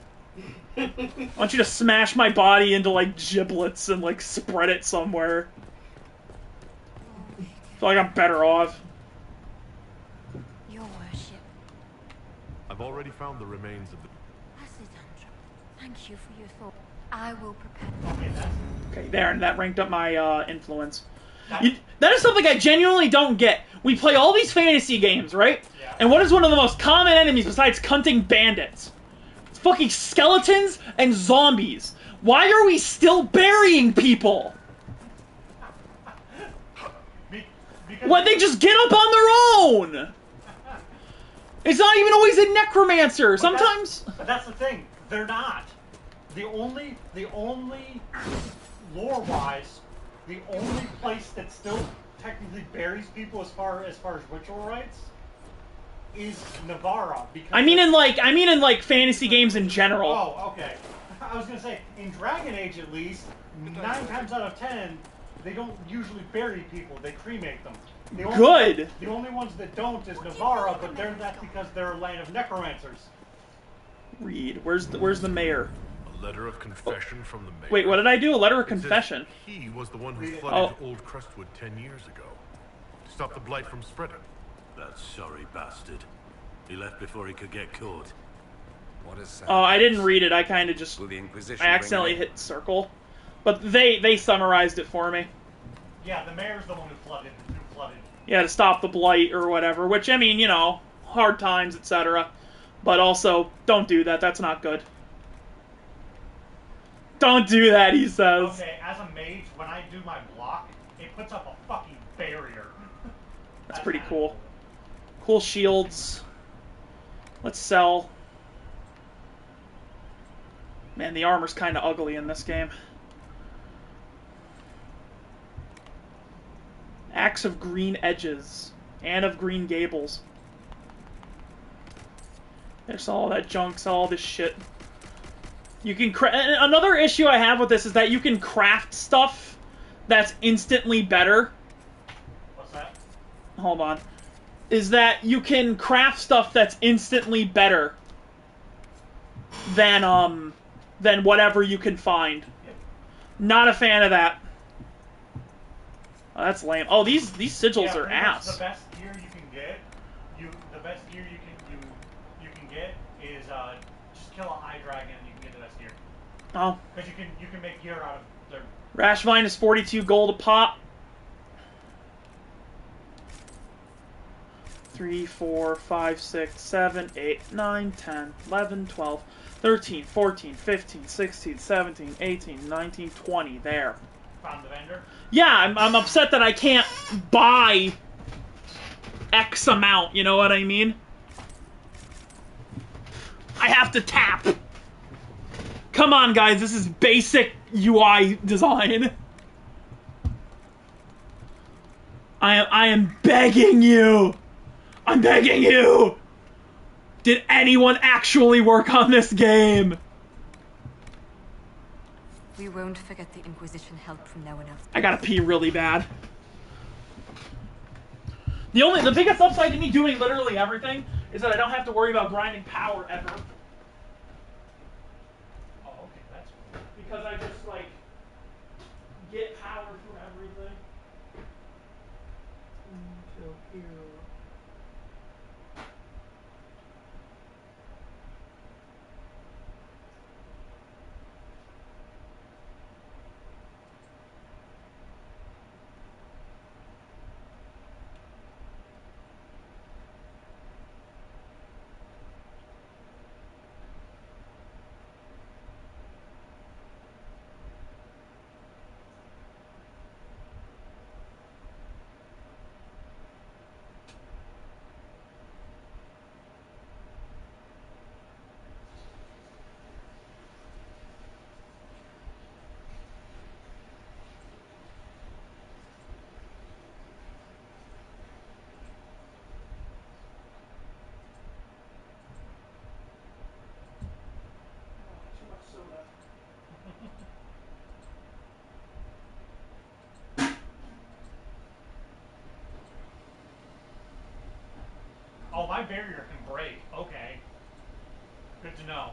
Speaker 1: I want you to smash my body into like giblets and like spread it somewhere. I feel like I'm better off.
Speaker 4: Your worship.
Speaker 8: I've already found the remains of the...
Speaker 11: Thank you for your thought. I will prepare.
Speaker 1: Okay, there, and that ranked up my influence. That is something I genuinely don't get. We play all these fantasy games, right?
Speaker 2: Yeah.
Speaker 1: And what is one of the most common enemies besides cunting bandits? It's fucking skeletons and zombies. Why are we still burying people? When they just get up on their own! It's not even always a necromancer. Sometimes...
Speaker 2: But that's the thing. They're not. The only lore-wise, the only place that still technically buries people as far as ritual rites is Navarra. Because
Speaker 1: I mean in like fantasy games in general.
Speaker 2: Oh, okay. I was gonna say in Dragon Age at least 9 times out of 10 they don't usually bury people; they cremate them.
Speaker 1: Good.
Speaker 2: The only ones that don't is Navarra, but that's because they're a land of necromancers.
Speaker 1: Read. Where's the mayor?
Speaker 8: A letter of confession from the mayor.
Speaker 1: Wait, what did I do? A letter of confession.
Speaker 8: He was the one who flooded Old Crestwood 10 years ago to stop the blight from spreading.
Speaker 14: That sorry bastard. He left before he could get caught.
Speaker 9: What is that?
Speaker 1: Oh, I didn't read it. I kind of just...
Speaker 9: Will the Inquisition
Speaker 1: I accidentally hit circle. But they summarized it for me.
Speaker 2: Yeah, the mayor's the one who flooded.
Speaker 1: Yeah, to stop the blight or whatever. Which, I mean, you know, hard times, etc. But also, don't do that. That's not good. Don't do that, he says.
Speaker 2: Okay, as a mage, when I do my block, it puts up a fucking barrier.
Speaker 1: That's pretty cool. Cool shields. Let's sell. Man, the armor's kind of ugly in this game. Axe of green edges. And of green gables. There's all that junk, sell all this shit. You can another issue I have with this is that you can craft stuff that's instantly better.
Speaker 2: What's that?
Speaker 1: Hold on. Is that you can craft stuff that's instantly better than whatever you can find.
Speaker 2: Yep.
Speaker 1: Not a fan of that. Oh, that's lame. Oh, these sigils are ass.
Speaker 2: The best gear you can get, the best gear you can get is just kill a high dragon and you can get the best gear.
Speaker 1: Oh.
Speaker 2: Because you can make gear out of their...
Speaker 1: Rash Vine is 42 gold a pop. 3, 4, 5, 6, 7, 8, 9, 10, 11, 12, 13, 14, 15, 16, 17, 18, 19, 20. There.
Speaker 2: Found the vendor?
Speaker 1: Yeah, I'm upset that I can't buy X amount, you know what I mean? I have to tap. Come on, guys, this is basic UI design. I am begging you. I'm begging you. Did anyone actually work on this game?
Speaker 4: We won't forget the Inquisition help from no one else.
Speaker 1: I gotta pee really bad. The biggest upside to me doing literally everything is that I don't have to worry about grinding power ever.
Speaker 2: Oh, okay, that's cool.
Speaker 1: Because I just, like, get power from everything. Until here.
Speaker 2: Oh, my barrier can break. Okay. Good to know.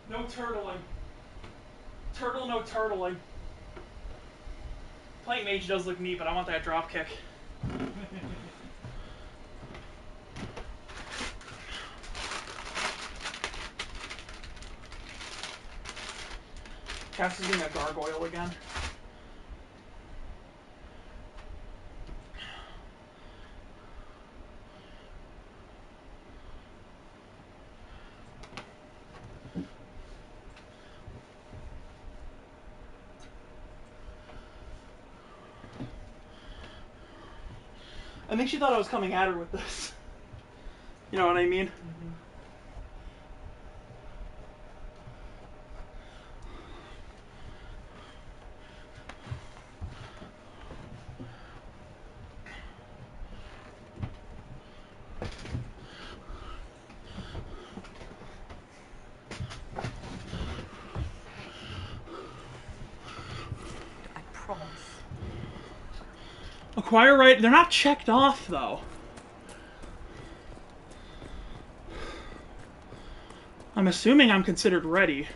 Speaker 1: No turtling. Turtle, no turtling. Playing mage does look neat, but I want that drop kick. Cass is being a gargoyle again. I think she thought I was coming at her with this. You know what I mean? Mm-hmm.
Speaker 6: I promise.
Speaker 1: Acquire right. They're not checked off though. I'm assuming I'm considered ready.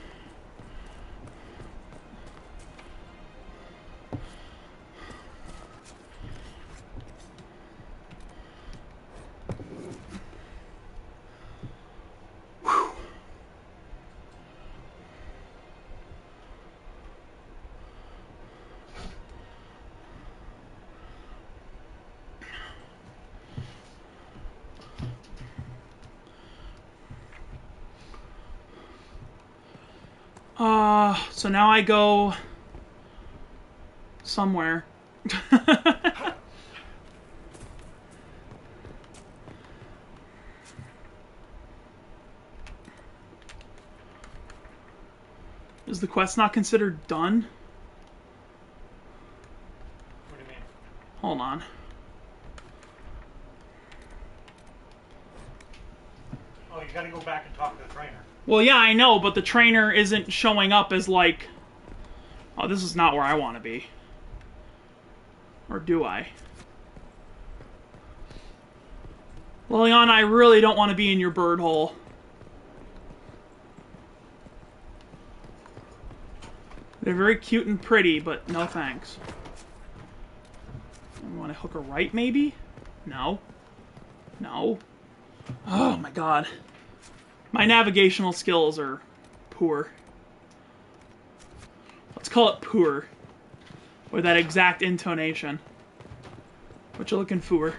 Speaker 1: So now I go somewhere. Is the quest not considered done?
Speaker 2: What do you mean?
Speaker 1: Hold on.
Speaker 2: Oh, you gotta go back and talk to the trainer.
Speaker 1: Well, yeah, I know, but the trainer isn't showing up as like, oh, this is not where I want to be. Or do I? Liliana, I really don't want to be in your bird hole. They're very cute and pretty, but no thanks. I want to hook her right, maybe? No. No. Oh my god. My navigational skills are poor. Let's call it poor. With that exact intonation. What you looking for?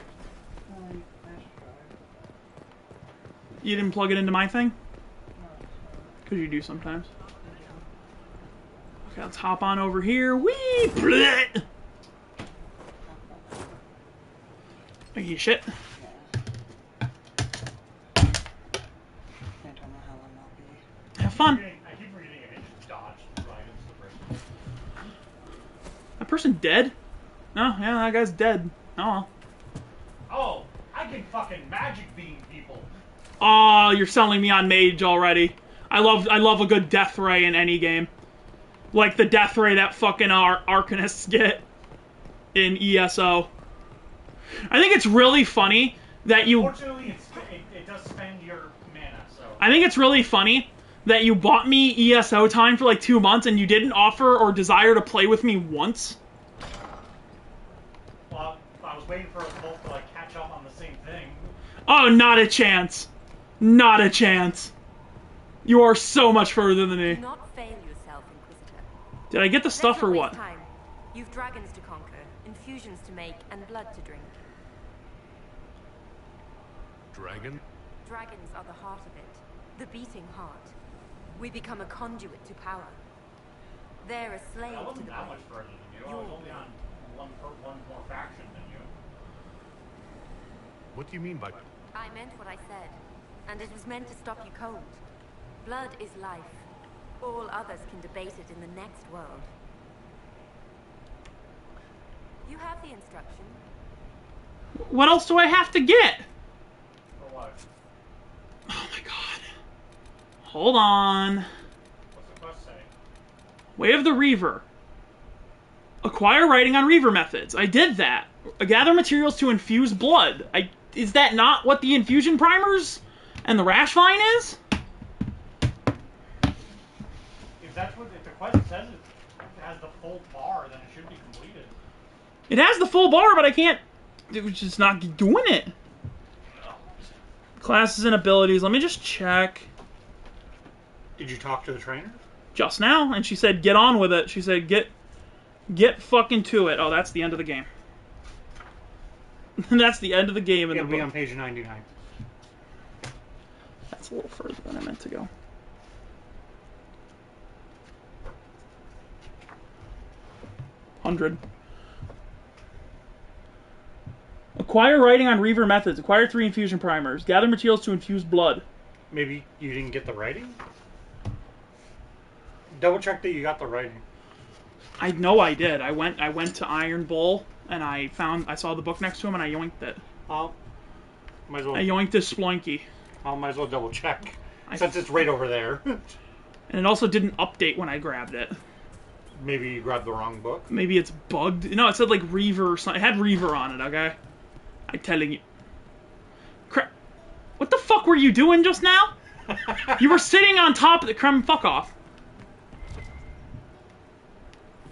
Speaker 1: You didn't plug it into my thing? Because you do sometimes. Okay, let's hop on over here. Whee! Bleh! Making shit. Have fun.
Speaker 2: I keep reading it. Just dodge right into the person.
Speaker 1: That person dead? Oh, yeah, that guy's dead. Oh well.
Speaker 2: Oh, I can fucking magic beam people.
Speaker 1: Oh, you're selling me on mage already. I love a good death ray in any game. Like the death ray that fucking arcanists get in ESO. I think it's really funny that you...
Speaker 2: Unfortunately, it does spend your mana, so...
Speaker 1: I think it's really funny that you bought me ESO time for like 2 months and you didn't offer or desire to play with me once.
Speaker 2: Well, I was waiting for us both to like catch up on the same thing.
Speaker 1: Oh, not a chance. Not a chance. You are so much further than me.
Speaker 4: Do not fail yourself, Inquisitor.
Speaker 1: Did I get the stuff or what?
Speaker 4: Time. You've dragons to conquer, infusions to make, and blood to drink.
Speaker 8: Dragon?
Speaker 4: Dragons are the heart of it. The beating heart. We become a conduit to power. They're a slave
Speaker 2: I
Speaker 4: to
Speaker 2: wasn't
Speaker 4: the
Speaker 2: that much further than you. I was only on one more faction than you.
Speaker 8: What do you mean by...
Speaker 4: I meant what I said, and it was meant to stop you cold. Blood is life. All others can debate it in the next world. You have the instruction.
Speaker 1: What else do I have to get?
Speaker 2: For what?
Speaker 1: Oh my god. Hold on.
Speaker 2: What's the quest say?
Speaker 1: Way of the Reaver. Acquire writing on Reaver methods. I did that. Gather materials to infuse blood. Is that not what the infusion primers and the rash vine is?
Speaker 2: If the quest says it has the full bar, then it should be completed.
Speaker 1: It has the full bar, but I can't... It was just not doing it. Classes and abilities. Let me just check.
Speaker 3: Did you talk to the trainer?
Speaker 1: Just now, and she said, get on with it. She said, get fucking to it. Oh, that's the end of the game. That's the end of the game in the
Speaker 2: It'll
Speaker 1: book.
Speaker 2: be on page 99.
Speaker 1: That's a little further than I meant to go. $100. Acquire writing on Reaver methods. Acquire 3 infusion primers. Gather materials to infuse blood.
Speaker 2: Maybe you didn't get the writing? Double check that you got the writing.
Speaker 1: I know I did. I went to Iron Bull and I saw the book next to him and I yoinked it.
Speaker 2: Oh, might as well.
Speaker 1: I yoinked his Sploinky.
Speaker 2: I might as well double check since it's right over there.
Speaker 1: And it also didn't update when I grabbed it.
Speaker 2: Maybe you grabbed the wrong book.
Speaker 1: Maybe it's bugged. No, it said like Reaver or something. It had Reaver on it. Okay, I'm telling you. Crap. What the fuck were you doing just now? You were sitting on top of the creme. Fuck off.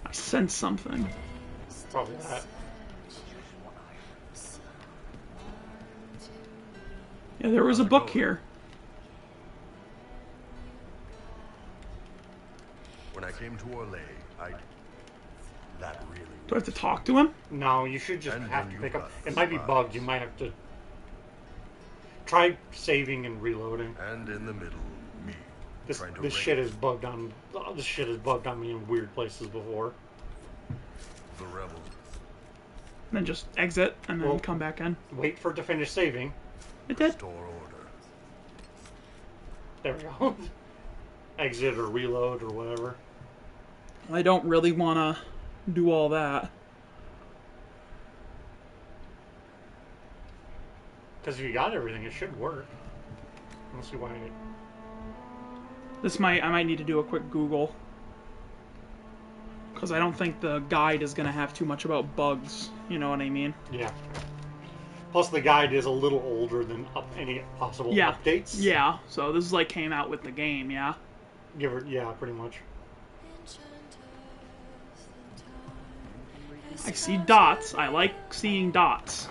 Speaker 1: I sensed something.
Speaker 2: Probably that.
Speaker 1: Yeah, there was a book here.
Speaker 8: When I came to Orlais, that really...
Speaker 1: Do I have to talk to him?
Speaker 2: No, you should just have to pick up. It might be bugged. You might have to try saving and reloading.
Speaker 8: And in the middle, me.
Speaker 2: This shit is bugged on. This shit is bugged on me in weird places before.
Speaker 8: The rebel.
Speaker 1: And then just exit and then come back in.
Speaker 2: Wait for it to finish saving.
Speaker 1: It did.
Speaker 8: Restore order.
Speaker 2: There we go. Exit or reload or whatever.
Speaker 1: I don't really want to do all that.
Speaker 2: Because if you got everything, it should work. I don't see why.
Speaker 1: I might need to do a quick Google. Because I don't think the guide is going to have too much about bugs. You know what I mean?
Speaker 2: Yeah. Plus, the guide is a little older than any possible updates.
Speaker 1: Yeah, so this is like came out with the game, yeah?
Speaker 2: Yeah, pretty much.
Speaker 1: I see dots. I like seeing dots.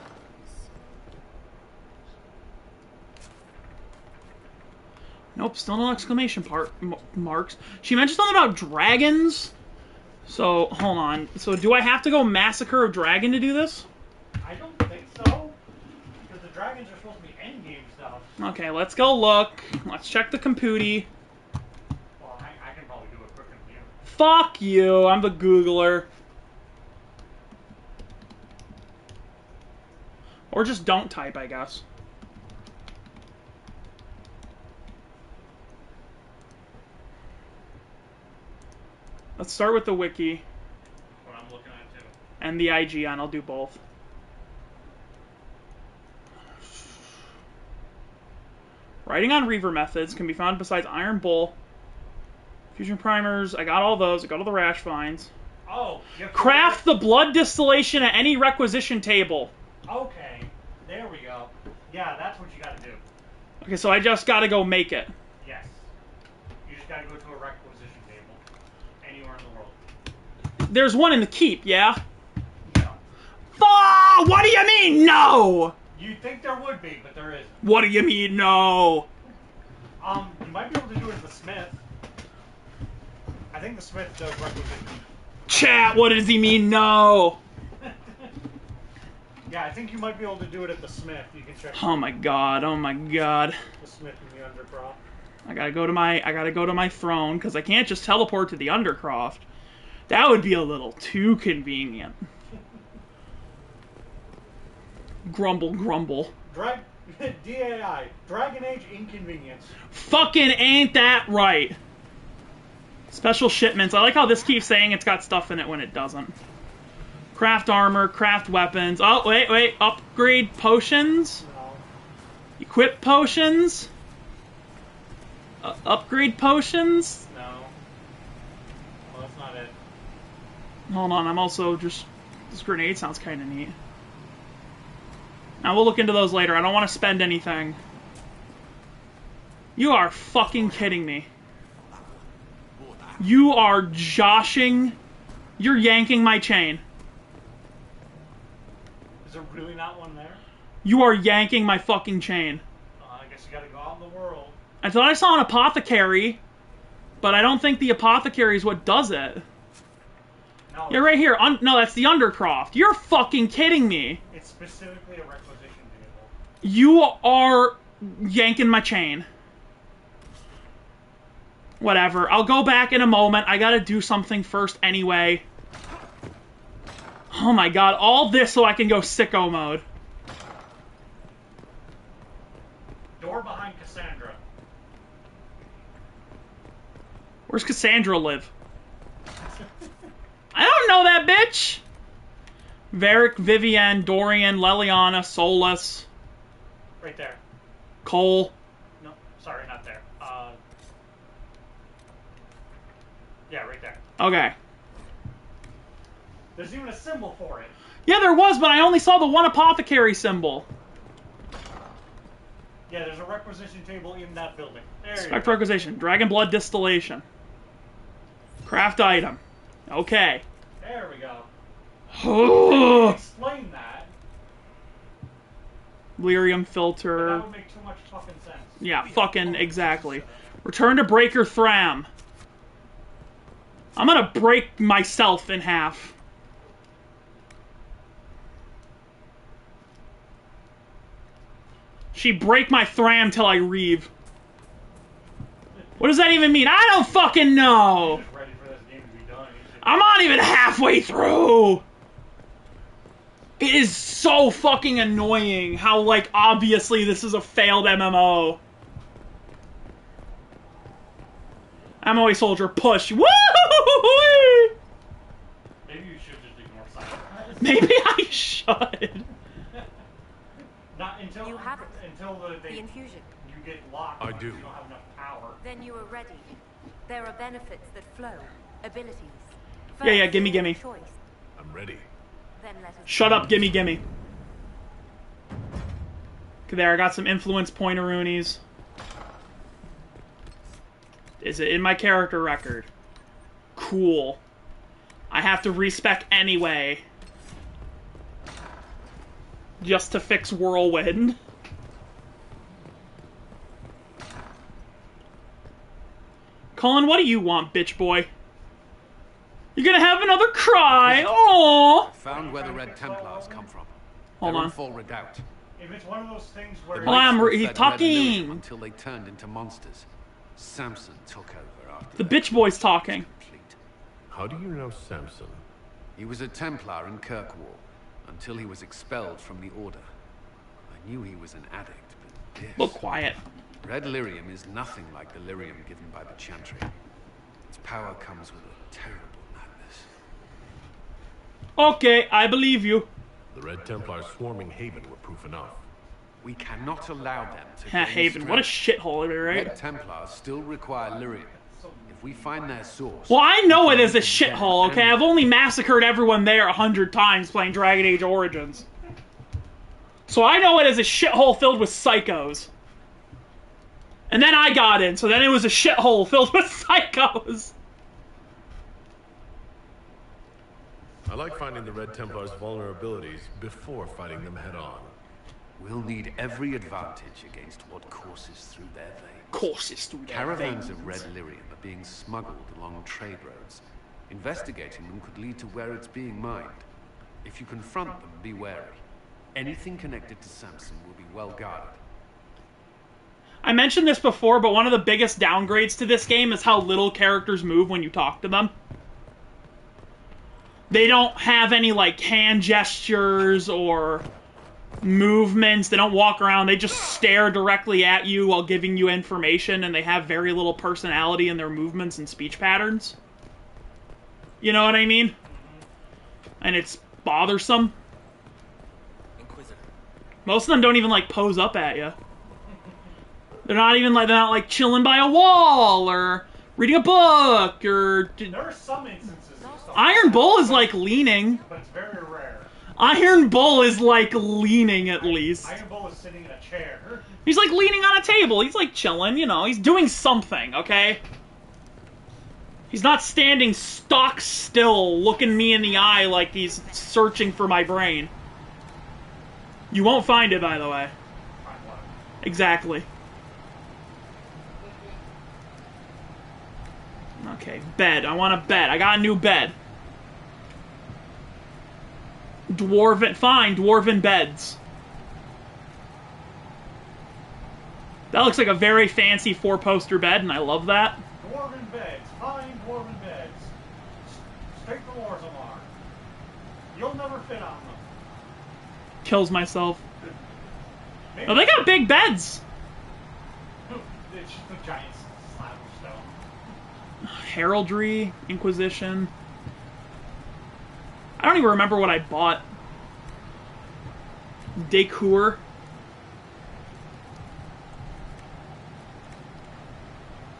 Speaker 1: Nope, still no exclamation marks. She mentioned something about dragons. So, hold on. So, do I have to go massacre a dragon to do this?
Speaker 2: I don't think so. Because the dragons are supposed to be endgame stuff.
Speaker 1: Okay, let's go look. Let's check the compootie.
Speaker 2: Well, I can probably do it quicker than you.
Speaker 1: Fuck you. I'm the Googler. Or just don't type, I guess. Let's start with the wiki.
Speaker 2: What I'm looking at too.
Speaker 1: And the IGN. I'll do both. Writing on Reaver methods can be found besides Iron Bull. Fusion primers. I got all those. I got all the rash finds.
Speaker 2: Oh.
Speaker 1: Craft the blood distillation at any requisition table.
Speaker 2: Okay. There we go. Yeah, that's what you gotta do.
Speaker 1: Okay, so I just gotta go make it.
Speaker 2: Yes. You just gotta go to a requisition table. Anywhere in the world.
Speaker 1: There's one in the keep, yeah? No. Oh, what do you mean, no?
Speaker 2: You'd think there would be, but there isn't.
Speaker 1: What do you mean, no?
Speaker 2: You might be able to do it at the Smith. I think the Smith does requisition.
Speaker 1: Chat, what does he mean, no?
Speaker 2: Yeah, I think you might be able to do it at the Smith. You can check.
Speaker 1: Oh my god, oh my god.
Speaker 2: The Smith and the Undercroft.
Speaker 1: I gotta go to my throne, because I can't just teleport to the Undercroft. That would be a little too convenient. Grumble, grumble.
Speaker 2: DAI, Dragon Age Inconvenience.
Speaker 1: Fucking ain't that right. Special shipments. I like how this keeps saying it's got stuff in it when it doesn't. Craft armor, craft weapons. Oh, wait. Upgrade potions?
Speaker 2: No.
Speaker 1: Equip potions? Upgrade potions?
Speaker 2: No. Well, that's not it.
Speaker 1: Hold on, I'm also just... This grenade sounds kind of neat. Now, we'll look into those later. I don't want to spend anything. You are fucking kidding me. You are joshing... You're yanking my chain.
Speaker 2: Is there really not one there?
Speaker 1: You are yanking my fucking chain.
Speaker 2: I guess you gotta go out in the world.
Speaker 1: I thought I saw an apothecary. But I don't think the apothecary is what does it.
Speaker 2: No.
Speaker 1: Yeah, right here. No, that's the Undercroft. You're fucking kidding me.
Speaker 2: It's specifically a requisition table.
Speaker 1: You are yanking my chain. Whatever. I'll go back in a moment. I gotta do something first anyway. Oh my god. All this so I can go sicko mode.
Speaker 2: Door behind Cassandra.
Speaker 1: Where's Cassandra live? I don't know that bitch! Varric, Vivienne, Dorian, Leliana, Solus.
Speaker 2: Right there.
Speaker 1: Cole.
Speaker 2: No, sorry, not there. Yeah, right there.
Speaker 1: Okay.
Speaker 2: There's even a symbol for it.
Speaker 1: Yeah, there was, but I only saw the one apothecary symbol.
Speaker 2: Yeah, there's a requisition table in that building. There you
Speaker 1: Spec
Speaker 2: go.
Speaker 1: requisition. Dragon blood distillation. Craft item. Okay.
Speaker 2: There we go.
Speaker 1: Oh.
Speaker 2: Explain that.
Speaker 1: Lyrium
Speaker 2: But
Speaker 1: filter.
Speaker 2: that would make too much fucking sense.
Speaker 1: Yeah, fucking exactly. Return to Breaker Thram. I'm gonna break myself in half. She break my Thram till I reeve. What does that even mean? I don't fucking know!
Speaker 2: Just ready for this game to be done.
Speaker 1: I'm not even halfway through! It is so fucking annoying how, like, obviously this is a failed MMO. MOA soldier, push. Woo!
Speaker 2: Maybe you should just ignore silence.
Speaker 1: Maybe I should.
Speaker 2: Not until
Speaker 4: You have it.
Speaker 2: Until
Speaker 4: The infusion.
Speaker 2: you get locked.
Speaker 8: I
Speaker 2: because
Speaker 8: do.
Speaker 2: You don't have enough power.
Speaker 4: Then you are ready. There are benefits that flow, abilities.
Speaker 1: Yeah,
Speaker 4: First,
Speaker 1: gimme, gimme.
Speaker 4: choice.
Speaker 8: I'm ready.
Speaker 4: Then let us
Speaker 1: Shut up, gimme, gimme. Okay, there, I got some influence pointeroonies. Is it in my character record? Cool. I have to respec anyway. Just to fix Whirlwind. Colin, what do you want, bitch boy? You're gonna have another cry! Aww!
Speaker 9: Found where the Red Templars come from.
Speaker 1: Hold
Speaker 9: They're
Speaker 1: on.
Speaker 9: in full redoubt.
Speaker 2: If it's one of those things where
Speaker 9: The
Speaker 1: Hold on,
Speaker 9: Knights
Speaker 1: he's
Speaker 9: fed
Speaker 1: talking.
Speaker 9: Red Lyrium until they turned into monsters. Samson took over after
Speaker 1: The
Speaker 9: that.
Speaker 1: bitch boy's talking.
Speaker 8: How do you know Samson?
Speaker 9: He was a Templar in Kirkwall until he was expelled from the Order. I knew he was an addict, but this...
Speaker 1: Look quiet.
Speaker 9: Red Lyrium is nothing like the lyrium given by the Chantry. Its power comes with a terrible madness.
Speaker 1: Okay, I believe you.
Speaker 8: The Red Templars swarming Haven were proof enough.
Speaker 9: We cannot allow them to
Speaker 1: Ha,
Speaker 9: gain
Speaker 1: Haven, what a
Speaker 9: strength.
Speaker 1: shithole, right?
Speaker 9: Red Templars still require lyrium. If we find their source...
Speaker 1: Well, I know
Speaker 9: we
Speaker 1: it
Speaker 9: can
Speaker 1: is a
Speaker 9: use them
Speaker 1: shithole, okay?
Speaker 9: and-
Speaker 1: I've only massacred everyone there 100 times playing Dragon Age Origins. So I know it is a shithole filled with psychos. And then I got in, so then it was a shithole filled with psychos.
Speaker 8: I like finding the Red Templars' vulnerabilities before fighting them head-on.
Speaker 9: We'll need every advantage against what courses through their veins.
Speaker 1: Courses through their
Speaker 9: Caravans
Speaker 1: veins.
Speaker 9: of red lyrium are being smuggled along trade roads. Investigating them could lead to where it's being mined. If you confront them, be wary. Anything connected to Samson will be well guarded.
Speaker 1: I mentioned this before, but one of the biggest downgrades to this game is how little characters move when you talk to them. They don't have any, like, hand gestures or movements. They don't walk around. They just stare directly at you while giving you information, and they have very little personality in their movements and speech patterns. You know what I mean? And it's bothersome.
Speaker 12: Inquisitor.
Speaker 1: Most of them don't even, like, pose up at you. They're not even, like, they're not, like, chilling by a wall, or reading a book, or...
Speaker 2: there are some instances.
Speaker 1: Iron Bull is, like, leaning.
Speaker 2: But it's very rare.
Speaker 1: Iron Bull is, like, leaning, at least.
Speaker 2: Iron Bull is sitting in a chair.
Speaker 1: He's, like, leaning on a table. He's, like, chilling, you know. He's doing something, okay? He's not standing stock still, looking me in the eye like he's searching for my brain. You won't find it, by the way. Exactly. Okay, bed. I want a bed. I got a new bed. Fine, dwarven beds. That looks like a very fancy 4-poster bed, and I love that.
Speaker 2: Dwarven beds. Fine dwarven beds. Straight from Orzammar. You'll never fit on them.
Speaker 1: Kills myself. Oh, they got big beds.
Speaker 2: It's just a giant slab of stone.
Speaker 1: Heraldry, Inquisition. I don't even remember what I bought. Decor.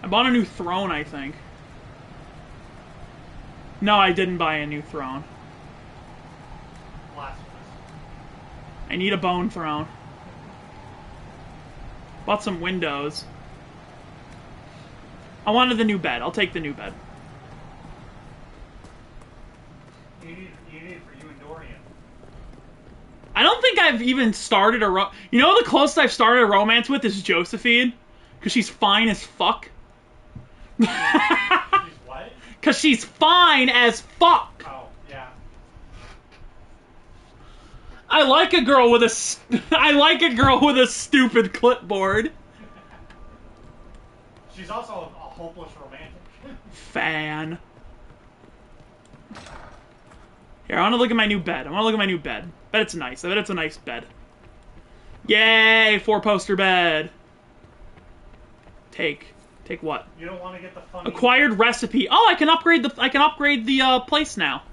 Speaker 1: I bought a new throne, I think. No, I didn't buy a new throne. I need a bone throne. Bought some windows. I wanted the new bed. I'll take the new bed.
Speaker 2: You need it for you and Dorian.
Speaker 1: I don't think I've even started a You know the closest I've started a romance with is Josephine? Because she's fine as fuck.
Speaker 2: She's what?
Speaker 1: Because she's fine as fuck.
Speaker 2: Oh, yeah.
Speaker 1: I like a girl with a stupid clipboard.
Speaker 2: She's also a hopeless romantic.
Speaker 1: Fan. Here, I want to look at my new bed. Bet it's nice. I bet it's a nice bed. Yay! 4-poster bed. Take what?
Speaker 2: You don't want to get the funny...
Speaker 1: Acquired recipe. Oh, I can upgrade the place now.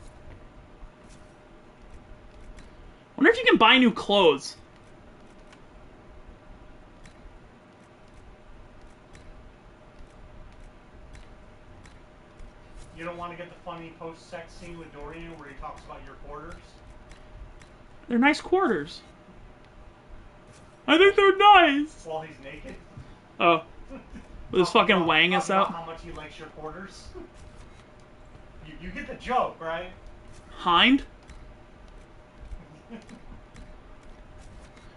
Speaker 1: Wonder if you can buy new clothes.
Speaker 2: You don't want to get the funny post-sex scene with Dorian where he talks about your quarters?
Speaker 1: They're nice quarters. I think they're nice.
Speaker 2: While he's naked?
Speaker 1: Oh. With his fucking wang us out.
Speaker 2: How much he likes your quarters? You get the joke, right?
Speaker 1: Hind?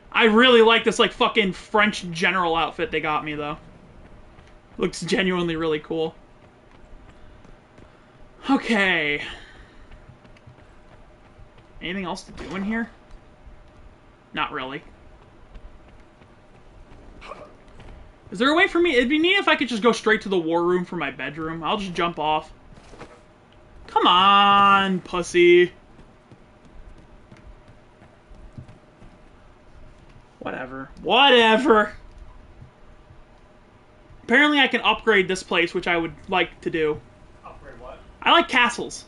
Speaker 1: I really like this, like, fucking French general outfit they got me, though. Looks genuinely really cool. Okay. Anything else to do in here? Not really. Is there a way for me? It'd be neat if I could just go straight to the war room for my bedroom. I'll just jump off. Come on, pussy. Whatever. Apparently I can upgrade this place, which I would like to do.
Speaker 2: Upgrade what?
Speaker 1: I like castles.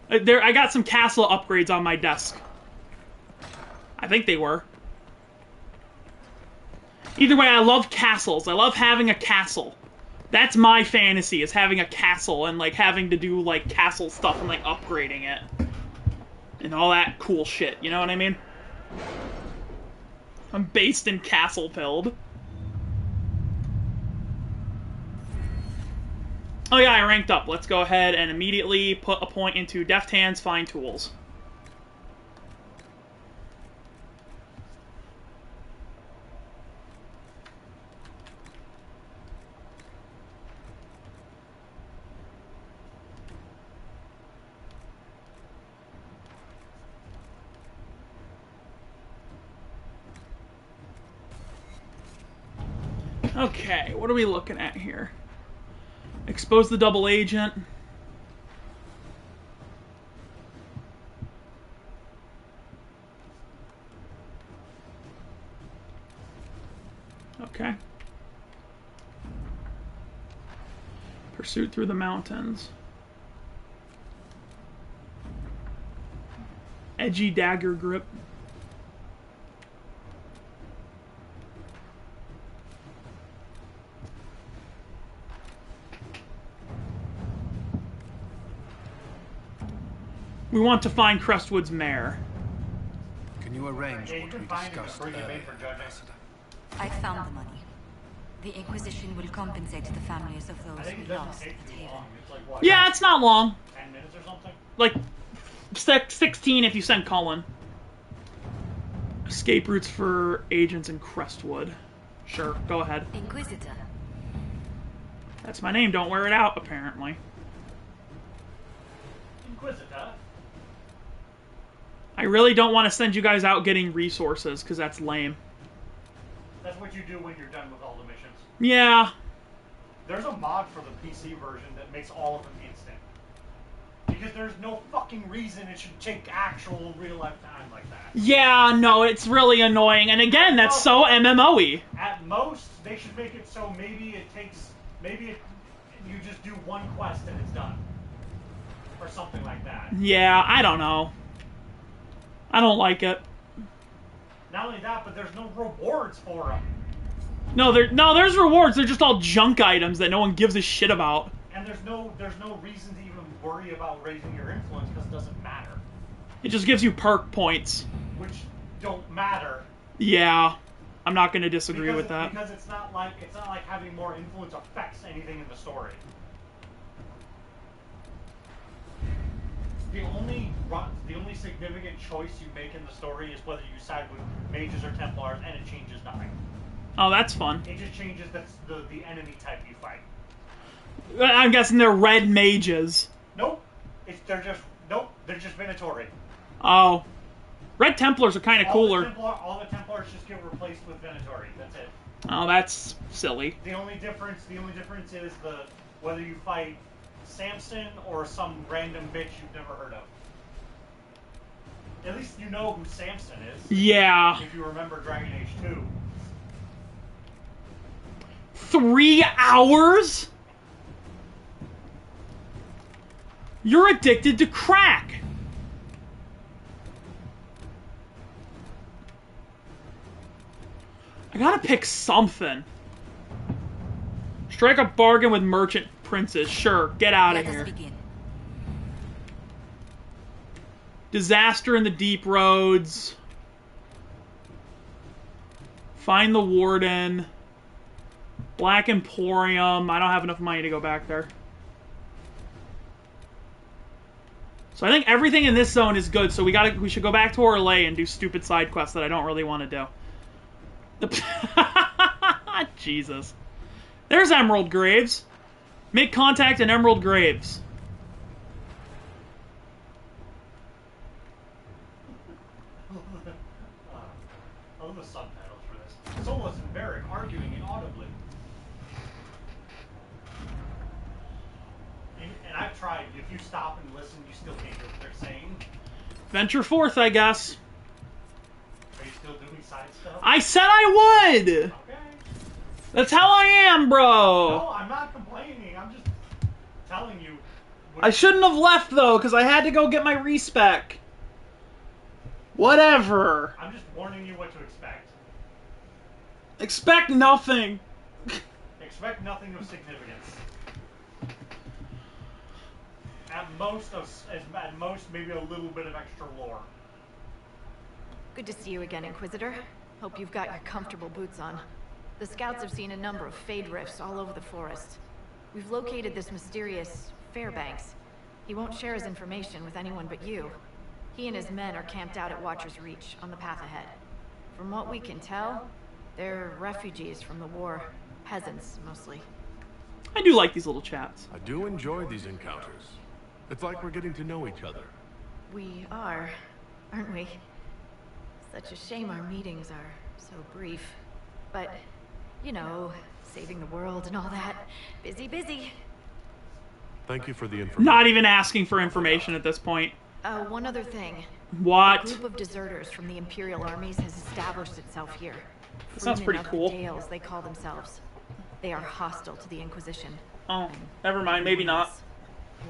Speaker 1: I got some castle upgrades on my desk. I think they were. Either way, I love castles. I love having a castle. That's my fantasy, is having a castle and, like, having to do, like, castle stuff and, like, upgrading it. And all that cool shit, you know what I mean? I'm based in Castle-pilled. Oh yeah, I ranked up. Let's go ahead and immediately put a point into Deft Hands, Fine Tools. Okay, what are we looking at here? Expose the double agent. Okay. Pursuit through the mountains. Edgy dagger grip. We want to find Crestwood's mare.
Speaker 9: Can you arrange what we discussed earlier, Ambassador?
Speaker 16: I found the money. The Inquisition will compensate the families of those who lost at Haven.
Speaker 1: Yeah, it's not long.
Speaker 2: 10 minutes or something?
Speaker 1: Like, 16 if you send Cullen. Escape routes for agents in Crestwood. Sure, go ahead.
Speaker 16: Inquisitor.
Speaker 1: That's my name. Don't wear it out, apparently.
Speaker 2: Inquisitor.
Speaker 1: I really don't want to send you guys out getting resources, because that's lame.
Speaker 2: That's what you do when you're done with all the missions.
Speaker 1: Yeah.
Speaker 2: There's a mod for the PC version that makes all of them instant. Because there's no fucking reason it should take actual real-life time like that.
Speaker 1: Yeah, no, it's really annoying. And again, that's so MMO-y.
Speaker 2: At most, they should make it so you just do one quest and it's done. Or something like that.
Speaker 1: Yeah, I don't know. I don't like it.
Speaker 2: Not only that, but there's no rewards for them.
Speaker 1: No, there's rewards. They're just all junk items that no one gives a shit about.
Speaker 2: And there's no reason to even worry about raising your influence because it doesn't matter.
Speaker 1: It just gives you perk points.
Speaker 2: Which don't matter.
Speaker 1: Yeah, I'm not going to disagree with that.
Speaker 2: Because it's not like having more influence affects anything in the story. The only significant choice you make in the story is whether you side with mages or Templars, and it changes nothing.
Speaker 1: Oh, that's fun.
Speaker 2: It just changes the enemy type you fight.
Speaker 1: I'm guessing they're red mages.
Speaker 2: Nope. They're just Venatori.
Speaker 1: Oh. Red Templars are kind of cooler.
Speaker 2: All the Templars just get replaced with Venatori. That's it.
Speaker 1: Oh, that's silly.
Speaker 2: The only difference is whether you fight Samson or some random bitch you've never heard of. At least you know who Samson is.
Speaker 1: Yeah.
Speaker 2: If you remember Dragon Age 2.
Speaker 1: 3 hours? You're addicted to crack. I gotta pick something. Strike a bargain with merchant princes. Sure, get out of here. Disaster in the deep roads. Find the warden. Black Emporium. I don't have enough money to go back there. So I think everything in this zone is good. So we should go back to Orlais and do stupid side quests that I don't really want to do. Jesus. There's Emerald Graves. Make contact in Emerald Graves.
Speaker 2: I love the subtitles for this. It's almost Varric arguing inaudibly. And I've tried. If you stop and listen, you still can't hear what they're saying.
Speaker 1: Venture forth, I guess.
Speaker 2: Are you still doing side stuff?
Speaker 1: I said I would!
Speaker 2: Okay.
Speaker 1: That's how I am, bro!
Speaker 2: No, I'm not complaining. I'm just telling you.
Speaker 1: I shouldn't have left, though, because I had to go get my respec. Whatever.
Speaker 2: I'm just warning you what to expect.
Speaker 1: Expect nothing.
Speaker 2: Expect nothing of significance. At most, maybe a little bit of extra lore.
Speaker 17: Good to see you again, Inquisitor. Hope you've got your comfortable boots on. The scouts have seen a number of fade rifts all over the forest. We've located this mysterious Fairbanks. He won't share his information with anyone but you. He and his men are camped out at Watcher's Reach, on the path ahead. From what we can tell, they're refugees from the war. Peasants, mostly.
Speaker 1: I do like these little chats.
Speaker 8: I do enjoy these encounters. It's like we're getting to know each other.
Speaker 17: We are, aren't we? Such a shame our meetings are so brief. But, you know, saving the world and all that. Busy, busy.
Speaker 8: Thank you for the information.
Speaker 1: Not even asking for information at this point.
Speaker 17: One other thing.
Speaker 1: What?
Speaker 17: A group of deserters from the Imperial armies has established itself here.
Speaker 1: That sounds pretty cool.
Speaker 17: Dales, they call themselves. They are hostile to the Inquisition.
Speaker 1: Oh, never mind. Maybe not.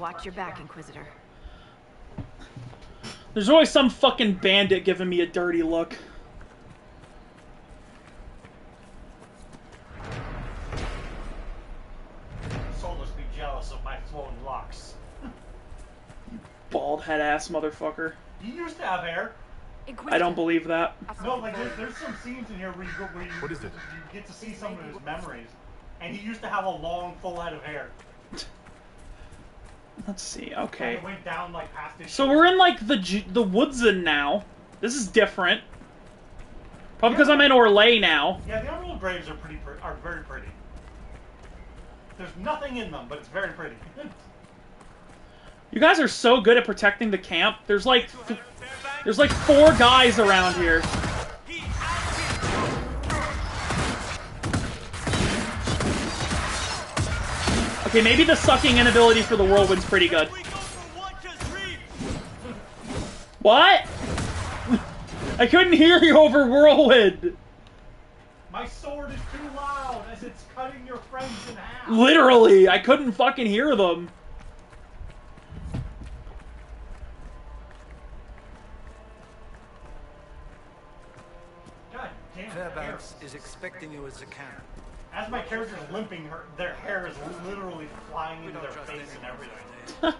Speaker 17: Watch your back, Inquisitor.
Speaker 1: There's always some fucking bandit giving me a dirty look.
Speaker 2: Solus be jealous of my flowing locks.
Speaker 1: Bald head ass motherfucker.
Speaker 2: You used to have hair.
Speaker 1: I don't believe that.
Speaker 2: No, like there's some scenes in here where you
Speaker 8: What is it?
Speaker 2: You get to see some of his memories, and he used to have a long, full head of hair.
Speaker 1: Let's see. Okay.
Speaker 2: And it went down like past his.
Speaker 1: So we're in like the Woodson now. This is different. Probably because I'm in Orlais now.
Speaker 2: Yeah, the Emerald Graves are very pretty. There's nothing in them, but it's very pretty.
Speaker 1: You guys are so good at protecting the camp. There's like 4 guys around here. Okay, maybe the sucking inability for the whirlwind's pretty good. What? I couldn't hear you over whirlwind.
Speaker 2: My sword is too loud as it's cutting your friends in half.
Speaker 1: Literally, I couldn't fucking hear them.
Speaker 2: God damn.
Speaker 18: Fairbanks is expecting you as a cannon.
Speaker 2: As my character's limping, their hair is literally flying into their face and everything.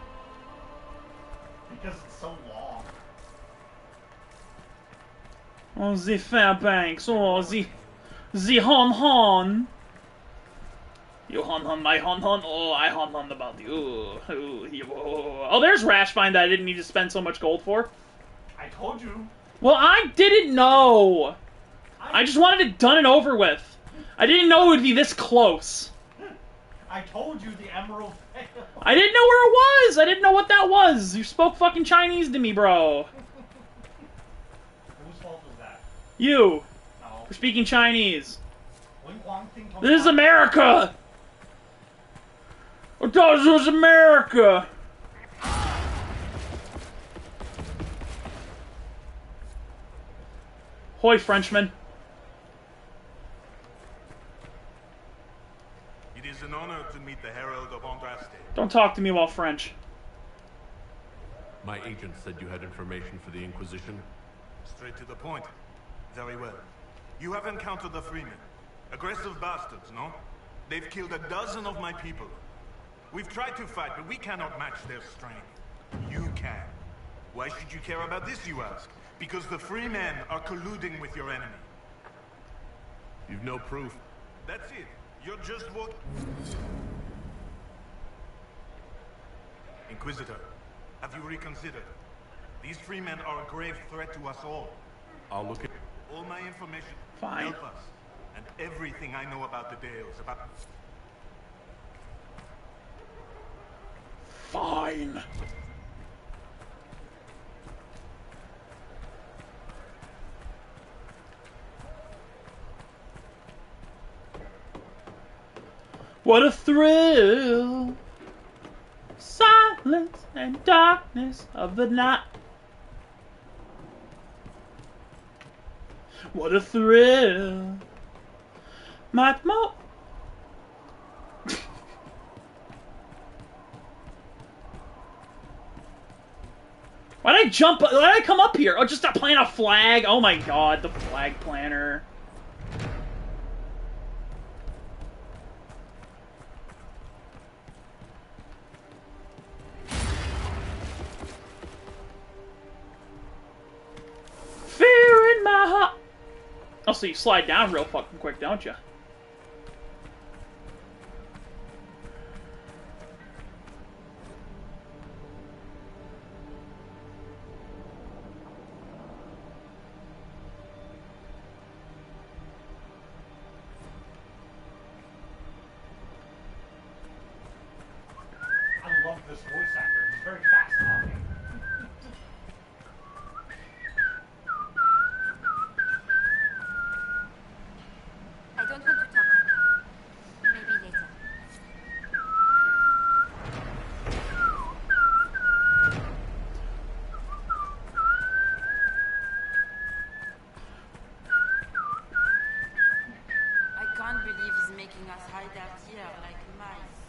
Speaker 2: Because it's so long.
Speaker 1: Oh, the Fairbanks. Oh, the hon. You hon, I hon. Oh, I hon about you. Oh, there's Rashfind that I didn't need to spend so much gold for.
Speaker 2: I told you.
Speaker 1: Well, I didn't know. I just wanted it done and over with. I didn't know it would be this close.
Speaker 2: I told you the emerald failed.
Speaker 1: I didn't know where it was. I didn't know what that was. You spoke fucking Chinese to me, bro.
Speaker 2: Whose fault was that?
Speaker 1: You.
Speaker 2: No.
Speaker 1: For speaking Chinese. This is America. I thought this was America. Hoi, Frenchman.
Speaker 19: It is an honor to meet the Herald of Andraste.
Speaker 1: Don't talk to me while French.
Speaker 8: My agent said you had information for the Inquisition.
Speaker 19: Straight to the point. Very well. You have encountered the Freemen. Aggressive bastards, no? They've killed a dozen of my people. We've tried to fight, but we cannot match their strength. You can. Why should you care about this, you ask? Because the Freemen are colluding with your enemy.
Speaker 8: You've no proof.
Speaker 19: That's it. You're just what... Inquisitor, have you reconsidered? These Freemen are a grave threat to us all.
Speaker 8: I'll look at...
Speaker 19: All my information.
Speaker 1: Fine.
Speaker 19: Help us. And everything I know about the Dales, about...
Speaker 1: Fine. What a thrill! Silence and darkness of the night. What a thrill! My mo. Why'd I jump? Why'd I come up here? Oh, just stop playing a flag. Oh my god, the flag planner. Fear in my heart. Oh, so you slide down real fucking quick, don't you?
Speaker 2: I love this voice actor. He's very fast talking.
Speaker 4: I don't want to talk right now. Maybe later.
Speaker 6: I can't believe he's making us hide out here like mice.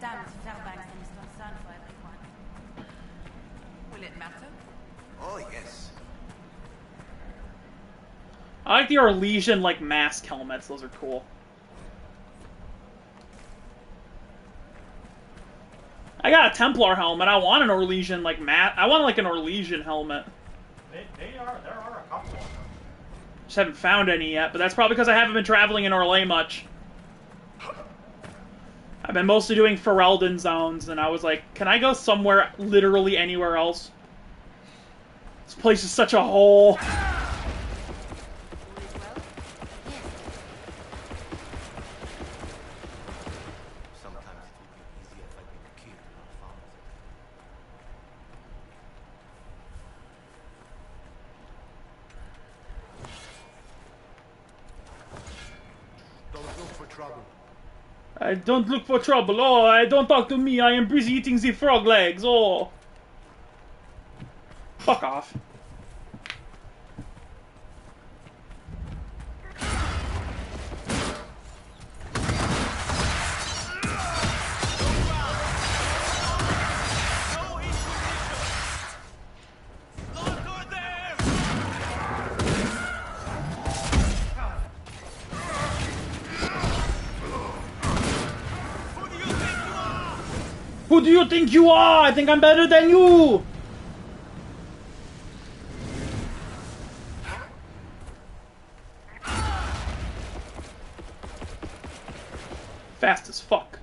Speaker 6: Damn, Fairbanks and his concern for everyone. Will it matter?
Speaker 18: Oh, yes.
Speaker 1: I like the Orlesian, like, mask helmets. Those are cool. I got a Templar helmet. I want an Orlesian, like, I want, like, an Orlesian helmet.
Speaker 2: There are a couple of them.
Speaker 1: Just haven't found any yet, but that's probably because I haven't been traveling in Orlais much. I've been mostly doing Ferelden zones, and I was like, can I go somewhere, literally anywhere else? This place is such a hole.
Speaker 18: for trouble.
Speaker 1: I don't look for trouble. Oh, I don't talk to me. I am busy eating the frog legs. Oh. Fuck off. Who do you think you are? I think I'm better than you! Fast as fuck.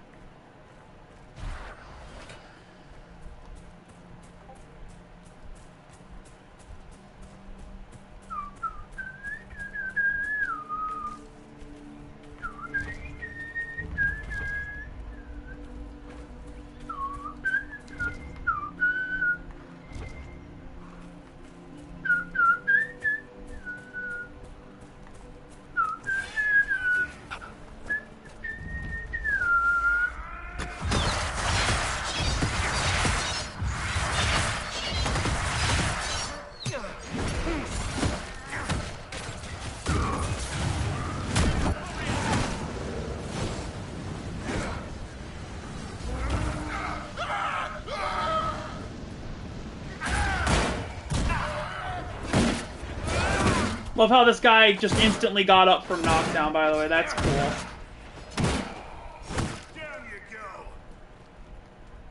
Speaker 1: Love how this guy just instantly got up from knockdown, by the way. That's cool.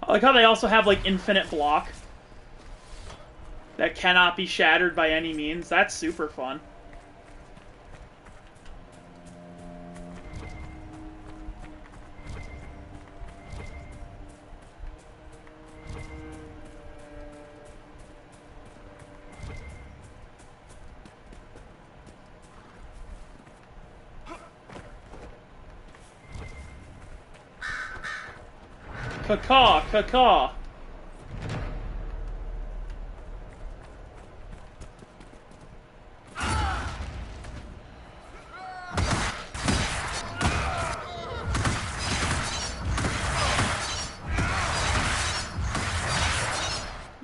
Speaker 1: I like how they also have, like, infinite block that cannot be shattered by any means. That's super fun. Caw, caw.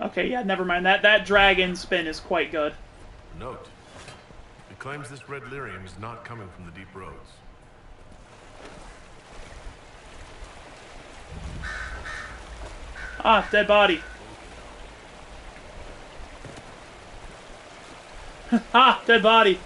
Speaker 1: Okay, yeah, never mind. That dragon spin is quite good.
Speaker 8: Note. It claims this red lyrium is not coming from the deep roads.
Speaker 1: Ah, dead body. Ah, dead body.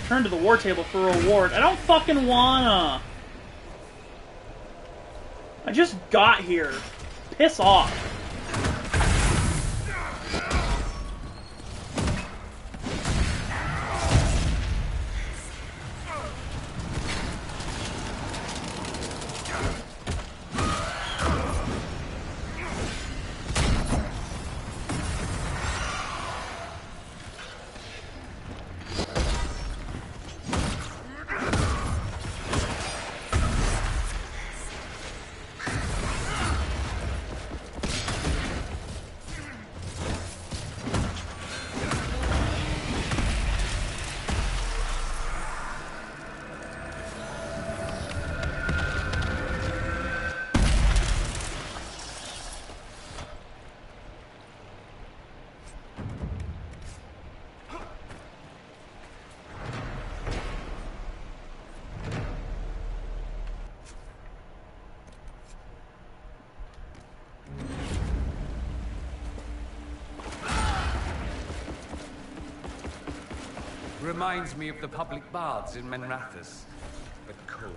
Speaker 1: Turn to the war table for a reward. I don't fucking wanna. I just got here. Piss off.
Speaker 9: Reminds me of the public baths in Menrathis, but colder.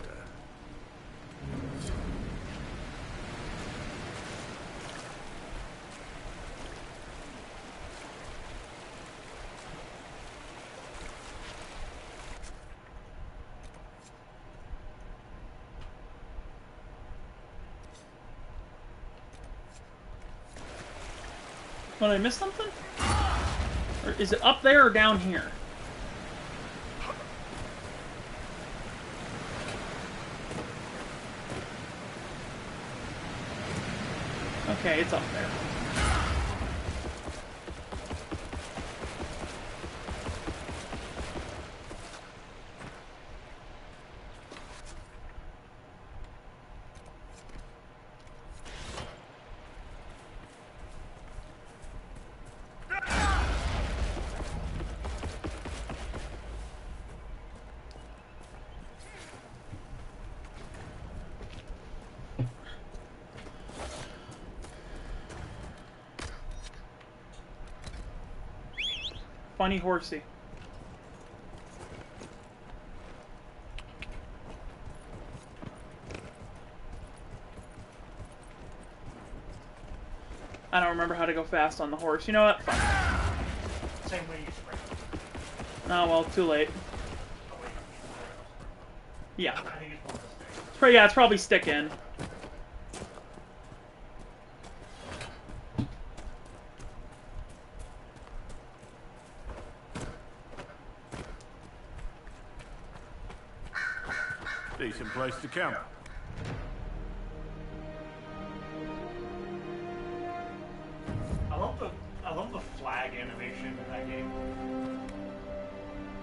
Speaker 1: Did I miss something? Or is it up there or down here? Okay, it's up there. Funny horsey. I don't remember how to go fast on the horse. You know what? Fuck.
Speaker 2: Same way you sprint.
Speaker 1: Oh, well, too late. Yeah.
Speaker 2: I think it's one of the sticks.
Speaker 1: Yeah, it's probably stick in.
Speaker 14: Decent place to camp.
Speaker 2: I love the flag animation in that game.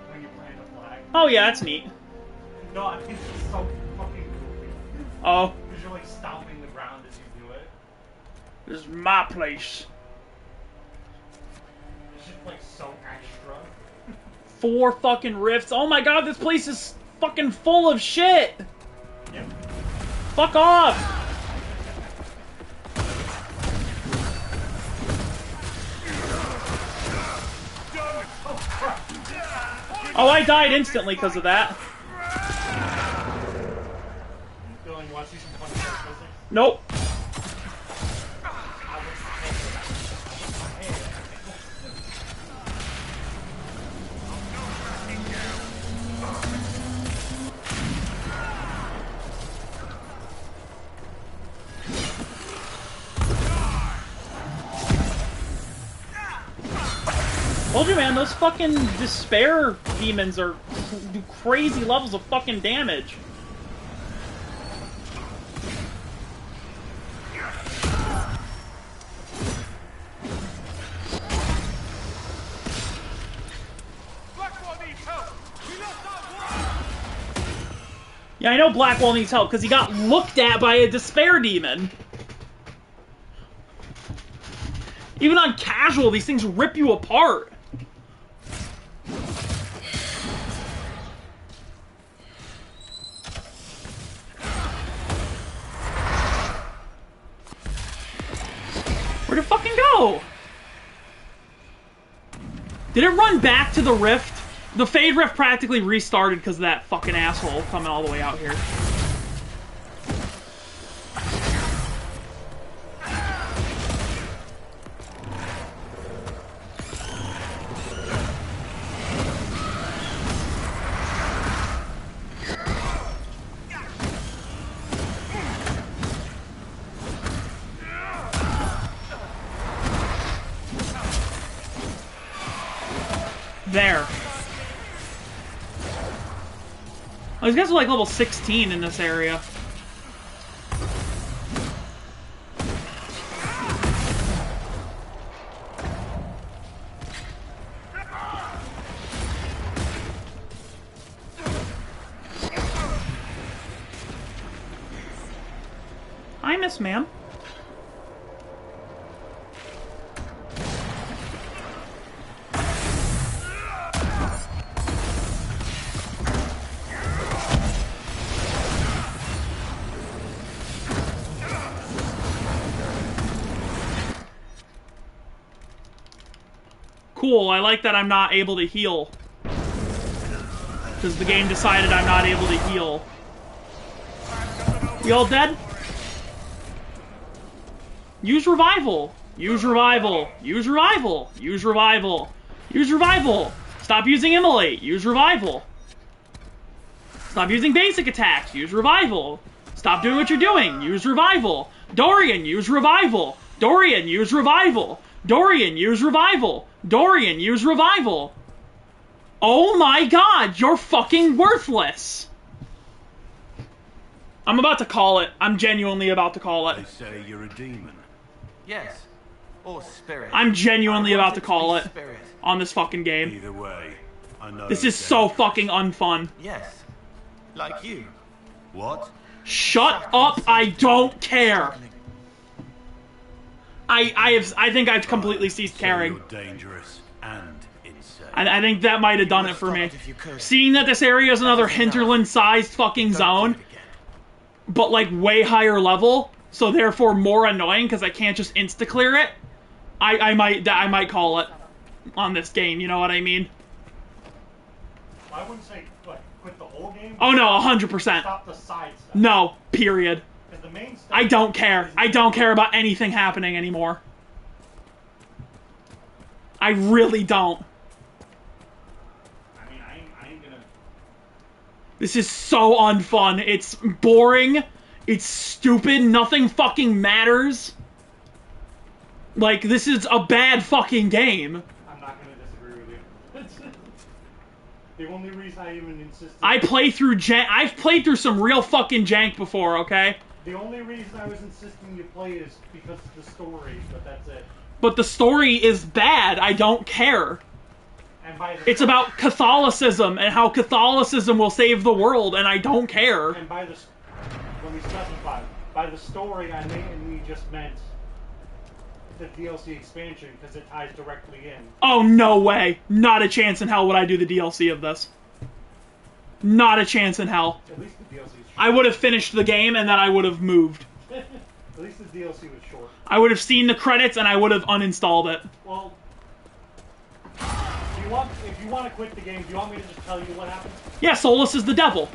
Speaker 2: When you plant a flag.
Speaker 1: Oh yeah, that's neat.
Speaker 2: No, I think it's just so fucking goofy.
Speaker 1: Oh.
Speaker 2: Because you're like stomping the ground as you do it.
Speaker 1: This is my place.
Speaker 2: It's just like so extra.
Speaker 1: 4 fucking rifts. Oh my god, this place is fucking full of shit.
Speaker 2: Yep.
Speaker 1: Fuck off. Oh, I died instantly because of that. Nope. Told you, man, those fucking despair demons do crazy levels of fucking damage. Yeah, I know Blackwall needs help because he got looked at by a despair demon. Even on casual, these things rip you apart. Where'd it fucking go? Did it run back to the rift? The Fade Rift practically restarted because of that fucking asshole coming all the way out here. There. Oh, these guys are like level 16 in this area. Hi, Miss Ma'am. Cool, I like that I'm not able to heal. Because the game decided I'm not able to heal. You all dead? Use revival. Use revival. Use revival. Use revival. Use revival. Stop using immolate. Use revival. Stop using basic attacks. Use revival. Stop doing what you're doing. Use revival. Dorian, use revival. Dorian, use revival. Dorian, use revival. Dorian, use revival. Oh my god, you're fucking worthless. I'm about to call it. I'm genuinely about to call it.
Speaker 14: They say you're a demon.
Speaker 13: Yes. Or spirit.
Speaker 1: I'm genuinely
Speaker 13: I want
Speaker 1: about to call it
Speaker 13: spirit.
Speaker 1: on this fucking game.
Speaker 14: Either way, I know
Speaker 1: This is so fucking unfun.
Speaker 13: Yes. Like you.
Speaker 14: What?
Speaker 1: Shut up, I don't care. I think I've completely ceased caring.
Speaker 14: You're dangerous and insane.
Speaker 1: I think that might have done it for me. Seeing that this area is another hinterland-sized fucking zone, but like way higher level, so therefore more annoying because I can't just insta-clear it, I might call it on this game, you know what I mean?
Speaker 2: I wouldn't say, like, quit the whole game.
Speaker 1: Oh no, 100%.
Speaker 2: Stop the side stuff.
Speaker 1: No, period.
Speaker 2: Because the main stuff...
Speaker 1: I don't care. I don't care about anything happening anymore. I really don't.
Speaker 2: I mean, I ain't gonna...
Speaker 1: This is so unfun. It's boring. It's stupid. Nothing fucking matters. Like, this is a bad fucking game.
Speaker 2: I'm not gonna disagree with you. The only reason I even insisted...
Speaker 1: I've played through some real fucking jank before, okay?
Speaker 2: The only reason I was insisting you play is because of the story, but that's it.
Speaker 1: But the story is bad. I don't care.
Speaker 2: And by the
Speaker 1: It's about Catholicism and how Catholicism will save the world, and I don't care.
Speaker 2: And by the... Let me specify. By the story, I mainly just meant the DLC expansion, because it ties directly in.
Speaker 1: Oh, no way. Not a chance in hell would I do the DLC of this. Not a chance in hell.
Speaker 2: At least the DLC is short.
Speaker 1: I would have finished the game, and then I would have moved.
Speaker 2: At least the DLC was short.
Speaker 1: I would have seen the credits, and I would have uninstalled it.
Speaker 2: Well, if you want to quit the game, do you want me to just tell you what happened?
Speaker 1: Yeah, Solus is the devil.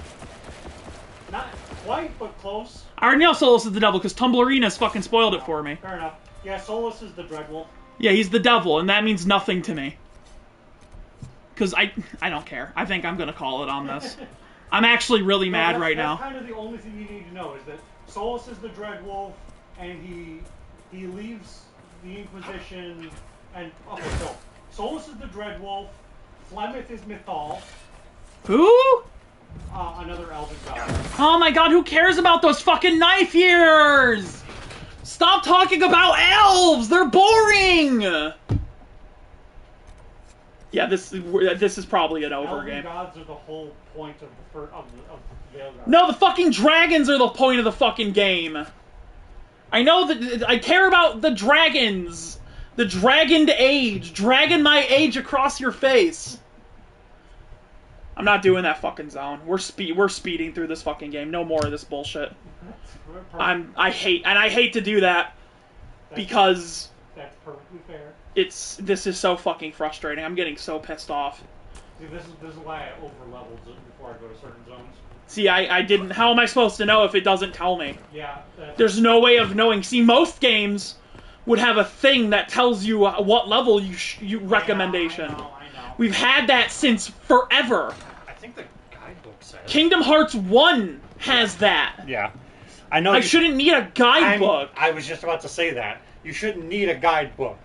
Speaker 2: Not quite, but close.
Speaker 1: I already know Solus is the devil, because Tumblrina's fucking spoiled it for me.
Speaker 2: Fair enough. Yeah, Solus is the Dreadwolf.
Speaker 1: Yeah, he's the devil, and that means nothing to me. Because I don't care. I think I'm going to call it on this. I'm actually really mad right now.
Speaker 2: That's kind of the only thing you need to know, is that Solus is the Dreadwolf, and he leaves the Inquisition, and... Okay, so, Solus is the Dreadwolf, Flemeth is Mythal.
Speaker 1: Who?
Speaker 2: Another elven god.
Speaker 1: Oh my god, who cares about those fucking knife years? Stop talking about elves! They're boring! Yeah, this is probably an over
Speaker 2: elven
Speaker 1: game.
Speaker 2: Gods are the whole point of the Veilguard.
Speaker 1: No, the fucking dragons are the point of the fucking game. I know that I care about the dragons. The dragoned age. Dragon my age across your face. I'm not doing that fucking zone. We're speeding through this fucking game. No more of this bullshit. I hate to do that because
Speaker 2: that's perfectly fair.
Speaker 1: This is so fucking frustrating. I'm getting so pissed off.
Speaker 2: See, this is why I over-leveled before I go to certain zones.
Speaker 1: See, I didn't... How am I supposed to know if it doesn't tell me?
Speaker 2: Yeah.
Speaker 1: There's no way of knowing. See, most games would have a thing that tells you what level you recommendation.
Speaker 2: I know.
Speaker 1: We've had that since forever.
Speaker 2: I think the guidebook says...
Speaker 1: Kingdom Hearts 1 has that.
Speaker 2: Yeah. I know.
Speaker 1: I shouldn't need a guidebook.
Speaker 2: I was just about to say that. You shouldn't need a guidebook.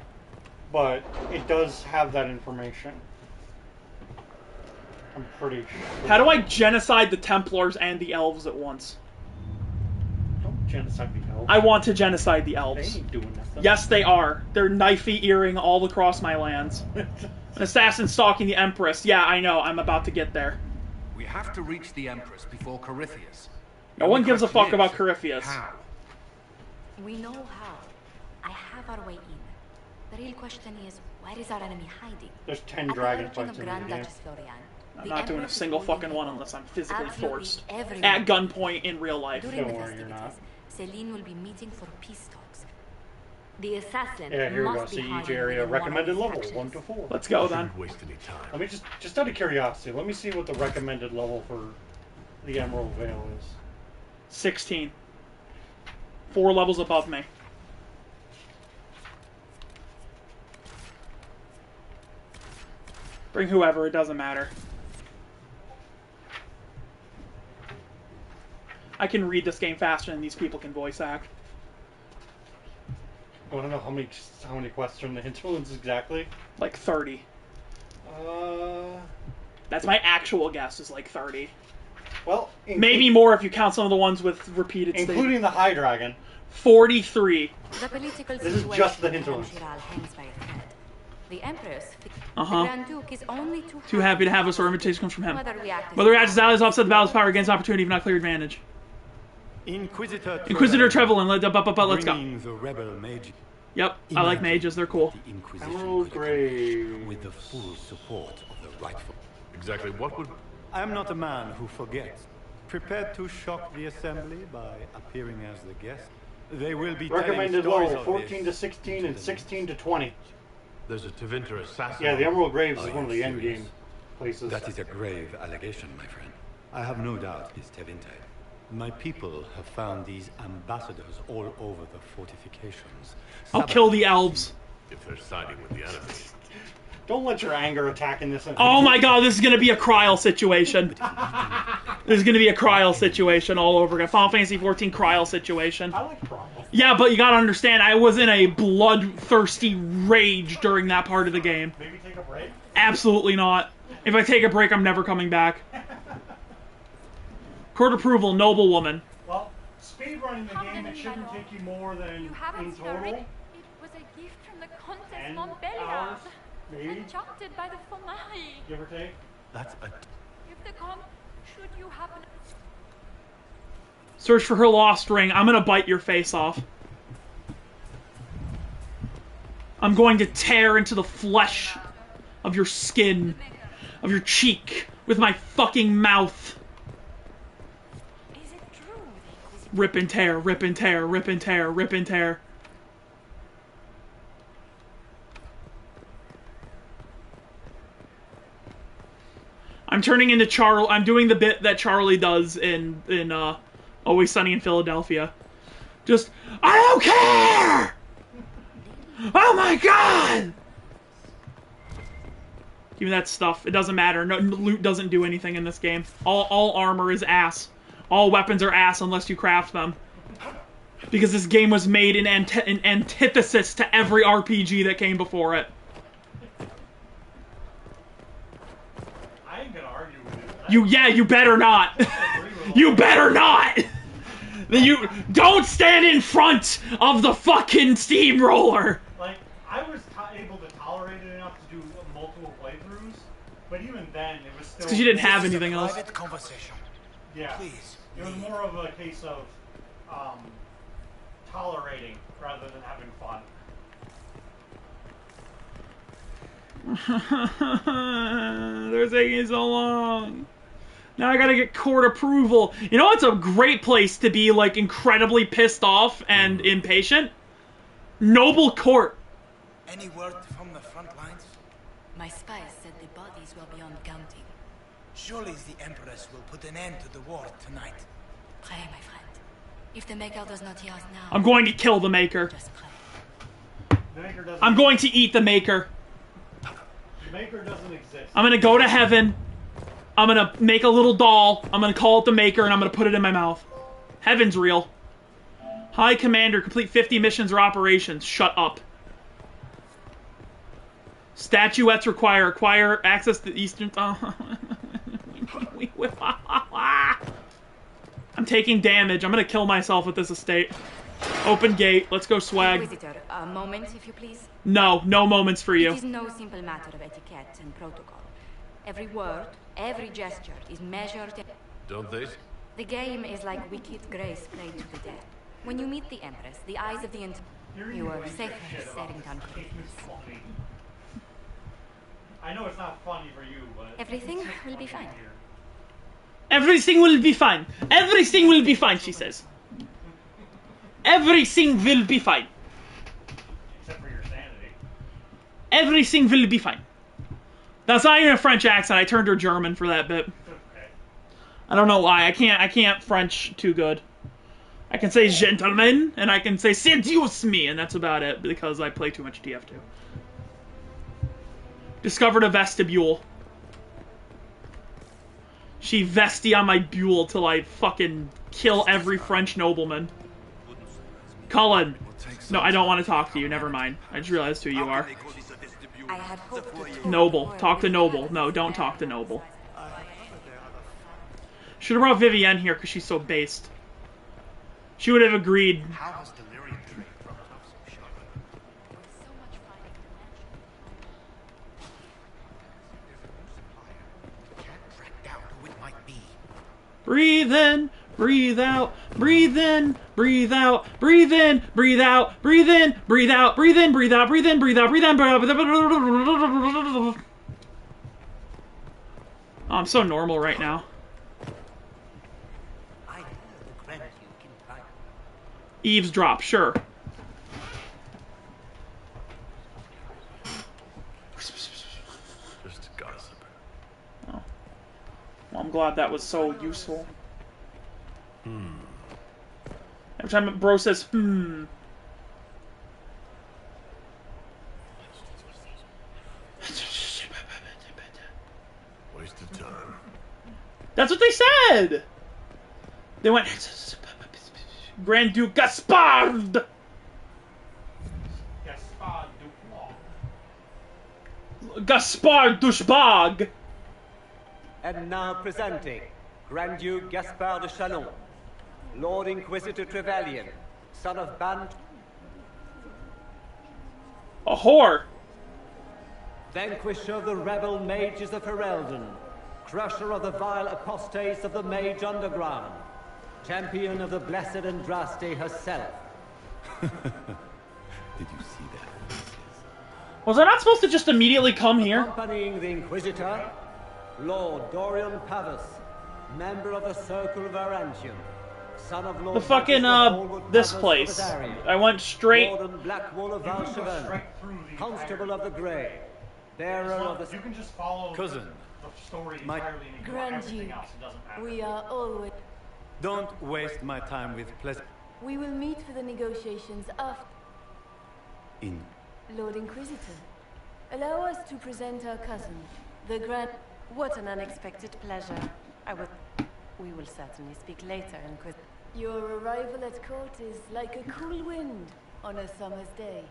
Speaker 2: But it does have that information. I'm pretty sure.
Speaker 1: How do I genocide the Templars and the elves at once?
Speaker 2: Don't genocide the elves.
Speaker 1: I want to genocide the elves.
Speaker 2: They ain't doing nothing.
Speaker 1: Yes, they are. They're knifey earring all across my lands. An assassin stalking the Empress. Yeah, I know. I'm about to get there.
Speaker 9: We have to reach the Empress before Corypheus.
Speaker 1: No one gives a fuck about Corypheus.
Speaker 9: How?
Speaker 16: We know how. I have our way in. The real question is, where is our enemy hiding?
Speaker 2: There's 10 dragon fights in the
Speaker 16: Grand
Speaker 2: game.
Speaker 16: Duchess Florian.
Speaker 1: I'm not doing a single fucking one unless I'm physically
Speaker 16: Absolutely
Speaker 1: forced.
Speaker 16: everyone.
Speaker 1: At gunpoint in real life.
Speaker 16: During the festivities, Celine will be meeting for peace talks. The assassin
Speaker 2: Yeah, here we go.
Speaker 16: must be
Speaker 2: See each
Speaker 16: hiding
Speaker 2: area.
Speaker 16: within one of
Speaker 2: Recommended
Speaker 16: these
Speaker 2: level,
Speaker 16: factions.
Speaker 2: 1 to 4.
Speaker 1: Let's go then.
Speaker 14: Shouldn't waste any time.
Speaker 2: Let me just out of curiosity, let me see what the recommended level for the Emerald Veil is.
Speaker 1: 16. 4 levels above me. Bring whoever, it doesn't matter. I can read this game faster than these people can voice act.
Speaker 2: I want to know how many quests are in the hinterlands exactly.
Speaker 1: Like 30.
Speaker 2: Uh.
Speaker 1: That's my actual guess. Is like 30.
Speaker 2: Well,
Speaker 1: maybe more if you count some of the ones with repeated
Speaker 2: including the High Dragon.
Speaker 1: 43.
Speaker 4: This
Speaker 2: is just the hinterlands.
Speaker 4: The Empress,
Speaker 1: Uh
Speaker 4: the
Speaker 1: huh.
Speaker 4: Grand Duke is only
Speaker 1: Too happy to have us, or invitation comes from him.
Speaker 4: Whether we act as
Speaker 1: Whether reacts as allies offset the battle's power against opportunity, if not clear advantage.
Speaker 20: Inquisitor
Speaker 1: Trevelyan, let's go.
Speaker 20: The rebel mage.
Speaker 1: Yep, I like mages, they're cool.
Speaker 20: The Inquisition
Speaker 2: Emerald Grave.
Speaker 20: with the full support of the rightful.
Speaker 8: Exactly what would...
Speaker 20: I am not a man who forgets. Prepared to shock the assembly by appearing as the guest. They will be
Speaker 2: Recommended
Speaker 20: telling
Speaker 2: level
Speaker 20: stories
Speaker 2: 14 to 16 and 16 to 20.
Speaker 8: There's a Tevinter assassin.
Speaker 2: Yeah, the Emerald Graves is one of the end game places.
Speaker 20: That is a grave allegation, my friend. I have no doubt it is Tevinter. My people have found these ambassadors all over the fortifications.
Speaker 1: I'll kill the elves.
Speaker 8: If they're siding with the enemy.
Speaker 2: Don't let your anger attack in this.
Speaker 1: Oh my god, this is gonna be a Kryl situation. This is gonna be a Kryl situation all over again. Final Fantasy XIV Kryl situation.
Speaker 2: I like Kryl.
Speaker 1: Yeah, but you gotta understand, I was in a bloodthirsty rage during that part of the game.
Speaker 2: Maybe take a break?
Speaker 1: Absolutely not. If I take a break, I'm never coming back. Court approval, noble woman.
Speaker 2: Well, speedrunning the game, it shouldn't take you more than, in total,
Speaker 11: It was a gift from the Countess
Speaker 2: 10
Speaker 11: Montbéliard,
Speaker 2: hours, maybe,
Speaker 11: enchanted by the Famille.
Speaker 2: give or take.
Speaker 8: That's a...
Speaker 11: If the Count, should you happen...
Speaker 1: Search for her lost ring. I'm gonna bite your face off. I'm going to tear into the flesh of your skin, of your cheek, with my fucking mouth.
Speaker 11: Is it true?
Speaker 1: Rip and tear, rip and tear, rip and tear, rip and tear. I'm turning into Charlie. I'm doing the bit that Charlie does in Always Sunny in Philadelphia. Just, I don't care! Oh my god! Give me that stuff. It doesn't matter. No, loot doesn't do anything in this game. All armor is ass. All weapons are ass unless you craft them. Because this game was made in antithesis to every RPG that came before it.
Speaker 2: I ain't gonna argue with you.
Speaker 1: You better not. You better not. You don't stand in front of the fucking steamroller.
Speaker 2: Like, I was able to tolerate it enough to do multiple playthroughs, but even then, it was still...
Speaker 1: It's because you didn't have anything else.
Speaker 13: Private conversation.
Speaker 2: Yeah.
Speaker 13: Please.
Speaker 2: It was more of a case of tolerating rather than having fun.
Speaker 1: They're taking so long. Now I gotta get court approval. You know what's a great place to be, like, incredibly pissed off and impatient? Noble Court.
Speaker 13: Any word from the front lines?
Speaker 16: My spies said the bodies were beyond counting.
Speaker 13: Surely the Empress will put an end to the war tonight.
Speaker 16: Pray, my friend. If the Maker does not hear us now...
Speaker 1: I'm going to kill the Maker.
Speaker 16: Just pray.
Speaker 2: The Maker doesn't
Speaker 1: I'm going to eat the Maker.
Speaker 2: The Maker doesn't exist.
Speaker 1: I'm gonna go to heaven. I'm gonna make a little doll. I'm gonna call it the Maker, and I'm gonna put it in my mouth. Heaven's real. High Commander, complete 50 missions or operations. Shut up. Statuettes acquire access to Eastern... I'm taking damage. I'm gonna kill myself with this estate. Open gate. Let's go swag.
Speaker 4: Inquisitor, a moment, if you please.
Speaker 1: No moments for you.
Speaker 4: It is no simple matter of etiquette and protocol. Every word, every gesture is measured.
Speaker 8: Don't they?
Speaker 4: The game is like wicked grace played to the dead. When you meet the Empress, the eyes of the you are safer setting down forgiveness.
Speaker 2: I know it's not funny for you, but...
Speaker 4: Everything will be fine.
Speaker 1: Everything will be fine. Everything will be fine, she says. Everything will be fine.
Speaker 2: Except for your sanity.
Speaker 1: Everything will be fine. That's not even a French accent. I turned her German for that bit.
Speaker 2: Okay.
Speaker 1: I don't know why. I can't French too good. I can say gentleman, and I can say seduce me, and that's about it, because I play too much TF2. Discovered a vestibule. She vesty on my buell till I fucking kill every French nobleman. Cullen. No, I don't want to talk to you. Never mind. I just realized who you are.
Speaker 4: I had hoped to
Speaker 1: Noble. Talk to Noble. No, don't talk to Noble. Should have brought Vivienne here because she's so based. She would have agreed.
Speaker 14: How has delirium trade dropped off so sharp?
Speaker 9: Can't track down who it might be.
Speaker 1: Breathe in, breathe out, breathe in, breathe out, breathe in, breathe out, breathe in, breathe out, breathe in, breathe out, breathe in, breathe out, breathe in, breathe out. Oh, I'm so normal right now. Eavesdrop, sure.
Speaker 8: Just gossip.
Speaker 1: Oh. Well, I'm glad that was so useful. Every time bro says,
Speaker 8: Waste of time.
Speaker 1: That's what they said! They went, Grand Duke Gaspard! Gaspard Douchebag!
Speaker 21: And now presenting Grand Duke Gaspard de Chalon, Lord Inquisitor Trevelyan, son of Bant.
Speaker 1: A whore!
Speaker 21: Vanquisher of the rebel mages of Ferelden, crusher of the vile apostates of the Mage Underground, champion of the blessed Andraste herself.
Speaker 20: Did you see that?
Speaker 1: Was I not supposed to just immediately come here?
Speaker 21: Accompanying the Inquisitor, Lord Dorian Pavus, member of the Circle of Arantium, son of Lord
Speaker 1: The fucking, this place. I went straight...
Speaker 21: Warden Blackwall of Valcheven, Constable of the Grey, bearer of the...
Speaker 2: You can just follow
Speaker 20: Cousin,
Speaker 2: the story entirely and ignore
Speaker 22: Grand
Speaker 2: everything
Speaker 22: Duke,
Speaker 2: else. It doesn't matter.
Speaker 22: we are always...
Speaker 20: don't waste my time with pleasure.
Speaker 22: We will meet for the negotiations after...
Speaker 20: In
Speaker 22: Lord Inquisitor, allow us to present our cousin, the Grand...
Speaker 4: What an unexpected pleasure. We will certainly speak later, Inquisitor.
Speaker 22: Your arrival at court is like a cool wind on a summer's day.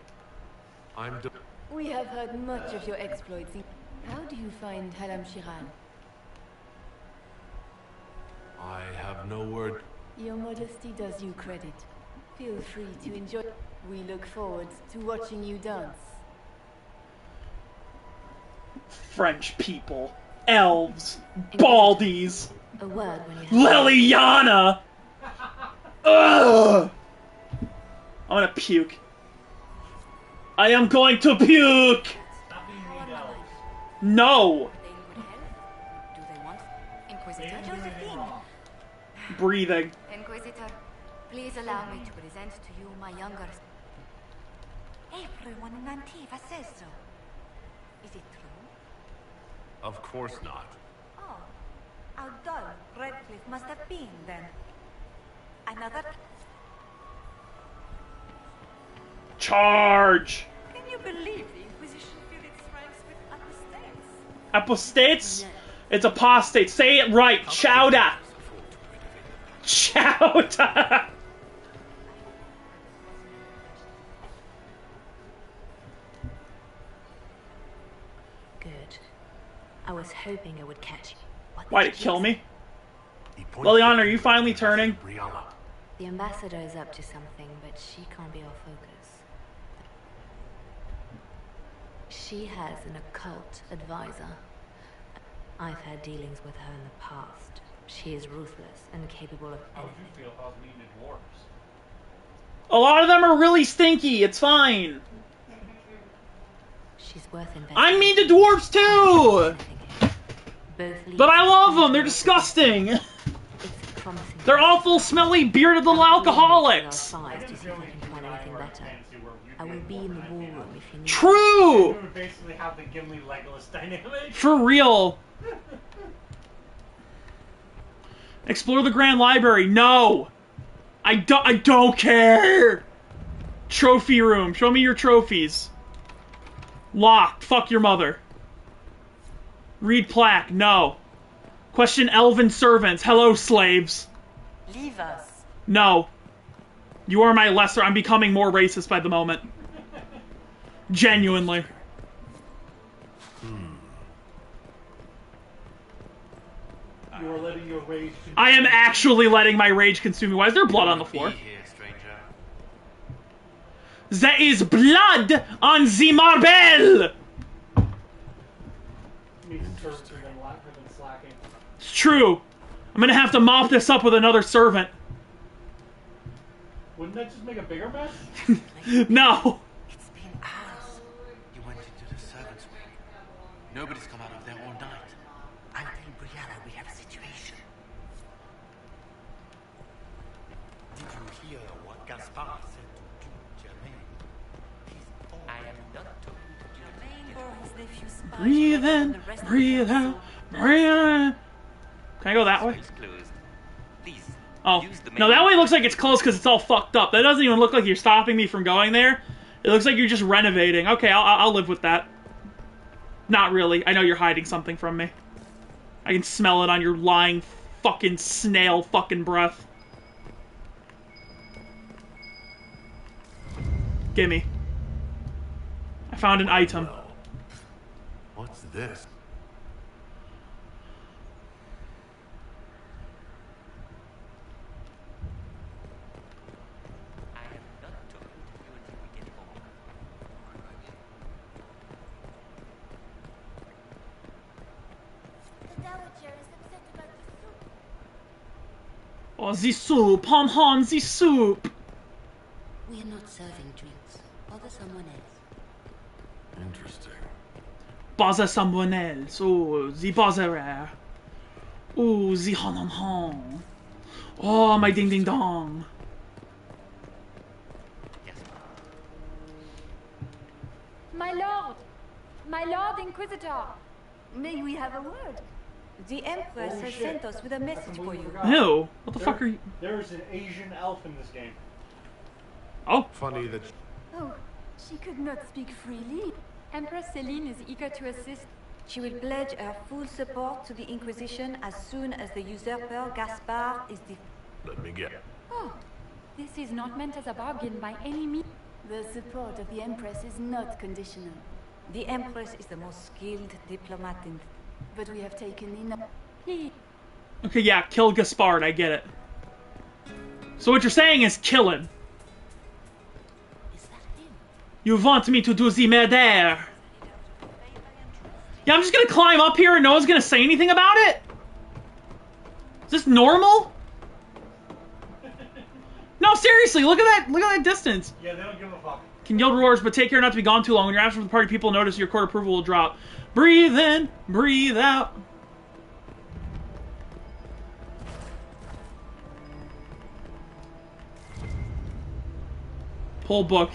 Speaker 22: We have heard much of your exploits. How do you find Halam Shiral?
Speaker 8: I have no word.
Speaker 22: Your modesty does you credit. Feel free to enjoy. We look forward to watching you dance.
Speaker 1: French people. Elves. Baldies.
Speaker 22: A word when you have...
Speaker 1: Liliana! Ugh! I'm gonna puke. I am going to puke! No!
Speaker 4: Do they want Inquisitor Josephine?
Speaker 1: Breathing.
Speaker 16: Inquisitor, please allow me to present to you my younger...
Speaker 11: Everyone in Antiva says so.
Speaker 4: Is it true?
Speaker 8: Of course not.
Speaker 11: Oh, how dull Redcliffe must have been then. Another...
Speaker 1: Charge!
Speaker 11: Can you believe the Inquisition filled its ranks with apostates?
Speaker 1: Apostates? It's apostate. Say it right. Chowda! Chowda!
Speaker 23: Good. I was hoping it would catch you.
Speaker 1: Why'd it kill me? Liliana, are you finally turning?
Speaker 23: The ambassador is up to something, but she can't be our focus. She has an occult advisor. I've had dealings with her in the past. She is ruthless and capable of
Speaker 2: How would you feel about meeting the dwarves?
Speaker 1: A lot of them are really stinky. It's fine.
Speaker 23: She's worth investing.
Speaker 1: I mean the dwarves too! But I love them. They're disgusting. They're awful, smelly, bearded little alcoholics.
Speaker 23: I will be in the war room if you need.
Speaker 1: True!
Speaker 2: We would basically have the Gimli Legolas dynamic.
Speaker 1: For real. Explore the Grand Library. No! I don't care! Trophy room. Show me your trophies. Locked. Fuck your mother. Read plaque. No. Question elven servants. Hello, slaves.
Speaker 4: Leave us.
Speaker 1: No. You are my lesser. I'm becoming more racist by the moment. Genuinely.
Speaker 2: You are letting your rage.
Speaker 1: I am actually letting my rage consume me. Why is there blood on the floor? There is blood on the marble! It's true. I'm gonna have to mop this up with another servant.
Speaker 2: Wouldn't that just make a bigger mess?
Speaker 1: No.
Speaker 13: It's been hours. You went into the servants' wing. Nobody's come out of there all night. I'll tell Brianna we have a situation.
Speaker 18: Did you hear what Gaspar said to Germain?
Speaker 13: I am not told.
Speaker 6: Germain bore his nephew Spike.
Speaker 1: Breathe in, breathe out, breathe in. Can I go that way? Oh, no, that way looks like it's closed because it's all fucked up. That doesn't even look like you're stopping me from going there. It looks like you're just renovating. Okay, I'll live with that. Not really. I know you're hiding something from me. I can smell it on your lying fucking snail fucking breath. Gimme. I found an item.
Speaker 8: What's this?
Speaker 1: Oh, the soup! Hom, the soup!
Speaker 23: We are not serving drinks. Bother someone else.
Speaker 8: Interesting.
Speaker 1: Bother someone else. Oh, the botherer. Oh, the hon. Oh, my ding ding dong.
Speaker 5: My lord! My lord Inquisitor! May we have a word?
Speaker 6: The Empress has sent us with a message for you.
Speaker 1: Ew. What the fuck are you...
Speaker 2: There's an Asian elf in this game.
Speaker 1: Oh.
Speaker 8: Funny that...
Speaker 5: Oh, she could not speak freely. Empress Celine is eager to assist.
Speaker 6: She will pledge her full support to the Inquisition as soon as the usurper Gaspar is defeated.
Speaker 8: Let me get...
Speaker 5: Oh, this is not meant as a bargain by any means.
Speaker 22: The support of the Empress is not conditional.
Speaker 6: The Empress is the most skilled diplomat in...
Speaker 22: But we have taken enough.
Speaker 5: Please.
Speaker 1: Okay, yeah, kill Gaspard, I get it. So what you're saying is kill him. You want me to do the murder? Yeah, I'm just gonna climb up here and no one's gonna say anything about it? Is this normal? No, seriously, look at that distance.
Speaker 2: Yeah, they don't give a fuck.
Speaker 1: Can yell roars, but take care not to be gone too long. When you're absent from the party, people notice your court approval will drop. Breathe in, breathe out. Pull book.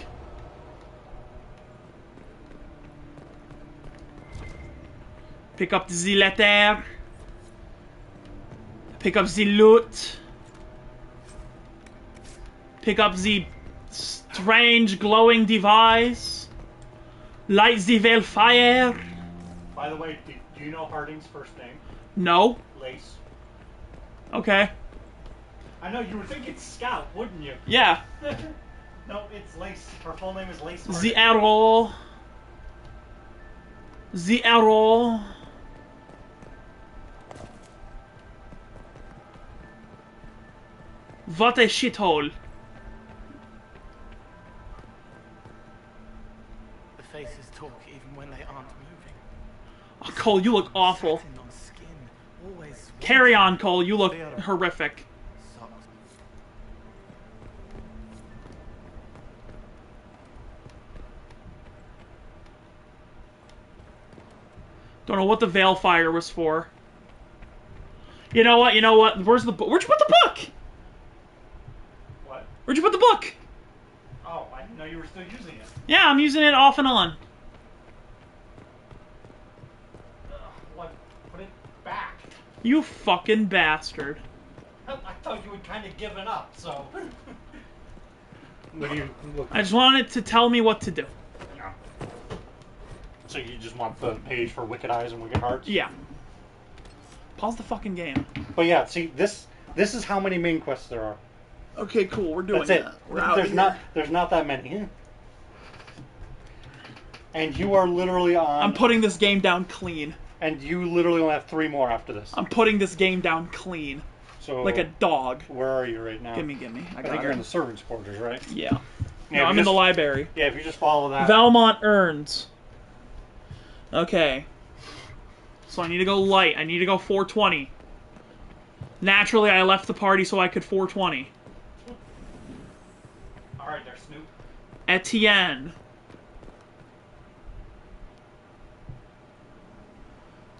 Speaker 1: Pick up the letter. Pick up the loot. Pick up the strange glowing device. Light the veil fire.
Speaker 2: By the way, do you know Harding's first name?
Speaker 1: No.
Speaker 2: Lace.
Speaker 1: Okay.
Speaker 2: I know, you would think it's Scout, wouldn't you?
Speaker 1: Yeah.
Speaker 2: No, it's Lace. Her full name is Lace Harding.
Speaker 1: The arrow. The arrow. What a shithole.
Speaker 13: The faces talk even when they aren't moving.
Speaker 1: Oh, Cole, you look awful.
Speaker 13: Satin on skin, always
Speaker 1: Carry on, Cole. You look horrific.
Speaker 13: socks.
Speaker 1: Don't know what the veil fire was for. You know what? You know what? Where'd you put the book?
Speaker 2: What?
Speaker 1: Where'd you put the book?
Speaker 2: Oh, I didn't know you were still using it.
Speaker 1: Yeah, I'm using it off and on.
Speaker 2: What? Put it back.
Speaker 1: You fucking bastard.
Speaker 2: I thought you had kind of given up, so... What do you look?
Speaker 1: I just wanted to tell me what to do.
Speaker 2: Yeah. So you just want the page for Wicked Eyes and Wicked Hearts?
Speaker 1: Yeah. Pause the fucking game.
Speaker 2: But yeah, see, this is how many main quests there are.
Speaker 1: Okay, cool. We're doing
Speaker 2: That's it.
Speaker 1: that. We're out
Speaker 2: There's
Speaker 1: here.
Speaker 2: not that many. And you are literally on.
Speaker 1: I'm putting this game down clean.
Speaker 2: And you literally only have 3 more after this.
Speaker 1: I'm putting this game down clean.
Speaker 2: So
Speaker 1: like a dog.
Speaker 2: Where are you right now?
Speaker 1: Gimme.
Speaker 2: I think you're in the servants' quarters, right?
Speaker 1: Yeah. No, I'm in the library.
Speaker 2: Yeah, if you just follow that.
Speaker 1: Valmont Urns. Okay. So I need to go light. I need to go 420. Naturally, I left the party so I could 420.
Speaker 2: Alright, there, Snoop.
Speaker 1: Etienne.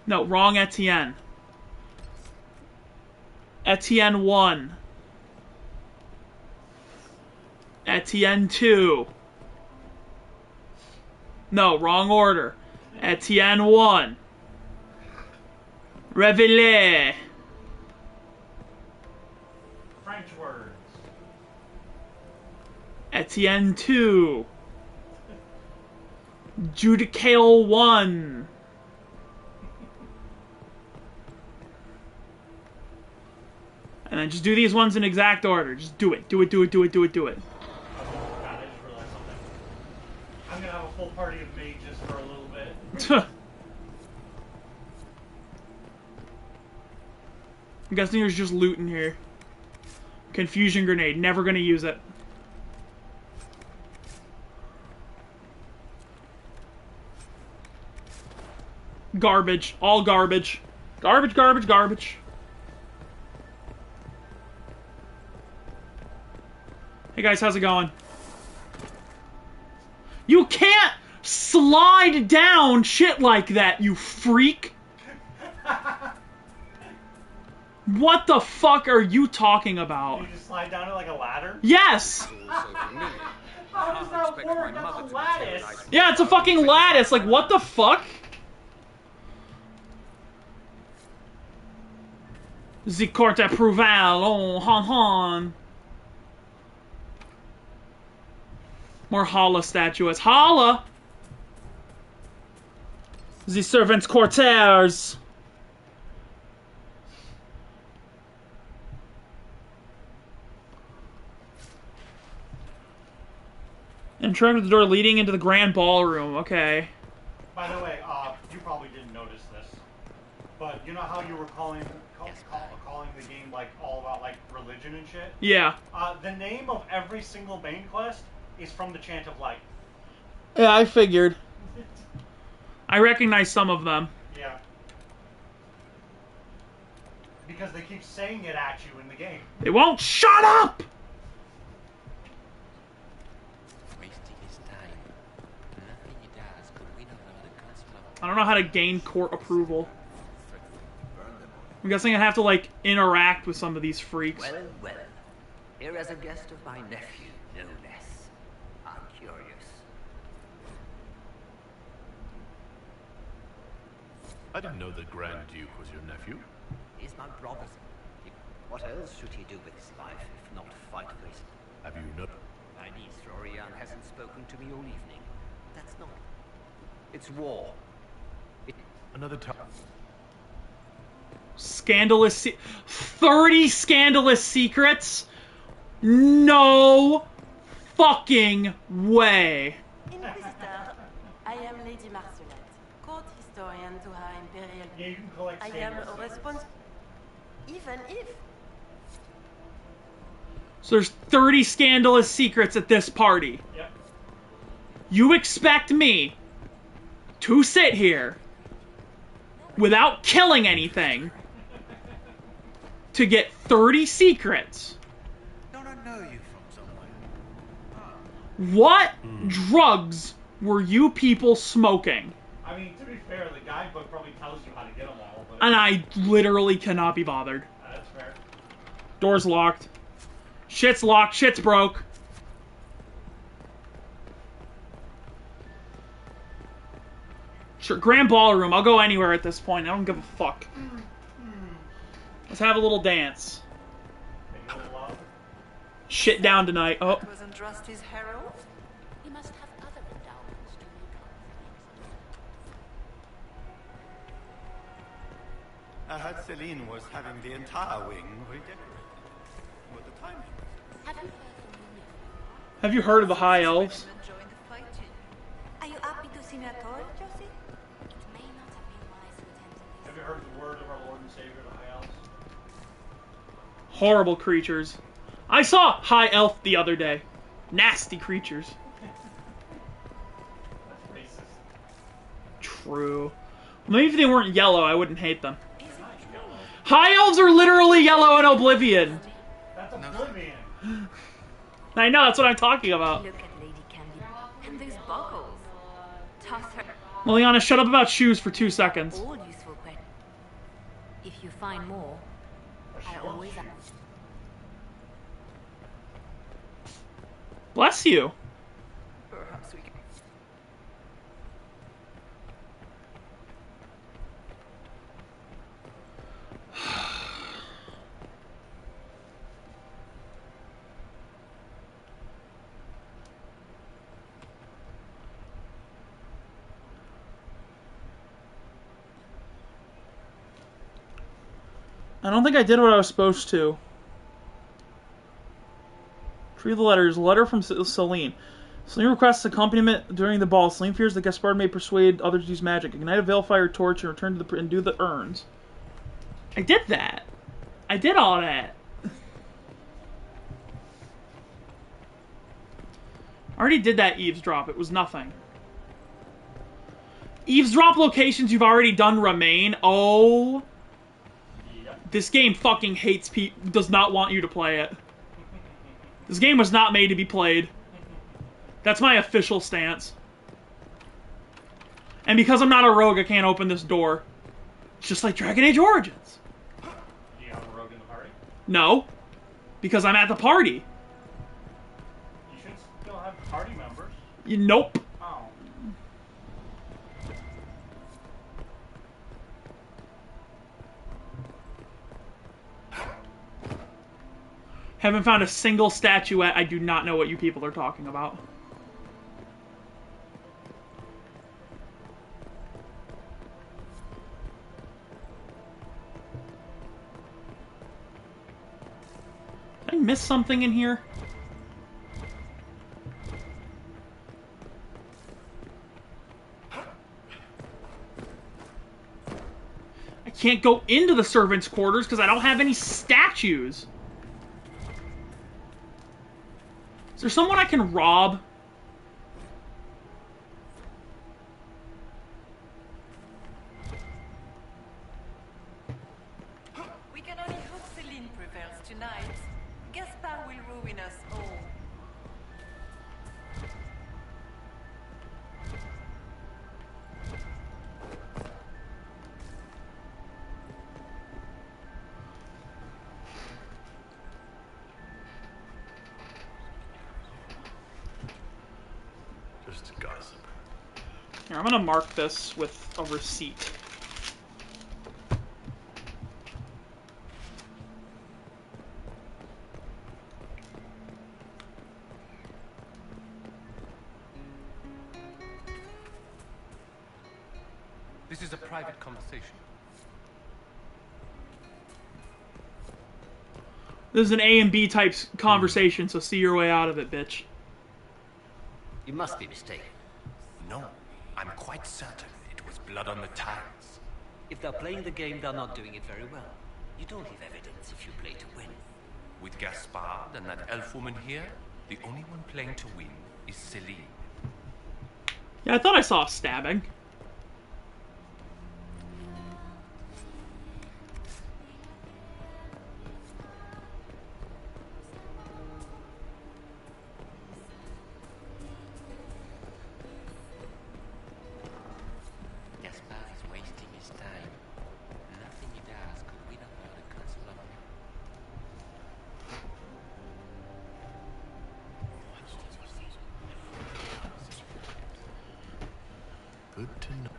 Speaker 1: No, wrong Etienne. Etienne 1. Etienne 2. No, wrong order. Etienne 1. Révélé.
Speaker 2: French words.
Speaker 1: Etienne 2. Judicale 1. And then just do these ones in exact order. Just do it. Do it.
Speaker 2: God, I just realized something. I'm gonna have a full party of mages for a little bit.
Speaker 1: I'm guessing there's just loot in here. Confusion grenade. Never gonna use it. Garbage. All garbage. Garbage, garbage, garbage. Hey guys, how's it going? You can't slide down shit like that, you freak! What the fuck are you talking about?
Speaker 2: You just slide down it like a ladder?
Speaker 1: Yes!
Speaker 2: How does that work? That's a lattice!
Speaker 1: Yeah, it's a fucking lattice, like what the fuck? The court approval, oh, hon. More Hala statues. Hala! The servants' quarters. Entering the door leading into the grand ballroom. Okay.
Speaker 2: By the way, you probably didn't notice this, but you know how you were calling the game like all about like religion and shit?
Speaker 1: Yeah.
Speaker 2: The name of every single main quest is from the Chant of Light.
Speaker 1: Yeah, I figured. I recognize some of them.
Speaker 2: Yeah. Because they keep saying it at you in the game.
Speaker 1: They won't shut up! I don't know how to gain court approval. I'm guessing I have to, like, interact with some of these freaks.
Speaker 7: Well. Here as a guest of my nephew, no less. I'm curious.
Speaker 8: I didn't know the Grand Duke was your nephew.
Speaker 7: He's my brother. What else should he do with his life if not fight for his...
Speaker 8: Have you not?
Speaker 7: My niece Rorianne hasn't spoken to me all evening. That's not... It's war.
Speaker 8: Another time.
Speaker 1: Scandalous 30 scandalous secrets? No fucking way.
Speaker 6: Inquisitor, I am Lady Marcelette, court historian to Her Imperial.
Speaker 2: Yeah, you can collect
Speaker 6: I am responsible. Even if.
Speaker 1: So there's 30 scandalous secrets at this party.
Speaker 2: Yep.
Speaker 1: You expect me to sit here without killing anything to get 30 secrets?
Speaker 13: Don't I know you from somewhere?
Speaker 1: What drugs were you people smoking?
Speaker 2: I mean, to be fair, the guidebook probably tells you how to get them all. But...
Speaker 1: And I literally cannot be bothered.
Speaker 2: That's fair.
Speaker 1: Door's locked. Shit's locked. Shit's broke. Sure, Grand Ballroom. I'll go anywhere at this point. I don't give a fuck. Let's have a little dance. Shit down tonight. Oh.
Speaker 6: Wasn't just his herald?
Speaker 11: He must have other endowments to make up.
Speaker 20: I heard Celine was having the entire wing redecorated. What the timing?
Speaker 1: Have you heard of the High Elves?
Speaker 6: Are you happy to see me at all, Josie?
Speaker 2: Have you heard the word of our Lord and Savior, the High Elves?
Speaker 1: Horrible creatures. I saw High Elf the other day. Nasty creatures.
Speaker 2: That's racist.
Speaker 1: True. Maybe if they weren't yellow, I wouldn't hate them. High Elves are literally yellow in Oblivion.
Speaker 2: That's Oblivion.
Speaker 1: I know, that's what I'm talking about.
Speaker 4: Look at Lady Candy and those buckles. Toss her.
Speaker 1: Liliana, shut up about shoes for 2 seconds.
Speaker 4: All useful questions. If you find more, I always ask.
Speaker 1: Bless you.
Speaker 6: Perhaps we can.
Speaker 1: I don't think I did what I was supposed to. Tree of the letters. Letter from Celine. Celine requests accompaniment during the ball. Celine fears that Gaspard may persuade others to use magic. Ignite a veilfire torch and return to the and do the urns. I did that. I did all that. I already did that eavesdrop. It was nothing. Eavesdrop locations you've already done remain. Oh. This game fucking hates people. Does not want you to play it. This game was not made to be played. That's my official stance. And because I'm not a rogue, I can't open this door. It's just like Dragon Age Origins.
Speaker 2: Do you have a rogue in the party?
Speaker 1: No. Because I'm at the party.
Speaker 2: You should still have party members.
Speaker 1: Nope.
Speaker 2: Oh.
Speaker 1: Haven't found a single statuette. I do not know what you people are talking about. Did I miss something in here? I can't go into the servants' quarters because I don't have any statues. Is there someone I can rob?
Speaker 6: We can only hope Celine prevails tonight. Gaspard will ruin us all.
Speaker 8: Just gossip.
Speaker 1: Here, I'm gonna mark this with a receipt.
Speaker 9: This is a private conversation.
Speaker 1: This is an A and B type conversation, so see your way out of it, bitch.
Speaker 7: You must be mistaken.
Speaker 13: No, I'm quite certain it was blood on the tiles.
Speaker 7: If they're playing the game, they're not doing it very well. You don't leave evidence if you play to win.
Speaker 13: With Gaspard and that elf woman here, the only one playing to win is Celine.
Speaker 1: Yeah, I thought I saw a stabbing.
Speaker 7: Gaspard is wasting his time. Nothing he does could win over the council of men.
Speaker 8: Good to know.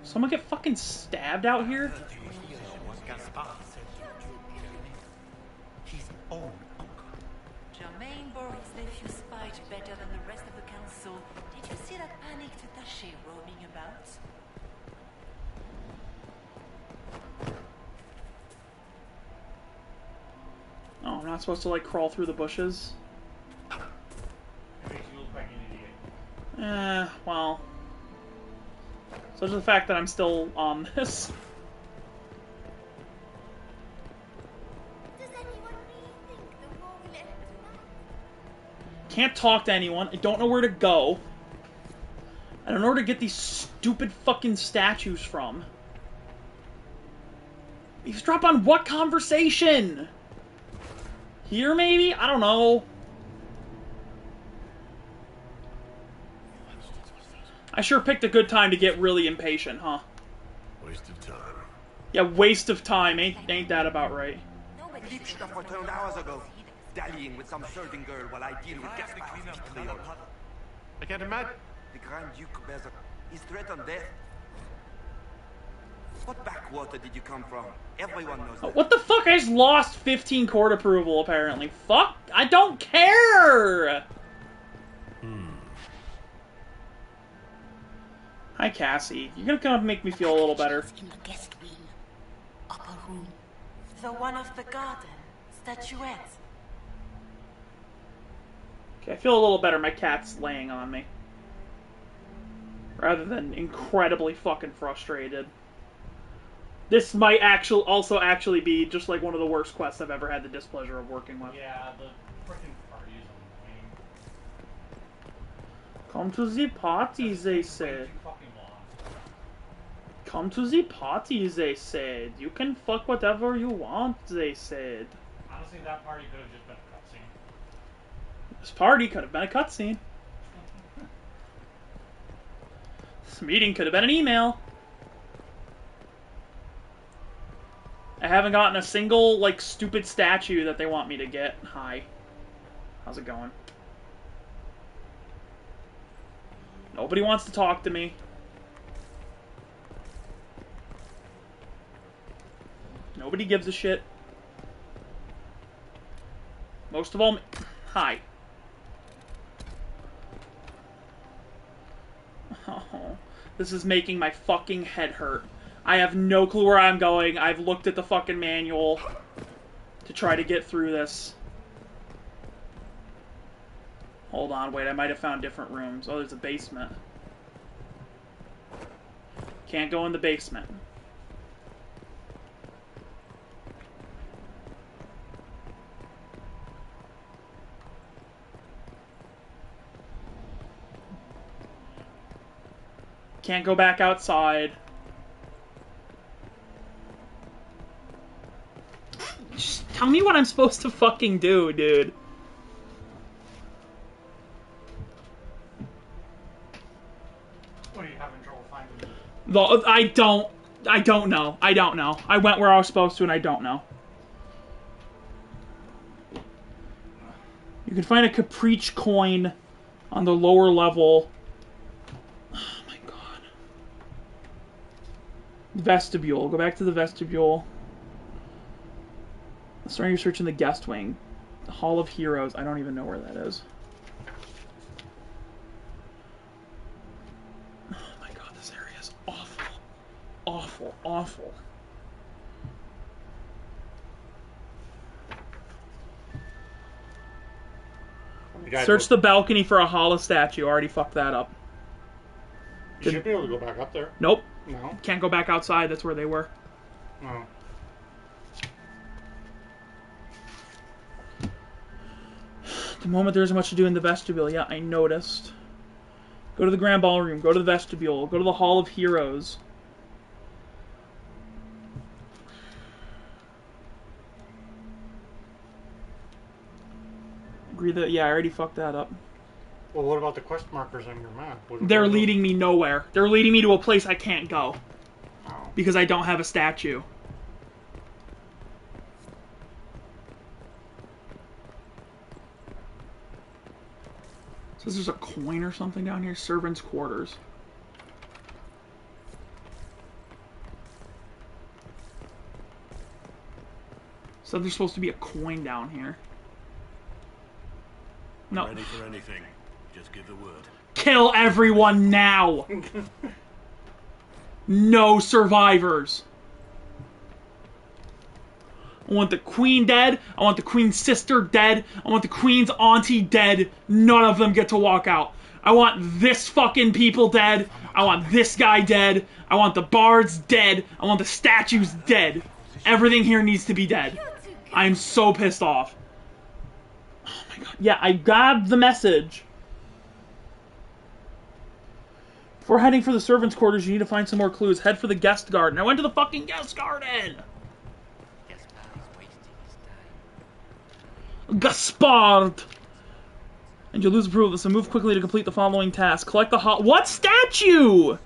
Speaker 1: Someone get fucking stabbed out here?
Speaker 18: His own
Speaker 6: Germain bore his nephew's spite better than the rest of the council. Did you see that panicked attaché roaming about?
Speaker 1: not supposed to, like, crawl through the bushes?
Speaker 2: It makes you look like an idiot.
Speaker 1: Well. Such the fact that I'm still on this. Can't talk to anyone. I don't know where to go. I don't know where to get these stupid fucking statues from. Eavesdrop on what conversation? Here, maybe? I don't know. I sure picked a good time to get really impatient, huh?
Speaker 8: Waste of time.
Speaker 1: Yeah, waste of time. Ain't that about right?
Speaker 7: Liebstoff returned hours ago, dallying with some serving girl while I deal with Gaspar's vitriol.
Speaker 8: I can't imagine.
Speaker 7: The Grand Duke bears he's threatened death. What backwater did you come from? Everyone knows that.
Speaker 1: What the fuck? I just lost 15 court approval, apparently. Fuck! I don't care! Hi, Cassie. You're gonna come make me feel a little better.
Speaker 6: In the guest wing. Upper room. The one of the garden. Statuette.
Speaker 1: Okay, I feel a little better. My cat's laying on me. Rather than incredibly fucking frustrated. This might also actually be just like one of the worst quests I've ever had the displeasure of working with.
Speaker 2: Yeah, the freaking party is annoying.
Speaker 1: Come to the party, they said. Come to the party, they said. You can fuck whatever you want, they said.
Speaker 2: Honestly, that party could have just been a cutscene.
Speaker 1: This party could have been a cutscene. This meeting could have been an email. I haven't gotten a single, like, stupid statue that they want me to get. Hi. How's it going? Nobody wants to talk to me. Nobody gives a shit. Most of all, hi. Oh, this is making my fucking head hurt. I have no clue where I'm going. I've looked at the fucking manual to try to get through this. Hold on, wait, I might have found different rooms. Oh, there's a basement. Can't go in the basement. Can't go back outside. Just tell me what I'm supposed to fucking do, dude.
Speaker 2: What, are you having trouble finding them?
Speaker 1: I don't know. I don't know. I went where I was supposed to and I don't know. You can find a Caprice coin on the lower level. Oh my god. Vestibule. Go back to the vestibule. Starting your search in the guest wing. The Hall of Heroes. I don't even know where that is. Oh my god, this area is awful. Awful, awful. Search the balcony for a Hala statue. Already fucked that up.
Speaker 2: You should be able to go back up there.
Speaker 1: Nope.
Speaker 2: No?
Speaker 1: Can't go back outside. That's where they were.
Speaker 2: No.
Speaker 1: At the moment, there isn't much to do in the vestibule. Yeah, I noticed. Go to the Grand Ballroom. Go to the vestibule. Go to the Hall of Heroes. Agree that, yeah, I already fucked that up.
Speaker 2: Well, what about the quest markers on your map?
Speaker 1: They're leading me nowhere. They're leading me to a place I can't go. Because I don't have a statue. So there's a coin or something down here. Servants' quarters. So there's supposed to be a coin down here. No.
Speaker 14: Ready for anything. Just give the word.
Speaker 1: Kill everyone now! No survivors. I want the queen dead. I want the queen's sister dead. I want the queen's auntie dead. None of them get to walk out. I want this fucking people dead. I want this guy dead. I want the bards dead. I want the statues dead. Everything here needs to be dead. I am so pissed off. Oh my god. Yeah, I grabbed the message. Before heading for the servants' quarters, you need to find some more clues. Head for the guest garden. I went to the fucking guest garden! Gaspard! And you'll lose approval, so move quickly to complete the following task. Collect the what statue?!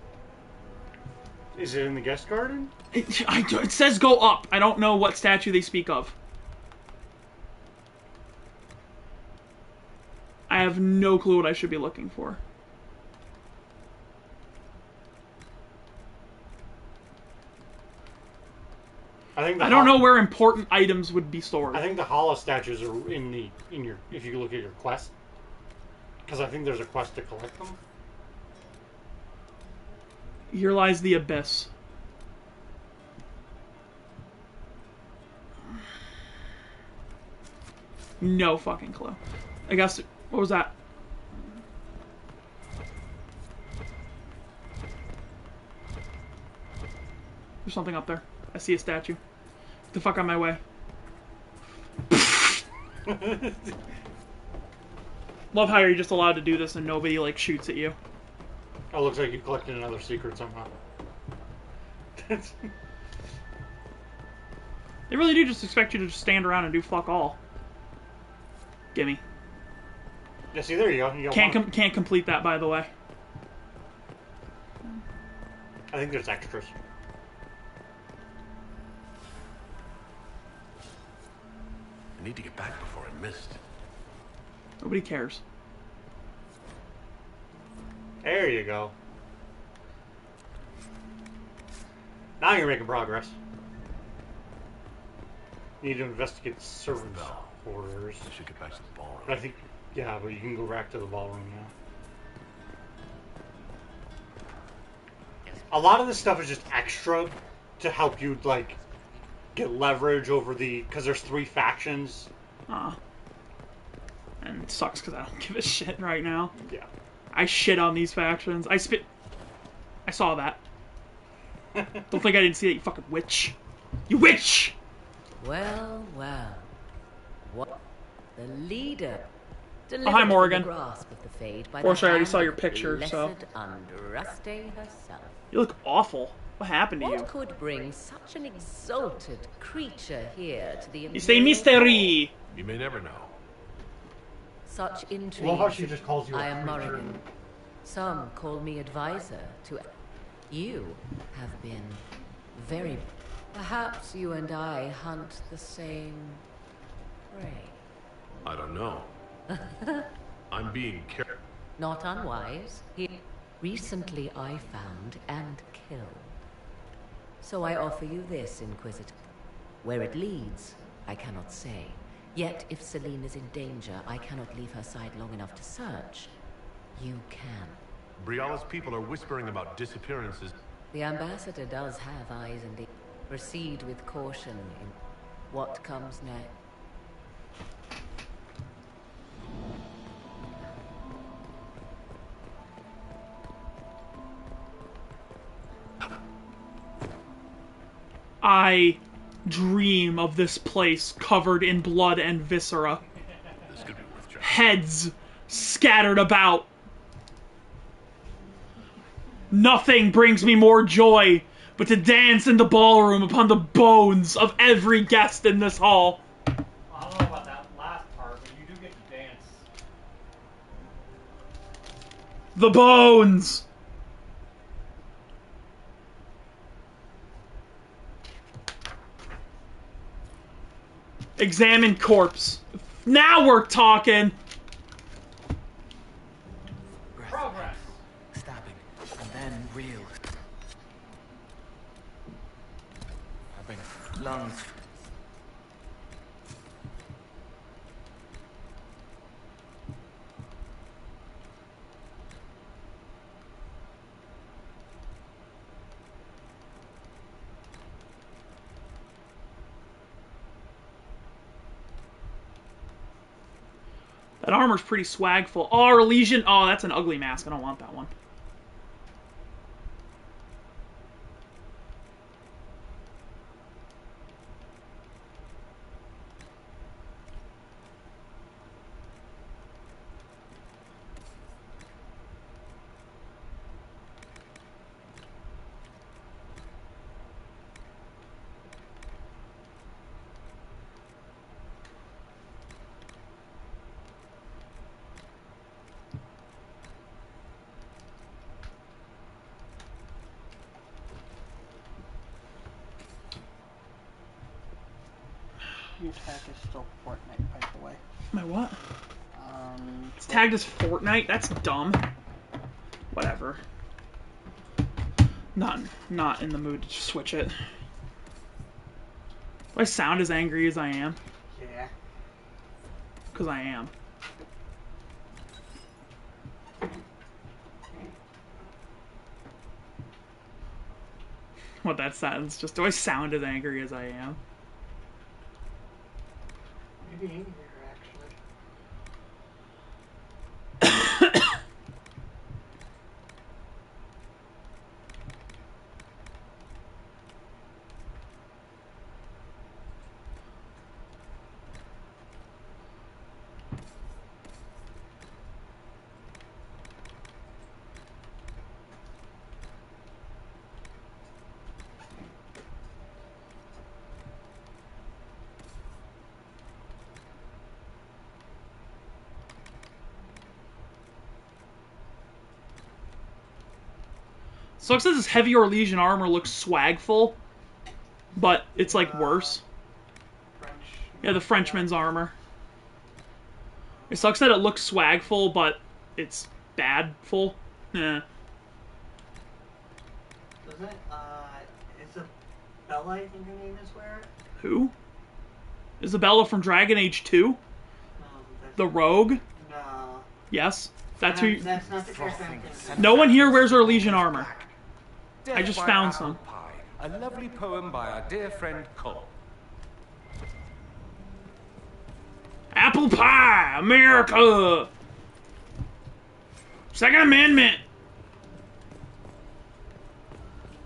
Speaker 2: Is it in the guest garden?
Speaker 1: It says go up. I don't know what statue they speak of. I have no clue what I should be looking for. I don't know where important items would be stored.
Speaker 2: I think the hollow statues are in your if you look at your quest. Because I think there's a quest to collect them.
Speaker 1: Here lies the abyss. No fucking clue. I guess what was that? There's something up there. I see a statue. Get the fuck out of my way. Love how you're just allowed to do this and nobody, like, shoots at you.
Speaker 2: Oh, looks like you collected another secret somehow.
Speaker 1: They really do just expect you to just stand around and do fuck all. Gimme.
Speaker 2: Yeah, see, there you go. You
Speaker 1: can't complete that, by the way.
Speaker 2: I think there's extras.
Speaker 14: I need to get back before I missed.
Speaker 1: Nobody cares.
Speaker 2: There you go. Now you're making progress. You need to investigate the servants' quarters.
Speaker 14: I should get back to the ballroom.
Speaker 2: But I think, yeah, but you can go back to the ballroom now. A lot of this stuff is just extra to help you, like, get leverage over the... Because there's 3 factions.
Speaker 1: And it sucks because I don't give a shit right now.
Speaker 2: Yeah.
Speaker 1: I shit on these factions. I saw that. Don't think I didn't see that, you fucking witch. You witch!
Speaker 3: Well, well. What? The leader.
Speaker 1: Oh, hi, Morrigan.
Speaker 3: Grasp of the Fade by
Speaker 1: Fortunately, I already saw
Speaker 3: hand
Speaker 1: your
Speaker 3: of
Speaker 1: picture, so...
Speaker 3: blessed Andraste herself.
Speaker 1: You look awful. What happened to you?
Speaker 3: What could bring such an exalted creature here to the
Speaker 1: You say mystery!
Speaker 14: You may never know.
Speaker 3: Such intrigue.
Speaker 2: Well, how she just calls you a
Speaker 3: I am
Speaker 2: creature.
Speaker 3: Morrigan. Some call me advisor to... You have been very... Perhaps you and I hunt the same prey.
Speaker 14: I don't know. I'm being careful.
Speaker 3: Not unwise. Recently I found and killed. So I offer you this, Inquisitor. Where it leads, I cannot say. Yet if Celine is in danger, I cannot leave her side long enough to search. You can.
Speaker 14: Briala's people are whispering about disappearances.
Speaker 3: The ambassador does have eyes indeed. Proceed with caution in what comes next.
Speaker 1: I dream of this place covered in blood and viscera.
Speaker 14: This could be worth trying.
Speaker 1: Heads scattered about. Nothing brings me more joy but to dance in the ballroom upon the bones of every guest in this hall.
Speaker 2: I don't know about that last part, but you do get to dance.
Speaker 1: The bones! Examine corpse. Now we're talking!
Speaker 2: Progress!
Speaker 13: Stabbing, and then real. Lungs.
Speaker 1: That armor's pretty swagful. Oh, our Legion. Oh, that's an ugly mask. I don't want that one.
Speaker 10: Your tag is still Fortnite, by the way.
Speaker 1: My what? It's tagged as Fortnite? That's dumb. Whatever. Not in the mood to switch it. Do I sound as angry as I am?
Speaker 10: Yeah.
Speaker 1: Because I am. What that sentence? Just do I sound as angry as I am?
Speaker 10: Maybe angrier, actually.
Speaker 1: Sucks that this heavier Legion armor looks swagful, but it's like worse. Yeah, the Frenchman's armor. It sucks that it looks swagful, but it's badful. Yeah.
Speaker 10: Doesn't, Isabella, I think her name is, wear it?
Speaker 1: Who? Isabella from Dragon Age 2?
Speaker 10: No,
Speaker 1: the Rogue?
Speaker 10: No.
Speaker 1: Yes. That's who.
Speaker 10: That's not the character I'm thinking of.
Speaker 1: No one here wears our Legion armor. I just found some.
Speaker 7: Pie, a lovely poem by our dear friend Cole.
Speaker 1: Apple pie, America. Second Amendment.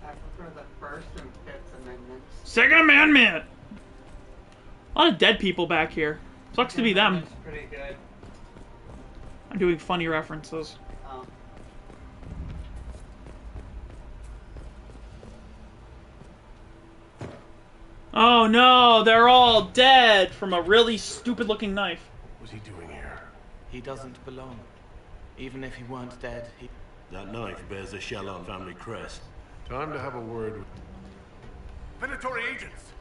Speaker 10: I prefer the First and Fifth Amendments.
Speaker 1: Second Amendment. A lot of dead people back here. Sucks to be them.
Speaker 10: That's pretty good.
Speaker 1: I'm doing funny references.
Speaker 10: Oh.
Speaker 1: Oh no, they're all dead from a really stupid looking knife.
Speaker 14: What's he doing here?
Speaker 13: He doesn't belong. Even if he weren't dead, he...
Speaker 14: That knife bears the Shallon family crest. Time to have a word with... Venatory agents!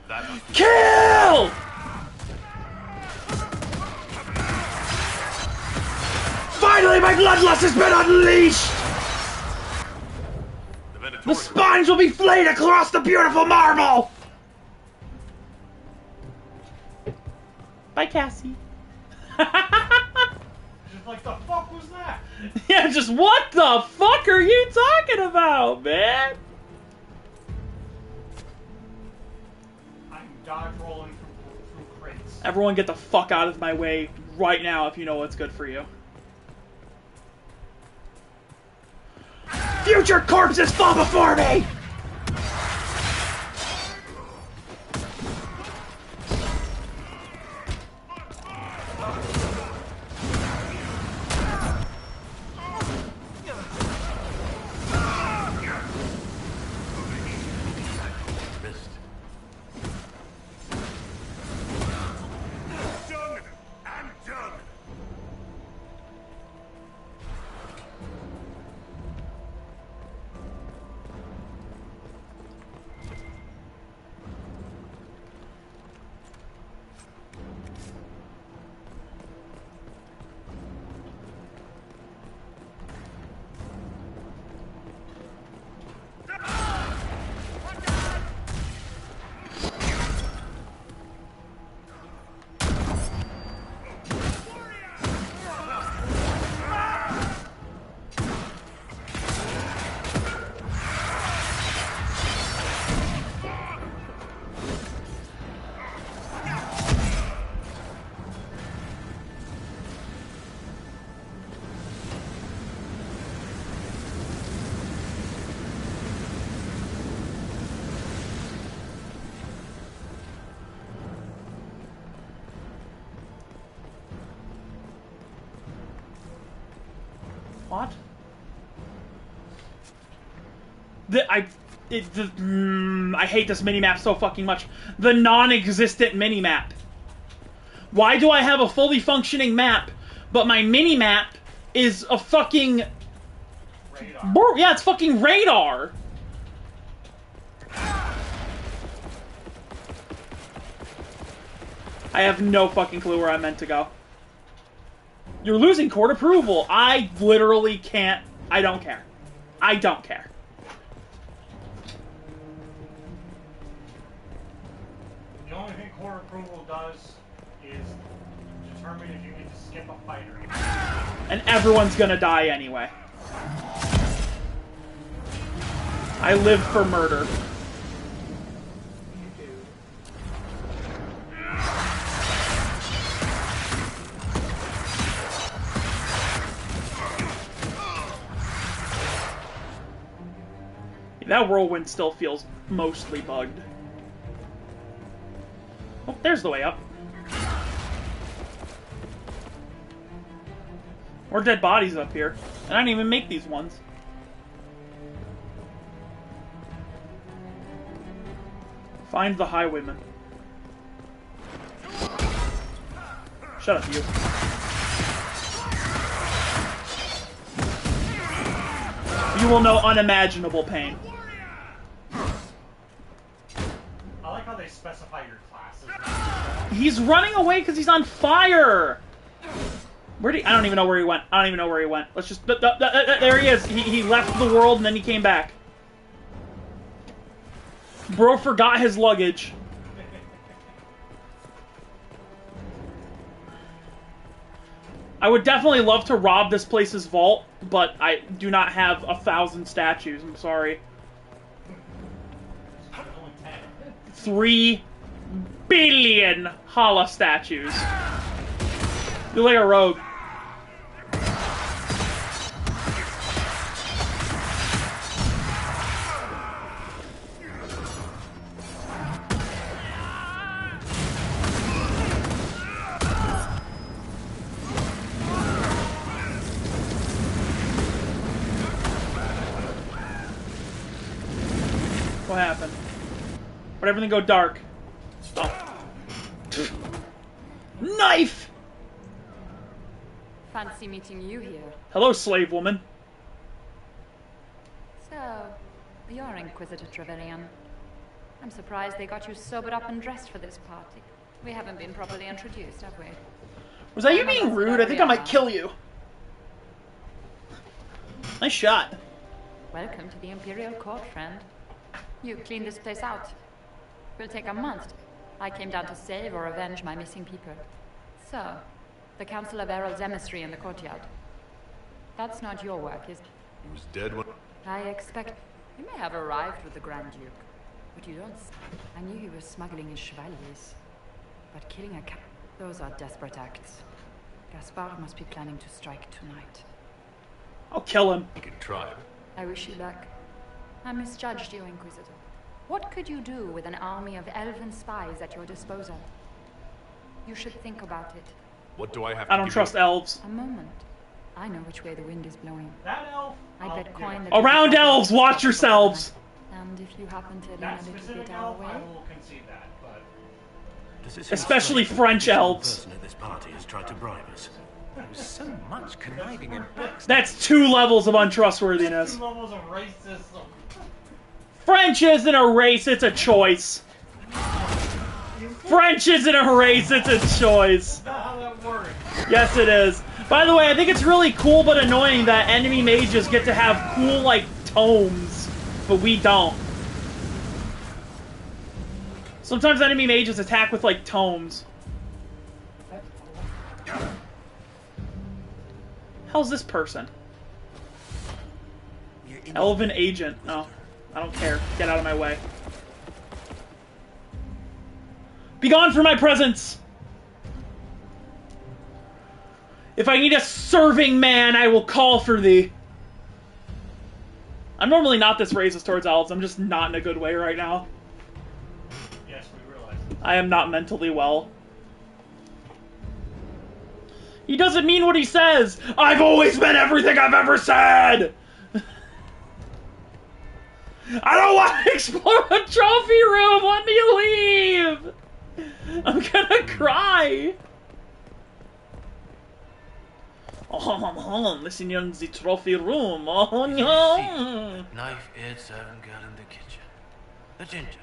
Speaker 14: That...
Speaker 1: Kill! Finally, my bloodlust has been unleashed! The spines will be flayed across the beautiful marble! Bye, Cassie.
Speaker 2: Just like, the fuck was that?
Speaker 1: Yeah, just what the fuck are you talking about, man?
Speaker 2: I'm dodge rolling through crates.
Speaker 1: Everyone get the fuck out of my way right now if you know what's good for you. Future corpses fall before me! What? I hate this minimap so fucking much. The non-existent minimap. Why do I have a fully functioning map, but my minimap is a fucking... Radar. Yeah, it's fucking radar! I have no fucking clue where I'm meant to go. You're losing court approval. I literally can't... I don't care. I don't care.
Speaker 2: The only thing court approval does is determine if you get to skip a fight or not.
Speaker 1: And everyone's gonna die anyway. I live for murder. That whirlwind still feels mostly bugged. Oh, there's the way up. More dead bodies up here. And I didn't even make these ones. Find the highwayman. Shut up, you. You will know unimaginable pain.
Speaker 2: I like how they specify your classes.
Speaker 1: He's running away because he's on fire! Where'd he... I don't even know where he went. I don't even know where he went. Let's just... There he is. He left the world and then he came back. Bro forgot his luggage. I would definitely love to rob this place's vault, but I do not have 1,000 statues. I'm sorry. 3 billion Hala statues. You're like a rogue. What happened? Where'd everything go dark? Oh. Knife!
Speaker 5: Fancy meeting you here.
Speaker 1: Hello, slave woman.
Speaker 5: So, you're Inquisitor Trevelyan. I'm surprised they got you sobered up and dressed for this party. We haven't been properly introduced, have we?
Speaker 1: Was that you being rude? I think I might kill you. Nice shot.
Speaker 5: Welcome to the Imperial Court, friend. You cleaned this place out. Will take a month. I came down to save or avenge my missing people. So, the Council of Errol's emissary in the courtyard. That's not your work, is it?
Speaker 14: He was dead when...
Speaker 5: I expect... You may have arrived with the Grand Duke, but you don't... I knew he was smuggling his chevaliers. But killing a cat... Those are desperate acts. Gaspard must be planning to strike tonight.
Speaker 1: I'll kill him.
Speaker 14: You can try.
Speaker 5: I wish you luck. I misjudged you, Inquisitor. What could you do with an army of elven spies at your disposal? You should think about it.
Speaker 14: What do I have to
Speaker 1: I don't trust elves.
Speaker 5: A moment. I know which way the wind is blowing.
Speaker 2: That elf?
Speaker 5: I bet coin that...
Speaker 1: Around elves, watch yourselves!
Speaker 5: And if you happen to lean a little bit our way...
Speaker 2: I will concede that, but...
Speaker 1: Especially French elves.
Speaker 14: Person at this party has tried to bribe us. There was so much conniving and backstabbing.
Speaker 1: That's 2 levels of untrustworthiness.
Speaker 2: 2 levels of racism.
Speaker 1: French isn't a race, it's a choice. French isn't a race, it's a choice.
Speaker 2: That's not how that works.
Speaker 1: Yes, it is. By the way, I think it's really cool but annoying that enemy mages get to have cool, like, tomes, but we don't. Sometimes enemy mages attack with, like, tomes. How's this person? Elven agent. Oh, I don't care. Get out of my way. Be gone from my presence! If I need a serving man, I will call for thee. I'm normally not this racist towards elves. I'm just not in a good way right now.
Speaker 2: Yes, we realize.
Speaker 1: I am not mentally well. He doesn't mean what he says! I've always been everything I've ever said! I don't want to explore a trophy room! Let me leave! I'm gonna cry! Oh, listen in the trophy room. Oh no!
Speaker 18: Knife Ed servant girl in the kitchen. The ginger.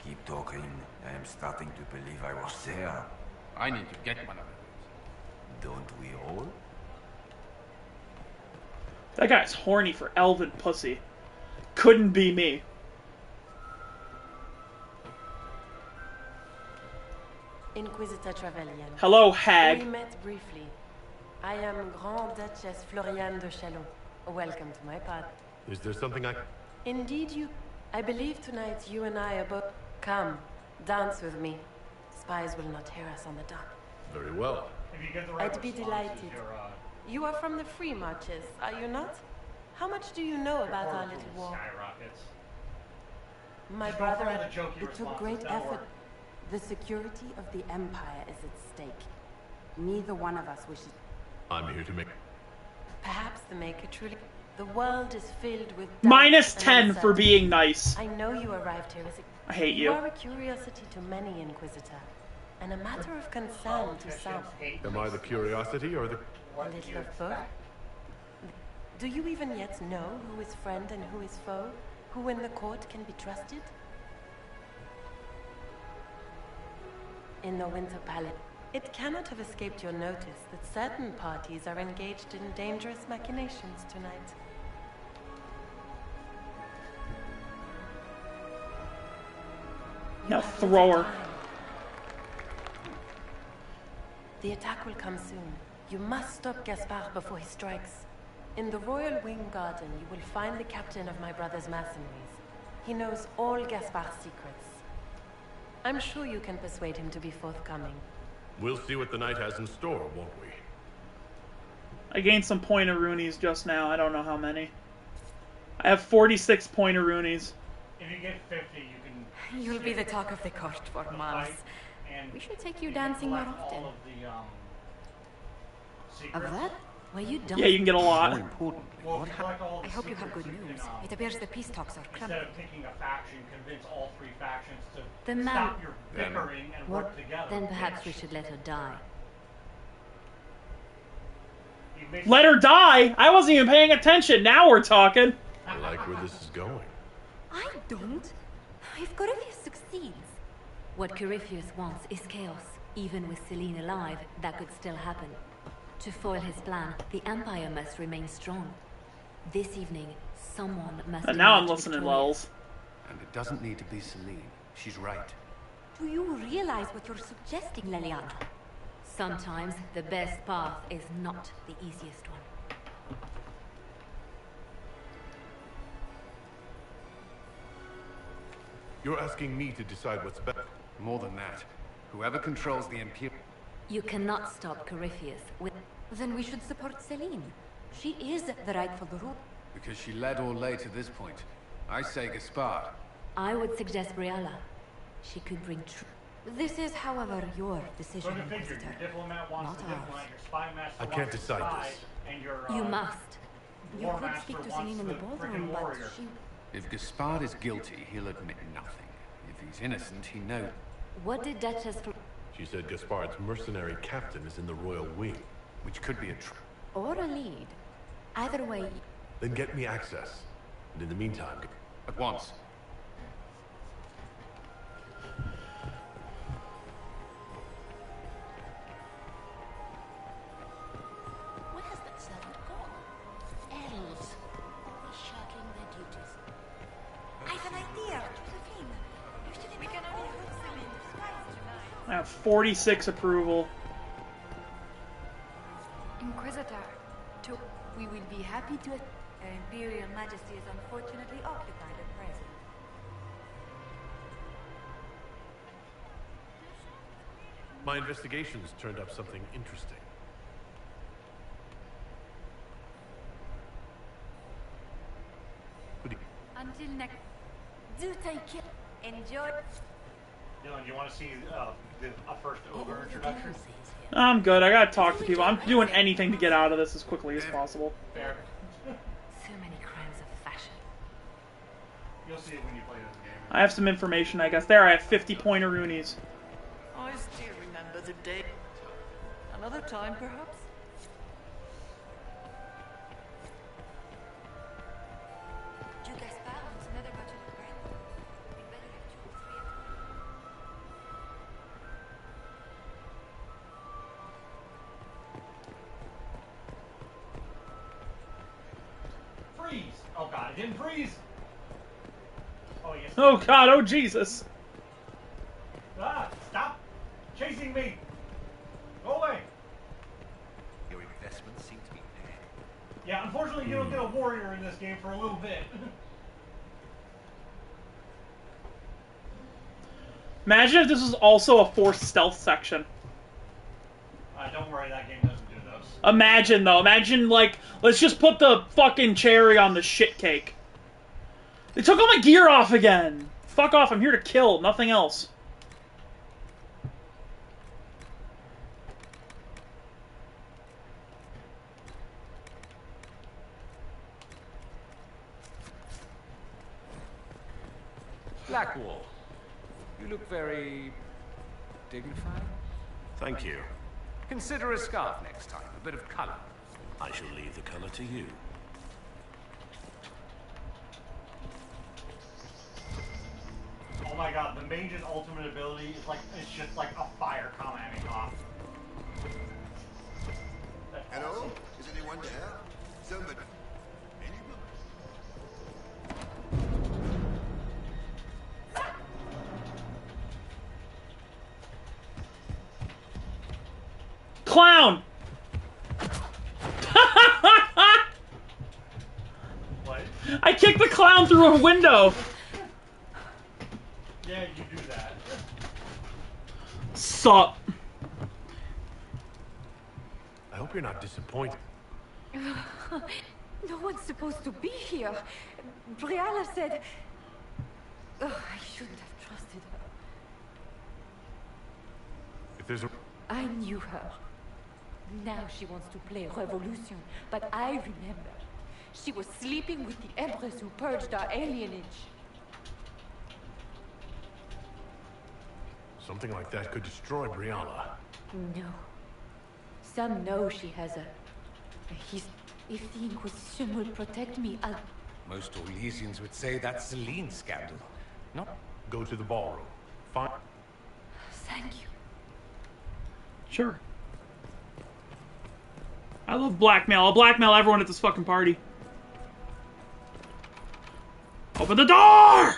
Speaker 12: Keep talking. I am starting to believe I was there.
Speaker 9: I need to get one of those.
Speaker 12: Don't we all?
Speaker 1: That guy's horny for elven pussy. Couldn't be me.
Speaker 15: Inquisitor Trevelyan.
Speaker 1: Hello, hag.
Speaker 15: We met briefly. I am Grand Duchess Floriane de Chalon. Welcome to my party.
Speaker 8: Is there something I...
Speaker 15: Indeed you... I believe tonight you and I are both... Come, dance with me. Spies will not hear us on the dock.
Speaker 8: Very well.
Speaker 15: I'd be delighted. You are from the Free Marches, are you not? How much do you know about our little war? My brother, it took great effort. The security of the Empire is at stake. Neither one of us wishes...
Speaker 8: I'm here to make...
Speaker 15: Perhaps the Maker truly... The world is filled with...
Speaker 1: Minus 10 for being nice.
Speaker 15: I know you arrived here as a...
Speaker 1: I hate you.
Speaker 15: You are a curiosity to many, Inquisitor. And a matter of concern to some.
Speaker 8: Am I the curiosity or the...
Speaker 15: A little of both. Do you even yet know who is friend and who is foe? Who in the court can be trusted? In the Winter Palace, it cannot have escaped your notice that certain parties are engaged in dangerous machinations tonight.
Speaker 1: Now throw her.
Speaker 15: The attack will come soon. You must stop Gaspard before he strikes. In the Royal Wing Garden, you will find the captain of my brother's mercenaries. He knows all Gaspard's secrets. I'm sure you can persuade him to be forthcoming.
Speaker 8: We'll see what the night has in store, won't we?
Speaker 1: I gained some pointer-roonies just now. I don't know how many. I have 46 pointer-roonies.
Speaker 2: If you get 50, you can...
Speaker 16: You'll be the talk of the court for months. We should take you dancing more often. Of that? Were you done?
Speaker 1: Yeah, you can get a lot.
Speaker 9: More importantly, what
Speaker 16: I hope you have good news. It appears the peace talks are crumbling.
Speaker 2: Instead of picking a faction, convince all three factions to
Speaker 16: The man...
Speaker 2: stop your bickering and
Speaker 16: What?
Speaker 2: work together.
Speaker 23: Then perhaps we should let her die.
Speaker 1: Let her die? I wasn't even paying attention. Now we're talking.
Speaker 8: I like where this is going.
Speaker 23: I don't. If Corypheus succeeds... What Corypheus wants is chaos. Even with Selene alive, that could still happen. To foil his plan, the Empire must remain strong. This evening, someone must...
Speaker 1: And now I'm listening, Wells.
Speaker 9: And it doesn't need to be Selene. She's right.
Speaker 23: Do you realize what you're suggesting, Leliana? Sometimes the best path is not the easiest one.
Speaker 8: You're asking me to decide what's best.
Speaker 9: More than that. Whoever controls the Imperial...
Speaker 23: You cannot stop Corypheus with... Then we should support Selene. She is the rightful ruler.
Speaker 9: Because she led or lay to this point. I say Gaspard.
Speaker 23: I would suggest Briella. She could bring truth. This is, however, your decision, Inquisitor. Not ours.
Speaker 8: I can't decide this.
Speaker 23: You must. You could speak to Selene in the ballroom, but she...
Speaker 9: If Gaspard is guilty, he'll admit nothing. If he's innocent, he knows.
Speaker 23: What did Duchess...
Speaker 8: She said Gaspard's mercenary captain is in the Royal Wing.
Speaker 9: Which could be a
Speaker 23: or a lead. Either way...
Speaker 8: Then get me access. And in the meantime...
Speaker 9: At once.
Speaker 16: Where has that servant gone? Elves. Always shirking their duties. I have an idea, Josephine. We can only hope Selene disguised tonight.
Speaker 1: I have 46 approval.
Speaker 5: Inquisitor,
Speaker 6: we will be happy to... Her Imperial Majesty is unfortunately occupied at present.
Speaker 8: My investigations turned up something interesting.
Speaker 5: until next...
Speaker 6: Do take care. Enjoy.
Speaker 2: Dylan, do you want to see a first ogre introduction?
Speaker 1: I'm good. I gotta talk to people. I'm doing anything to get out of this as quickly as possible.
Speaker 2: Fair.
Speaker 3: So many crimes of fashion.
Speaker 2: You'll see it when you play this game.
Speaker 1: I have some information, I guess. There, I have 50 pointer-roonies.
Speaker 6: I still remember the day. Another time, perhaps?
Speaker 2: Freeze! Oh god, it didn't freeze! Oh yes.
Speaker 1: Oh god, oh Jesus!
Speaker 2: Ah! Stop chasing me! Go away!
Speaker 7: Your investments seem to be there.
Speaker 2: Yeah, unfortunately you don't get a warrior in this game for a little bit.
Speaker 1: Imagine if this was also a forced stealth section.
Speaker 2: Don't worry, that game doesn't do those.
Speaker 1: Imagine, though. Imagine, like, let's just put the fucking cherry on the shit cake. They took all my gear off again! Fuck off, I'm here to kill, nothing else.
Speaker 9: Blackwall, you look very dignified.
Speaker 14: Thank you.
Speaker 9: Consider a scarf next time, a bit of color.
Speaker 14: I shall leave the color to you.
Speaker 2: Oh my god, the mage's ultimate ability is like, it's just like a fire coming off.
Speaker 17: Hello? Awesome. Is anyone there? Somebody.
Speaker 1: Clown!
Speaker 2: What?
Speaker 1: I kicked the clown through a window!
Speaker 2: Yeah, you do that.
Speaker 1: Sup?
Speaker 14: I hope you're not disappointed.
Speaker 22: No one's supposed to be here. Brianna said... I shouldn't have trusted her.
Speaker 14: If there's a...
Speaker 22: I knew her. Now she wants to play revolution, but I remember. She was sleeping with the Empress who purged our alienage.
Speaker 14: Something like that could destroy Brianna.
Speaker 22: No. Some know she has a if the Inquisition will protect me, I'll...
Speaker 9: Most Orlesians would say that's Celine's scandal. Not...
Speaker 14: Go to the ballroom. Find...
Speaker 22: Thank you.
Speaker 1: Sure. I love blackmail. I'll blackmail everyone at this fucking party. Open the door!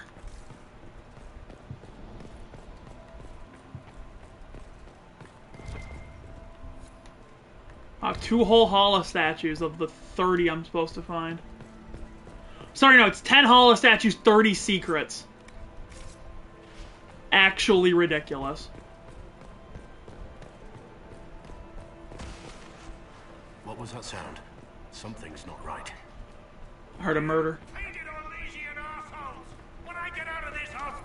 Speaker 1: I have 2 whole Hala statues of the 30 I'm supposed to find. Sorry, no, it's 10 Hala statues, 30 secrets. Actually ridiculous.
Speaker 14: What was that sound? Something's not right.
Speaker 1: I heard a murder.
Speaker 13: Painted Orlesian assholes! When I get out of this house...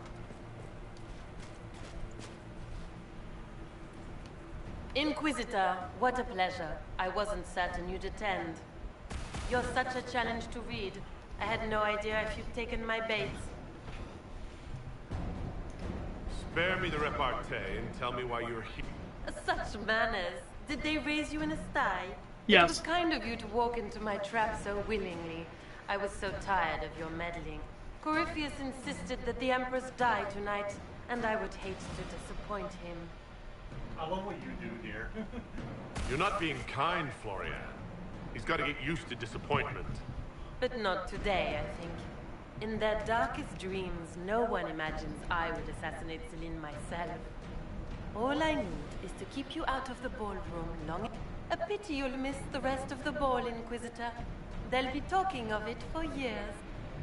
Speaker 15: Inquisitor, what a pleasure. I wasn't certain you'd attend. You're such a challenge to read. I had no idea if you'd taken my bait.
Speaker 14: Spare me the repartee and tell me why you're here.
Speaker 15: Such manners. Did they raise you in a sty?
Speaker 1: Yes.
Speaker 15: It was kind of you to walk into my trap so willingly. I was so tired of your meddling. Corypheus insisted that the Empress die tonight, and I would hate to disappoint him.
Speaker 2: I love what you do here.
Speaker 14: You're not being kind, Florian. He's got to get used to disappointment.
Speaker 15: But not today, I think. In their darkest dreams, no one imagines I would assassinate Celine myself. All I need is to keep you out of the ballroom long. A pity you'll miss the rest of the ball, Inquisitor. They'll be talking of it for years.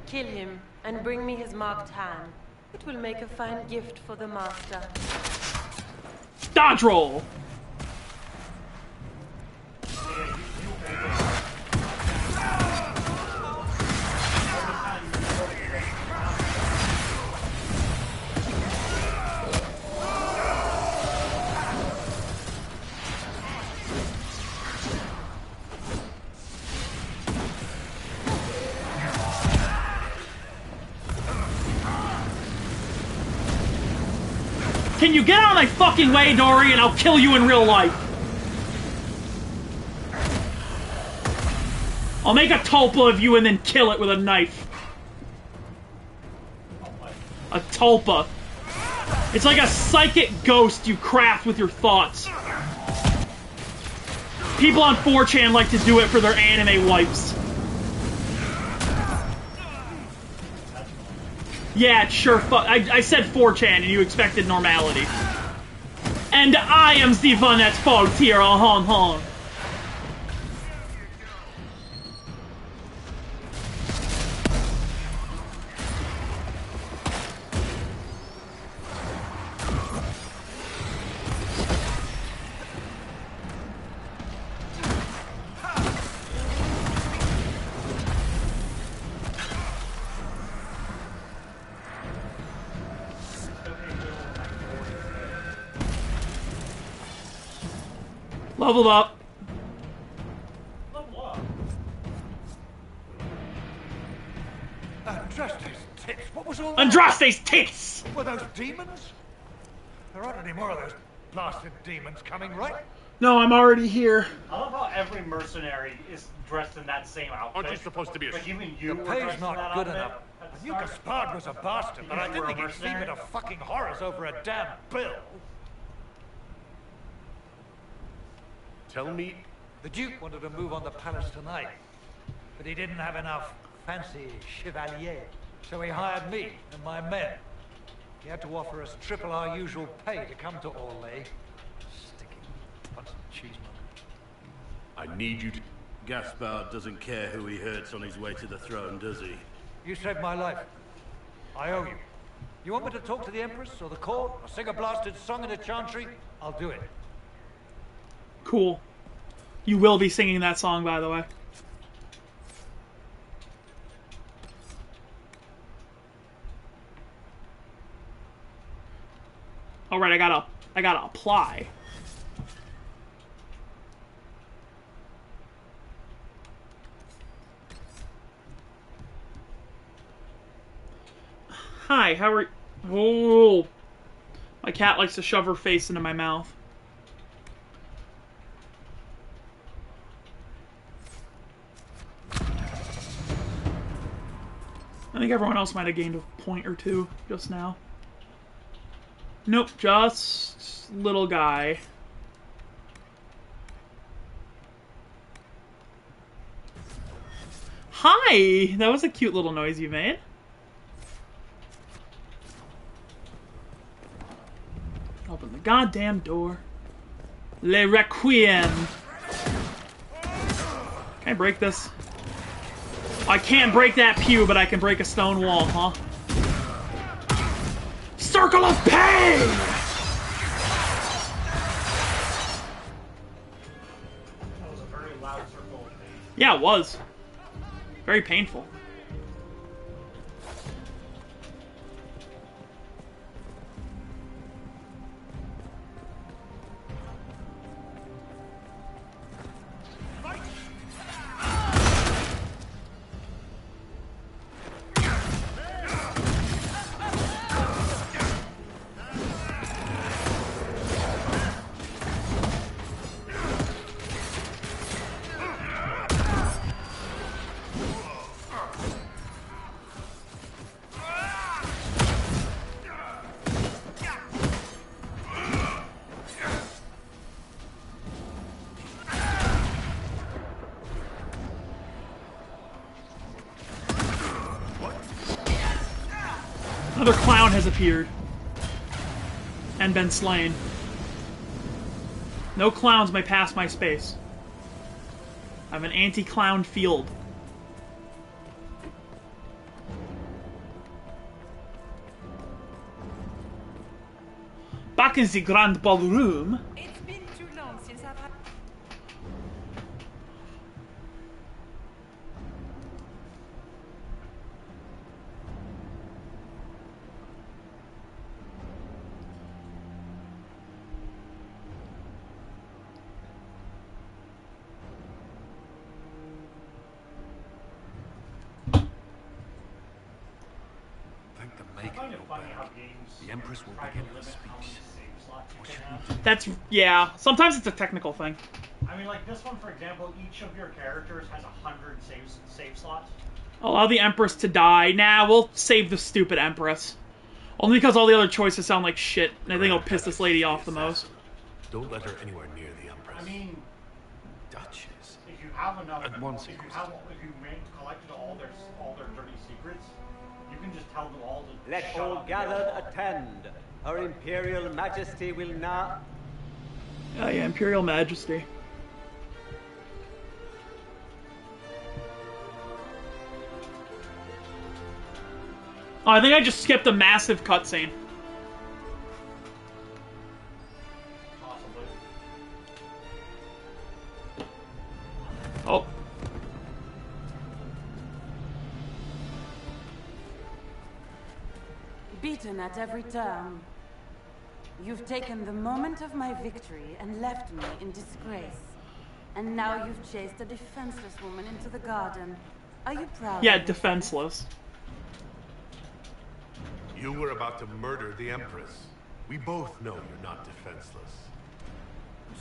Speaker 15: Kill him and bring me his marked hand. It will make a fine gift for the Master.
Speaker 1: Dodge roll! Can you get out of my fucking way, Dory, and I'll kill you in real life? I'll make a tulpa of you and then kill it with a knife. A tulpa. It's like a psychic ghost you craft with your thoughts. People on 4chan like to do it for their anime wipes. Yeah, it's sure I said 4chan and you expected normality. And I am the one at fault here, hon. Leveled up.
Speaker 11: Level up? Andraste's tits. What was all that?
Speaker 1: Andraste's tits!
Speaker 11: Were those demons? There aren't any more of those blasted demons coming, right?
Speaker 1: No, I'm already here.
Speaker 2: I love how every mercenary is dressed in that same outfit.
Speaker 14: Aren't you supposed to be a...
Speaker 2: Like even you
Speaker 11: the
Speaker 2: were
Speaker 11: pay's
Speaker 2: dressed in
Speaker 11: not
Speaker 2: that
Speaker 11: good
Speaker 2: outfit?
Speaker 11: enough. I knew Gaspard was a bastard, but I didn't think he'd feed me to fucking horrors over a damn bill.
Speaker 14: Tell me...
Speaker 11: The Duke wanted to move on the palace tonight, but he didn't have enough fancy chevalier, so he hired me and my men. He had to offer us triple our usual pay to come to Orlais. Sticky bunch of cheesemonger.
Speaker 14: I need you to... Gaspard doesn't care who he hurts on his way to the throne, does he?
Speaker 11: You saved my life. I owe you. You want me to talk to the Empress or the court or sing a blasted song in a chantry? I'll do it.
Speaker 1: Cool. You will be singing that song, by the way. All right, I gotta apply. Hi, how are you? Oh, my cat likes to shove her face into my mouth. I think everyone else might have gained a point or two just now. Nope, just little guy. Hi! That was a cute little noise you made. Open the goddamn door. Le Requiem. Can I break this? I can't break that pew, but I can break a stone wall, huh? Circle of Pain!
Speaker 2: That was a very loud circle of pain.
Speaker 1: Yeah, it was. Very painful. Another clown has appeared. And been slain. No clowns may pass my space. I have an anti-clown field. Back in the grand ballroom.
Speaker 6: It's been too long since I've had...
Speaker 2: I find it funny how games
Speaker 9: The Empress will begin her speech.
Speaker 1: That's, yeah. Sometimes it's a technical thing.
Speaker 2: I mean, like this one, for example, each of your characters has 100 save slots.
Speaker 1: Allow the Empress to die. Nah, we'll save the stupid Empress. Only because all the other choices sound like shit, and I think it'll piss this lady off the most.
Speaker 14: Don't let her anywhere near the Empress.
Speaker 2: I mean,
Speaker 9: Duchess.
Speaker 2: If you have enough,
Speaker 9: At once,
Speaker 2: if you collected all their dirty secrets, you can just tell them all to
Speaker 19: Let
Speaker 2: shut
Speaker 19: all
Speaker 2: up.
Speaker 19: gathered attend. Her Imperial Majesty will not.
Speaker 1: Oh yeah, Imperial Majesty. Oh, I think I just skipped a massive cutscene.
Speaker 2: Possibly.
Speaker 1: Oh.
Speaker 6: Beaten at every turn. You've taken the moment of my victory and left me in disgrace. And now you've chased a defenseless woman into the garden. Are you proud?
Speaker 1: Yeah, defenseless.
Speaker 14: You were about to murder the Empress. We both know you're not defenseless.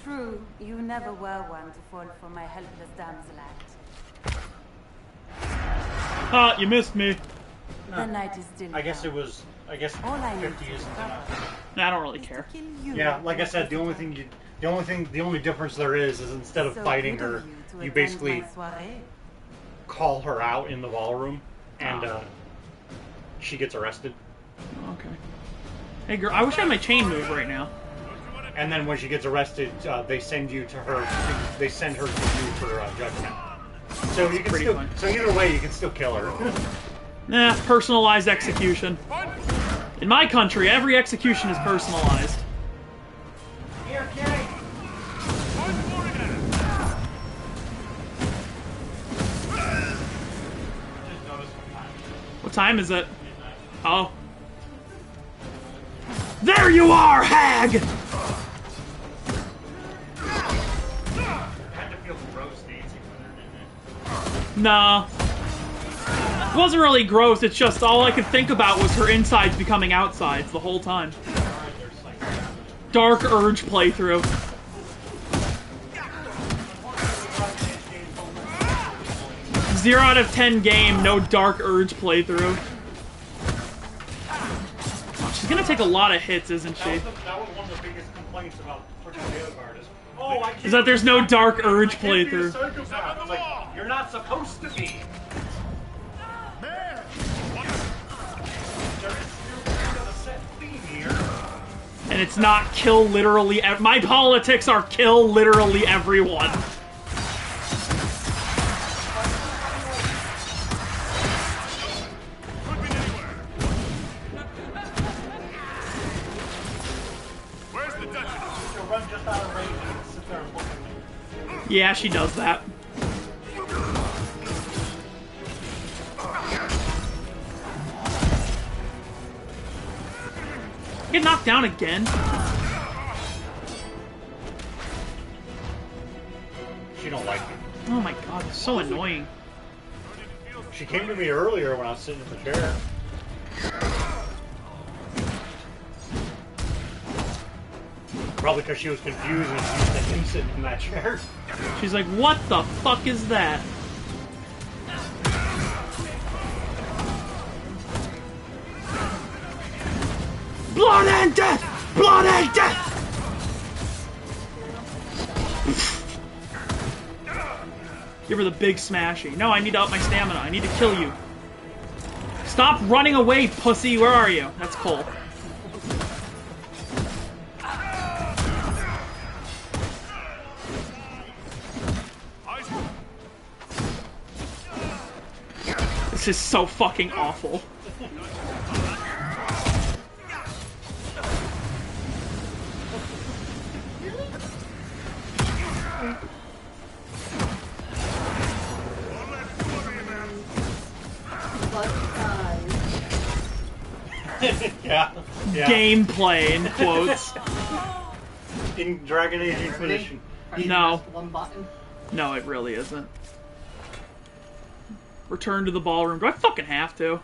Speaker 6: True, you never were one to fall for my helpless damsel act.
Speaker 1: Ah, you missed me.
Speaker 6: The night is still
Speaker 2: I guess it was. I guess
Speaker 6: All I need
Speaker 2: 50 isn't enough.
Speaker 1: I don't really care.
Speaker 2: Yeah, like I said, the only difference there is instead of fighting her, you basically call her out in the ballroom, and she gets arrested.
Speaker 1: Okay. Hey girl, I wish I had my chain move right now.
Speaker 2: And then when she gets arrested, they send you to her. They send her to you for judgment. So you can
Speaker 1: Pretty
Speaker 2: still.
Speaker 1: fun.
Speaker 2: So either way, you can still kill her.
Speaker 1: Nah, personalized execution. In my country, every execution is personalized.
Speaker 2: Here, Kitty.
Speaker 1: What time is it? Oh. There you are, hag!
Speaker 2: Had to feel gross dancing with her, didn't it?
Speaker 1: Nah. It wasn't really gross, it's just all I could think about was her insides becoming outsides the whole time. Dark Urge playthrough. Zero out of 10 game, no Dark Urge playthrough. She's gonna take a lot of hits, isn't she?
Speaker 2: That was one of the biggest complaints about pushing the other artists. Oh, I can't.
Speaker 1: Is that there's no Dark Urge
Speaker 2: I can't be a
Speaker 1: playthrough.
Speaker 2: psychopath. It's like, you're not supposed to be. Man. There is still a set theme here.
Speaker 1: And it's not kill literally my politics are kill literally everyone.
Speaker 14: Where's the Duchess?
Speaker 2: She'll run just out of range and sit there and look at me.
Speaker 1: Yeah, she does that. Get knocked down again.
Speaker 2: She don't like me.
Speaker 1: Oh my god, it's so annoying.
Speaker 2: She came to me earlier when I was sitting in the chair. Probably because she was confused and she used to him sitting in that chair.
Speaker 1: She's like, what the fuck is that? Blood and death! Blood and death! Give her the big smashy. No, I need to up my stamina. I need to kill you. Stop running away, pussy. Where are you? That's Cole. This is so fucking awful.
Speaker 2: Yeah.
Speaker 1: Gameplay in quotes.
Speaker 2: In Dragon Age Inquisition.
Speaker 1: No.
Speaker 10: One button.
Speaker 1: No, it really isn't. Return to the ballroom. Do I fucking have to?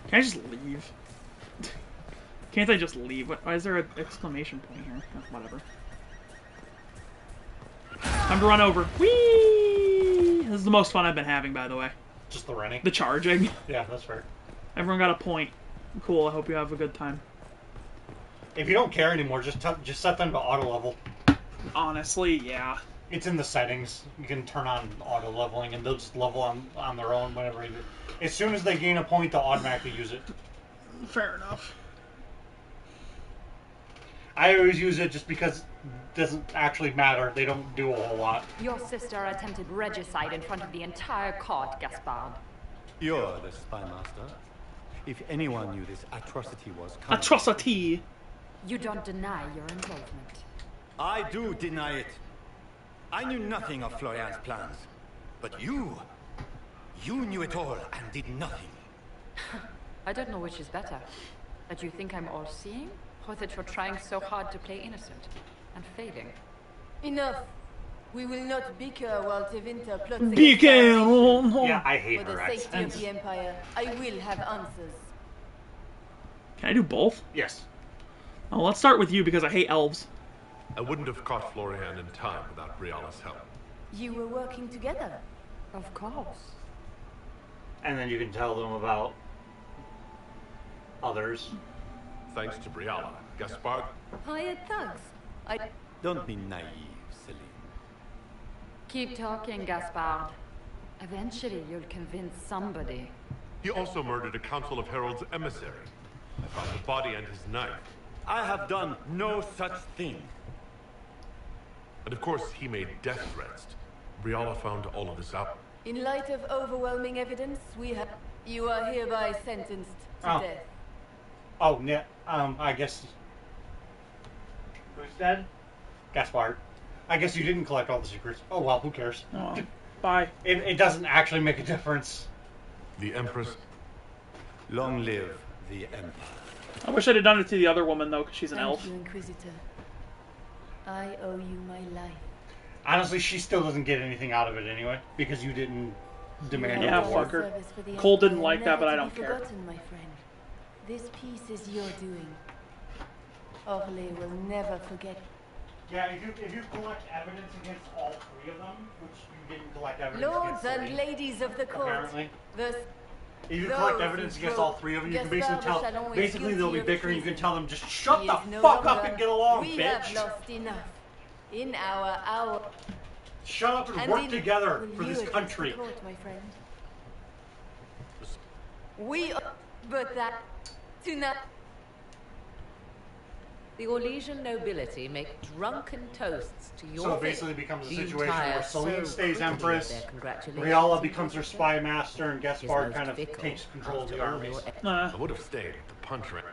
Speaker 1: Can I just leave? Can't I just leave? Why is there an exclamation point here? Oh, whatever. Time to run over. Whee! This is the most fun I've been having, by the way.
Speaker 2: Just the running?
Speaker 1: The charging.
Speaker 2: Yeah, that's fair.
Speaker 1: Everyone got a point. Cool, I hope you have a good time.
Speaker 2: If you don't care anymore, just set them to auto level.
Speaker 1: Honestly, yeah.
Speaker 2: It's in the settings. You can turn on auto leveling, and they'll just level on their own whenever. As soon as they gain a point, they'll automatically use it.
Speaker 1: Fair enough.
Speaker 2: I always use it just because it doesn't actually matter. They don't do a whole lot.
Speaker 5: Your sister attempted regicide in front of the entire court, Gaspard.
Speaker 4: You're the spy master. If anyone knew this atrocity was coming...
Speaker 1: Atrocity!
Speaker 5: You don't deny your involvement.
Speaker 4: I do deny it. I knew nothing of Florian's plans. But you knew it all and did nothing.
Speaker 5: I don't know which is better. That you think I'm all-seeing, or that you're trying so hard to play innocent and failing.
Speaker 22: Enough. We will not bicker while Tevinter plots
Speaker 1: against
Speaker 2: Yeah, I hate
Speaker 22: for
Speaker 2: her
Speaker 22: the safety
Speaker 2: accent.
Speaker 22: of the Empire. I will have answers.
Speaker 1: Can I do both?
Speaker 2: Yes.
Speaker 1: Oh, let's start with you because I hate elves.
Speaker 8: I wouldn't have caught Florian in time without Briala's help.
Speaker 22: You were working together?
Speaker 5: Of course.
Speaker 2: And then you can tell them about others.
Speaker 8: Thanks to Briala, Gaspard.
Speaker 22: Hired thugs.
Speaker 4: Don't be naive, Celine.
Speaker 5: Keep talking, Gaspard. Eventually, you'll convince somebody.
Speaker 8: He also murdered a Council of Heralds emissary. I found the body and his knife.
Speaker 4: I have done no such thing.
Speaker 8: And of course, he made death threats. Briala found all of this out.
Speaker 22: In light of overwhelming evidence, you are hereby sentenced to death.
Speaker 2: Oh, yeah. I guess. Who's dead? Gaspard. I guess you didn't collect all the secrets. Oh well, who cares?
Speaker 1: Oh, bye.
Speaker 2: It doesn't actually make a difference.
Speaker 8: The Empress.
Speaker 4: Long live the Empire.
Speaker 1: I wish I'd have done it to the other woman though, because she's an
Speaker 22: Thank
Speaker 1: elf.
Speaker 22: you, Inquisitor. I owe you my life.
Speaker 2: Honestly, she still doesn't get anything out of it anyway, because you didn't demand
Speaker 1: Yeah,
Speaker 2: it.
Speaker 1: fuck her. Cole didn't like that, but I don't care.
Speaker 22: Forgotten, my friend. This piece is your doing. Orle will never forget.
Speaker 2: Yeah, if you collect evidence against all three of them, which you didn't collect evidence
Speaker 22: Lords
Speaker 2: against
Speaker 22: and
Speaker 2: three,
Speaker 22: ladies of the court.
Speaker 2: apparently.
Speaker 22: If
Speaker 2: you collect evidence against all three of them, you can basically tell. Basically, they'll be bickering. You can tell them, just shut the fuck up and get along,
Speaker 22: we
Speaker 2: bitch.
Speaker 22: have lost enough. In our hour.
Speaker 2: Shut up and work together for this country.
Speaker 22: Court, my friend. We, but that tonight.
Speaker 3: The Orlesian nobility make drunken toasts to your
Speaker 2: So it basically becomes a situation where Celine stays Empress,
Speaker 3: congratulations.
Speaker 2: Riala becomes her spy master, and Gaspard kind of takes control of the armies.
Speaker 8: I would have stayed at the punch rank.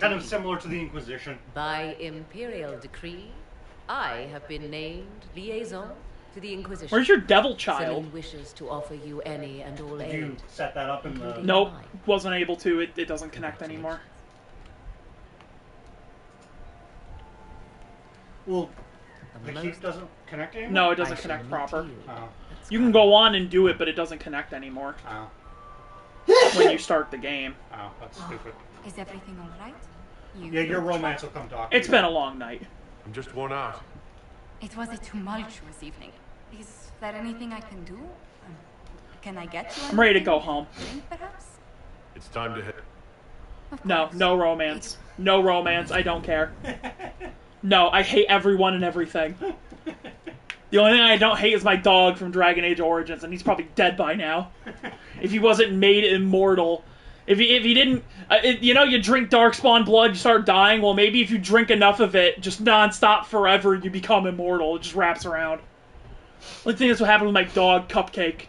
Speaker 2: Kind of similar to the Inquisition.
Speaker 3: By imperial decree, I have been named liaison to the Inquisition.
Speaker 1: Where's your devil child?
Speaker 3: Celine wishes to offer you any and all
Speaker 2: Did
Speaker 3: aid.
Speaker 2: you set that up in the...
Speaker 1: Nope, wasn't able to. It doesn't connect anymore.
Speaker 2: Well, the keep doesn't connect anymore?
Speaker 1: No, it doesn't connect proper. You can go on and do it, but it doesn't connect anymore. When you start the game.
Speaker 2: Oh, that's stupid.
Speaker 22: Is everything all right?
Speaker 2: Yeah, your romance will come talk.
Speaker 1: It's been a long night.
Speaker 8: I'm just worn out.
Speaker 22: It was a tumultuous evening. Is there anything I can do? Can I get you?
Speaker 1: I'm ready to go home.
Speaker 22: Perhaps?
Speaker 8: It's time to hit.
Speaker 1: No, no romance. No romance. I don't care. No, I hate everyone and everything. The only thing I don't hate is my dog from Dragon Age Origins, and he's probably dead by now. If he wasn't made immortal. If he didn't... you know, you drink Darkspawn blood, you start dying. Well, maybe if you drink enough of it, just non-stop forever, you become immortal. It just wraps around. I think that's what happened with my dog, Cupcake.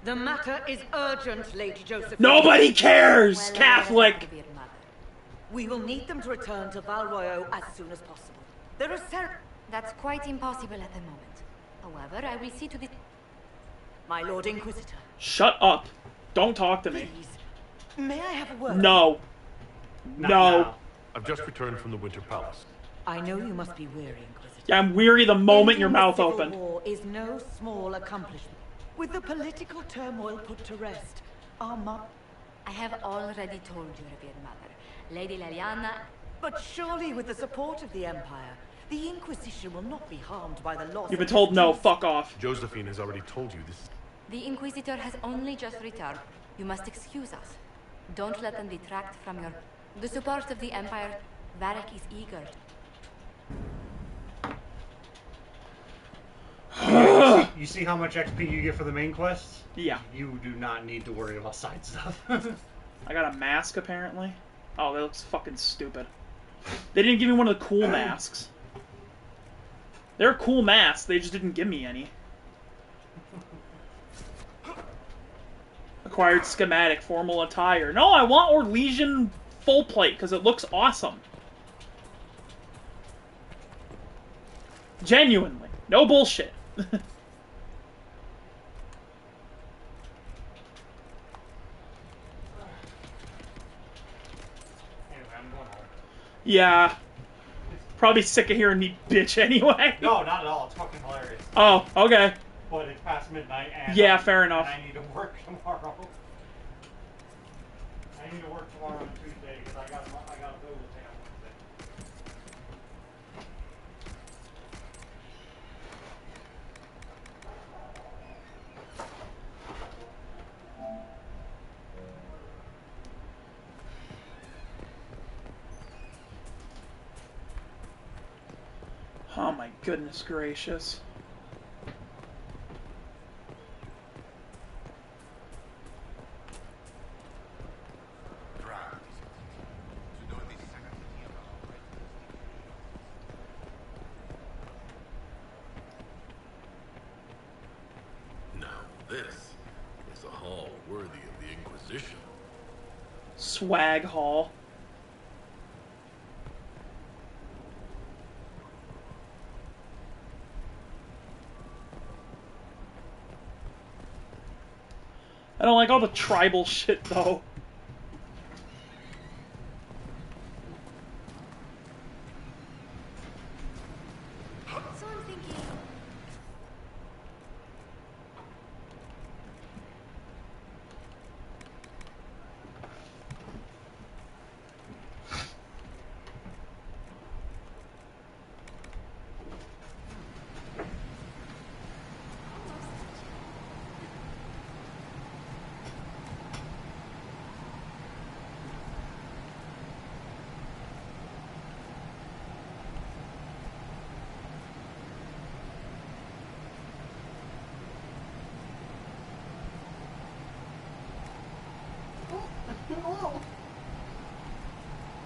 Speaker 20: The matter is urgent, Lady Josephine.
Speaker 1: Nobody cares! Catholic!
Speaker 20: We will need them to return to Val Royeaux as soon as possible. There are
Speaker 22: That's quite impossible at the moment. However, I will see to the...
Speaker 20: My Lord Inquisitor.
Speaker 1: Shut up. Don't talk to me.
Speaker 20: May I have a word?
Speaker 1: No. No.
Speaker 8: I've just returned from the Winter Palace.
Speaker 20: I know you must be weary, Inquisitor.
Speaker 1: Yeah, I'm weary the moment your
Speaker 20: Ending the
Speaker 1: mouth
Speaker 20: civil
Speaker 1: opened.
Speaker 20: war is no small accomplishment. With the political turmoil put to rest, our
Speaker 23: I have already told you, revered mother. Lady Leliana...
Speaker 20: But surely with the support of the Empire, the Inquisition will not be harmed by the loss
Speaker 1: You've
Speaker 20: of
Speaker 1: been told no,
Speaker 20: justice.
Speaker 1: fuck off.
Speaker 8: Josephine has already told you this.
Speaker 23: The Inquisitor has only just returned. You must excuse us. Don't let them detract from your... The support of the Empire. Varric is eager.
Speaker 2: You see how much XP you get for the main quests?
Speaker 1: Yeah.
Speaker 2: You do not need to worry about side stuff.
Speaker 1: I got a mask, apparently. Oh, that looks fucking stupid. They didn't give me one of the cool masks. They're cool masks, they just didn't give me any. Acquired schematic, formal attire. No, I want Orlesian full plate, because it looks awesome. Genuinely. No bullshit.
Speaker 2: Anyway, I'm going home.
Speaker 1: Yeah. Probably sick of hearing me bitch anyway.
Speaker 2: No, not at all. It's fucking hilarious.
Speaker 1: Oh, okay.
Speaker 2: But it's past midnight, and
Speaker 1: yeah, fair enough.
Speaker 2: And I need to work tomorrow. I need to work tomorrow on Tuesday because I got a bill to pay on Wednesday.
Speaker 1: Oh my goodness gracious.
Speaker 8: Now this is a hall worthy of the Inquisition.
Speaker 1: Swag hall. I don't like all the tribal shit, though.
Speaker 23: So I'm thinking...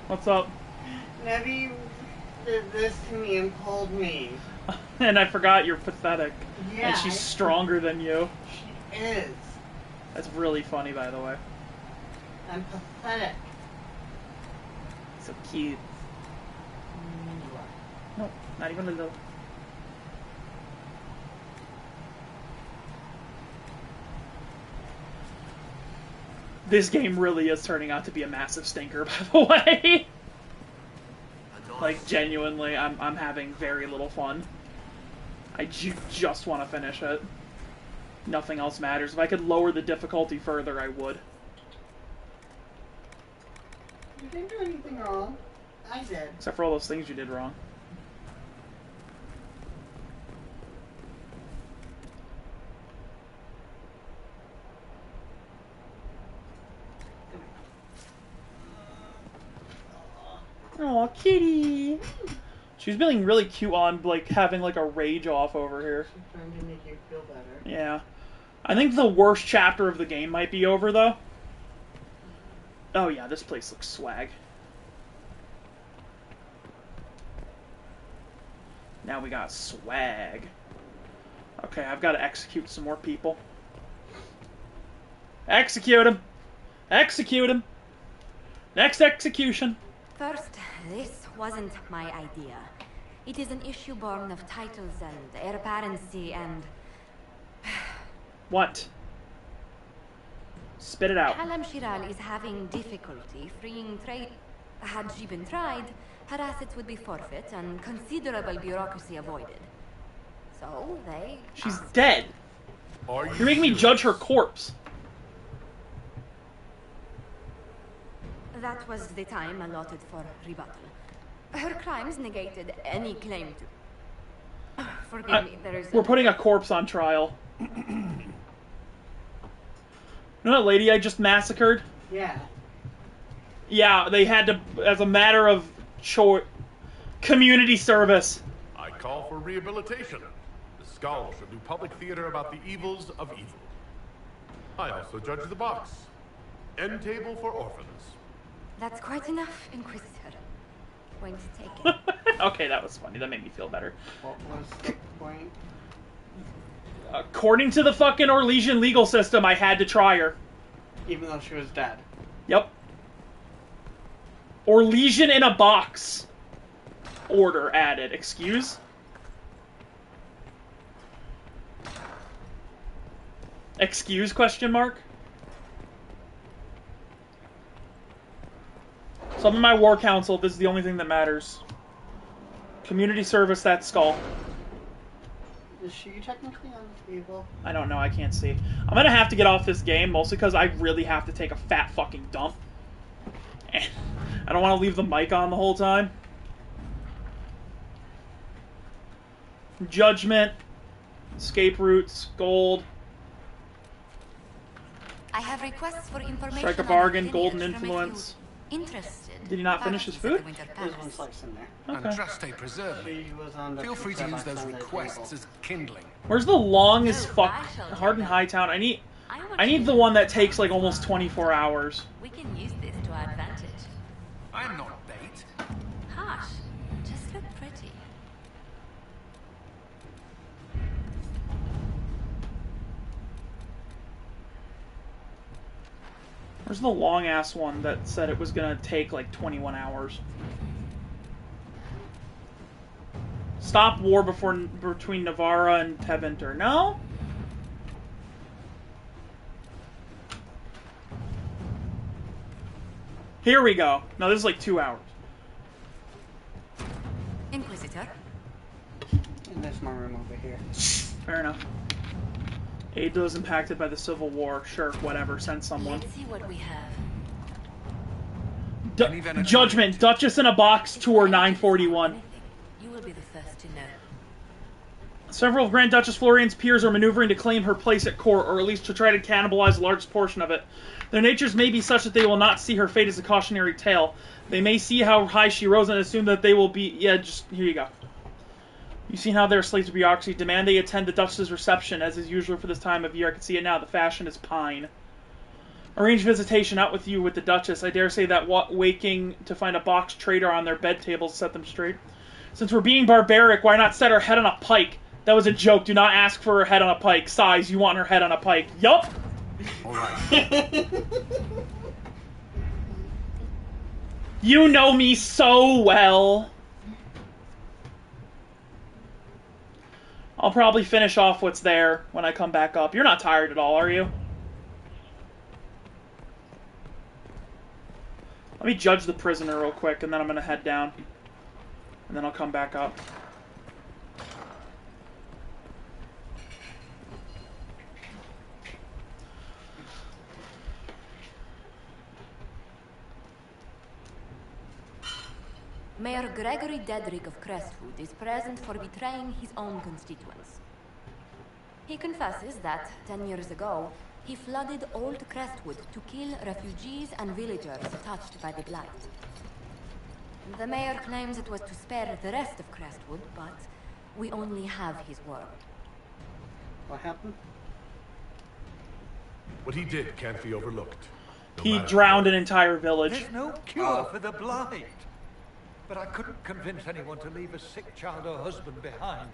Speaker 1: What's up?
Speaker 10: Nebby did this to me and pulled me.
Speaker 1: And I forgot you're pathetic.
Speaker 10: Yeah,
Speaker 1: and she's stronger than you.
Speaker 10: She is.
Speaker 1: That's really funny, by the way.
Speaker 10: I'm pathetic.
Speaker 1: So cute. No, not even a little. This game really is turning out to be a massive stinker, by the way. Like, genuinely, I'm having very little fun. I just want to finish it. Nothing else matters. If I could lower the difficulty further, I would.
Speaker 10: You didn't do anything wrong. I did.
Speaker 1: Except for all those things you did wrong. Oh, kitty! She's being really cute on, like, having, like, a rage off over here.
Speaker 10: She's trying to make you feel better.
Speaker 1: Yeah. I think the worst chapter of the game might be over, though. Oh, yeah, this place looks swag. Now we got swag. Okay, I've got to execute some more people. Execute him! Execute him! Next execution!
Speaker 23: First, this wasn't my idea. It is an issue born of titles and heir apparency and...
Speaker 1: What? Spit it out.
Speaker 23: Halam Shiral is having difficulty freeing trade. Had she been tried, her assets would be forfeit and considerable bureaucracy avoided. So they...
Speaker 1: She's dead. You're making me judge her corpse.
Speaker 22: That was the time allotted for rebuttal. Her crimes negated any claim to... Forgive me, there is...
Speaker 1: We're putting a corpse on trial. You know that lady I just massacred?
Speaker 10: Yeah.
Speaker 1: Yeah, they had to, as a matter of community service.
Speaker 8: I call for rehabilitation. The Skull should do public theater about the evils of evil. I also judge the box. End table for orphans.
Speaker 22: That's quite enough, Inquisitor. Point taken.
Speaker 1: Okay, that was funny. That made me feel better.
Speaker 10: What was the point?
Speaker 1: According to the fucking Orlesian legal system, I had to try her.
Speaker 10: Even though she was dead.
Speaker 1: Yep. Orlesian in a box. Order added. Excuse? Excuse, question mark? So I'm in my war council. This is the only thing that matters. Community service, that Skull.
Speaker 10: Is she technically on the table?
Speaker 1: I don't know. I can't see. I'm going to have to get off this game, mostly because I really have to take a fat fucking dump. And I don't want to leave the mic on the whole time. Judgment. Escape routes. Gold.
Speaker 22: I have requests for information.
Speaker 1: Strike a bargain. Golden influence.
Speaker 22: Interested.
Speaker 1: Did he not finish his food?
Speaker 10: There's one slice in there.
Speaker 9: Okay. Andraste preserve. Feel free to use those requests as kindling.
Speaker 1: Where's the longest Hardened Hightown? I need the one that takes like almost 24 hours.
Speaker 23: We can use this to our advantage.
Speaker 9: I'm not bait.
Speaker 23: Hush. Just look pretty.
Speaker 1: Where's the long ass one that said it was gonna take like 21 hours? Stop war between Navarra and Tevinter. No? Here we go. No, this is like 2 hours.
Speaker 22: Inquisitor.
Speaker 10: And there's my room over here.
Speaker 1: Fair enough. Aid those impacted by the Civil War. Sure, whatever. Send someone.
Speaker 23: Let's see what we have.
Speaker 1: Judgment. Duchess in a box. Tour 941.
Speaker 23: You will be the first to know.
Speaker 1: Several of Grand Duchess Florian's peers are maneuvering to claim her place at court, or at least to try to cannibalize a large portion of it. Their natures may be such that they will not see her fate as a cautionary tale. They may see how high she rose and assume that they will be... Yeah, just... Here you go. You've seen how they're slaves to bureaucracy. Demand they attend the Duchess's reception, as is usual for this time of year. I can see it now. The fashion is pine. Arrange visitation out with you with the Duchess. I dare say that waking to find a box trader on their bed tables set them straight. Since we're being barbaric, why not set her head on a pike? That was a joke. Do not ask for her head on a pike. Size, you want her head on a pike. Yup!
Speaker 9: Alright.
Speaker 1: You know me so well. I'll probably finish off what's there when I come back up. You're not tired at all, are you? Let me judge the prisoner real quick, and then I'm going to head down. And then I'll come back up.
Speaker 22: Mayor Gregory Dedrick of Crestwood is present for betraying his own constituents. He confesses that, 10 years ago, he flooded Old Crestwood to kill refugees and villagers touched by the Blight. The mayor claims it was to spare the rest of Crestwood, but we only have his word.
Speaker 10: What happened?
Speaker 8: What he did can't be overlooked.
Speaker 1: He drowned an entire village.
Speaker 11: There's no cure for the Blight. But I couldn't convince anyone to leave a sick child or husband behind.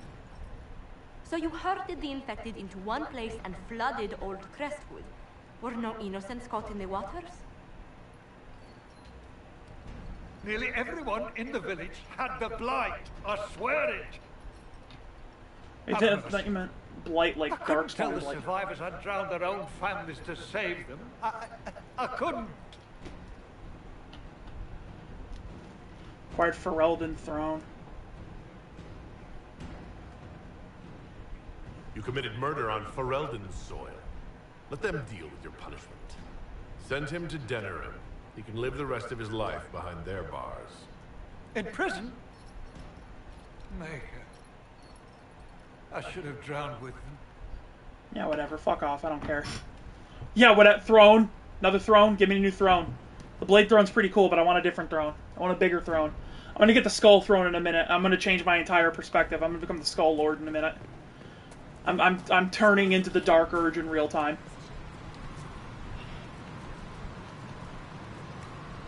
Speaker 22: So you herded the infected into one place and flooded Old Crestwood. Were no innocents caught in the waters?
Speaker 11: Nearly everyone in the village had the Blight. I swear it.
Speaker 1: I thought you meant blight like
Speaker 11: I couldn't tell
Speaker 1: Darkspawn
Speaker 11: the
Speaker 1: blight.
Speaker 11: survivors had drowned their own families to save them. I couldn't.
Speaker 1: Acquired Ferelden throne.
Speaker 8: You committed murder on Ferelden's soil. Let them deal with your punishment. Send him to Denerim. He can live the rest of his life behind their bars.
Speaker 11: In prison? Maker. I should have drowned with them.
Speaker 1: Yeah, whatever. Fuck off. I don't care. Yeah, what? Throne? Another throne? Give me a new throne. The blade throne's pretty cool, but I want a different throne. I want a bigger throne. I'm gonna get the skull throne in a minute. I'm gonna change my entire perspective. I'm gonna become the skull lord in a minute. I'm turning into the Dark Urge in real time.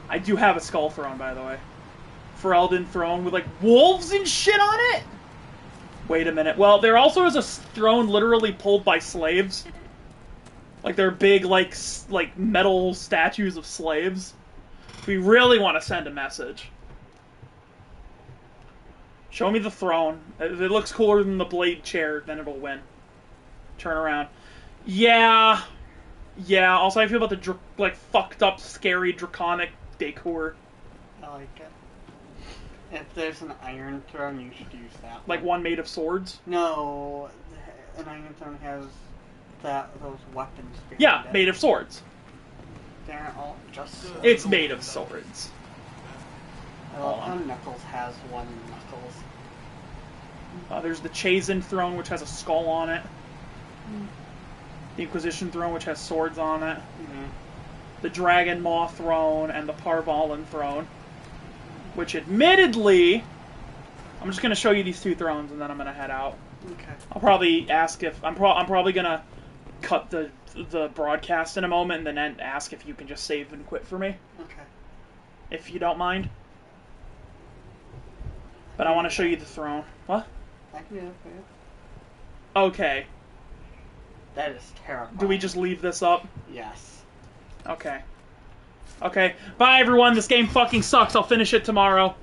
Speaker 1: I do have a skull throne, by the way. Ferelden throne with, like, wolves and shit on it? Wait a minute. Well, there also is a throne literally pulled by slaves. Like, they're big, like metal statues of slaves. We really want to send a message. Show me the throne. If it looks cooler than the blade chair, then it'll win. Turn around. Yeah. Yeah, also I feel about the, like, fucked up, scary, draconic decor.
Speaker 10: I like it. If there's an iron throne, you should use that one.
Speaker 1: Like one made of swords?
Speaker 10: No, an iron throne has those weapons.
Speaker 1: Yeah, made of swords.
Speaker 10: They're all just swords.
Speaker 1: It's made of swords.
Speaker 10: Knuckles has one Knuckles.
Speaker 1: There's the Chazen throne, which has a skull on it. The Inquisition throne, which has swords on it. The Dragon Maw throne, and the Parvalan throne. Which, admittedly, I'm just going to show you these two thrones, and then I'm going to head out.
Speaker 10: Okay.
Speaker 1: I'll probably ask if... I'm probably going to cut the broadcast in a moment, and then ask if you can just save and quit for me.
Speaker 10: Okay.
Speaker 1: If you don't mind. But I want to show you the throne. What?
Speaker 10: I can do it for you.
Speaker 1: Okay.
Speaker 10: That is terrible.
Speaker 1: Do we just leave this up?
Speaker 10: Yes.
Speaker 1: Okay. Okay. Bye, everyone. This game fucking sucks. I'll finish it tomorrow.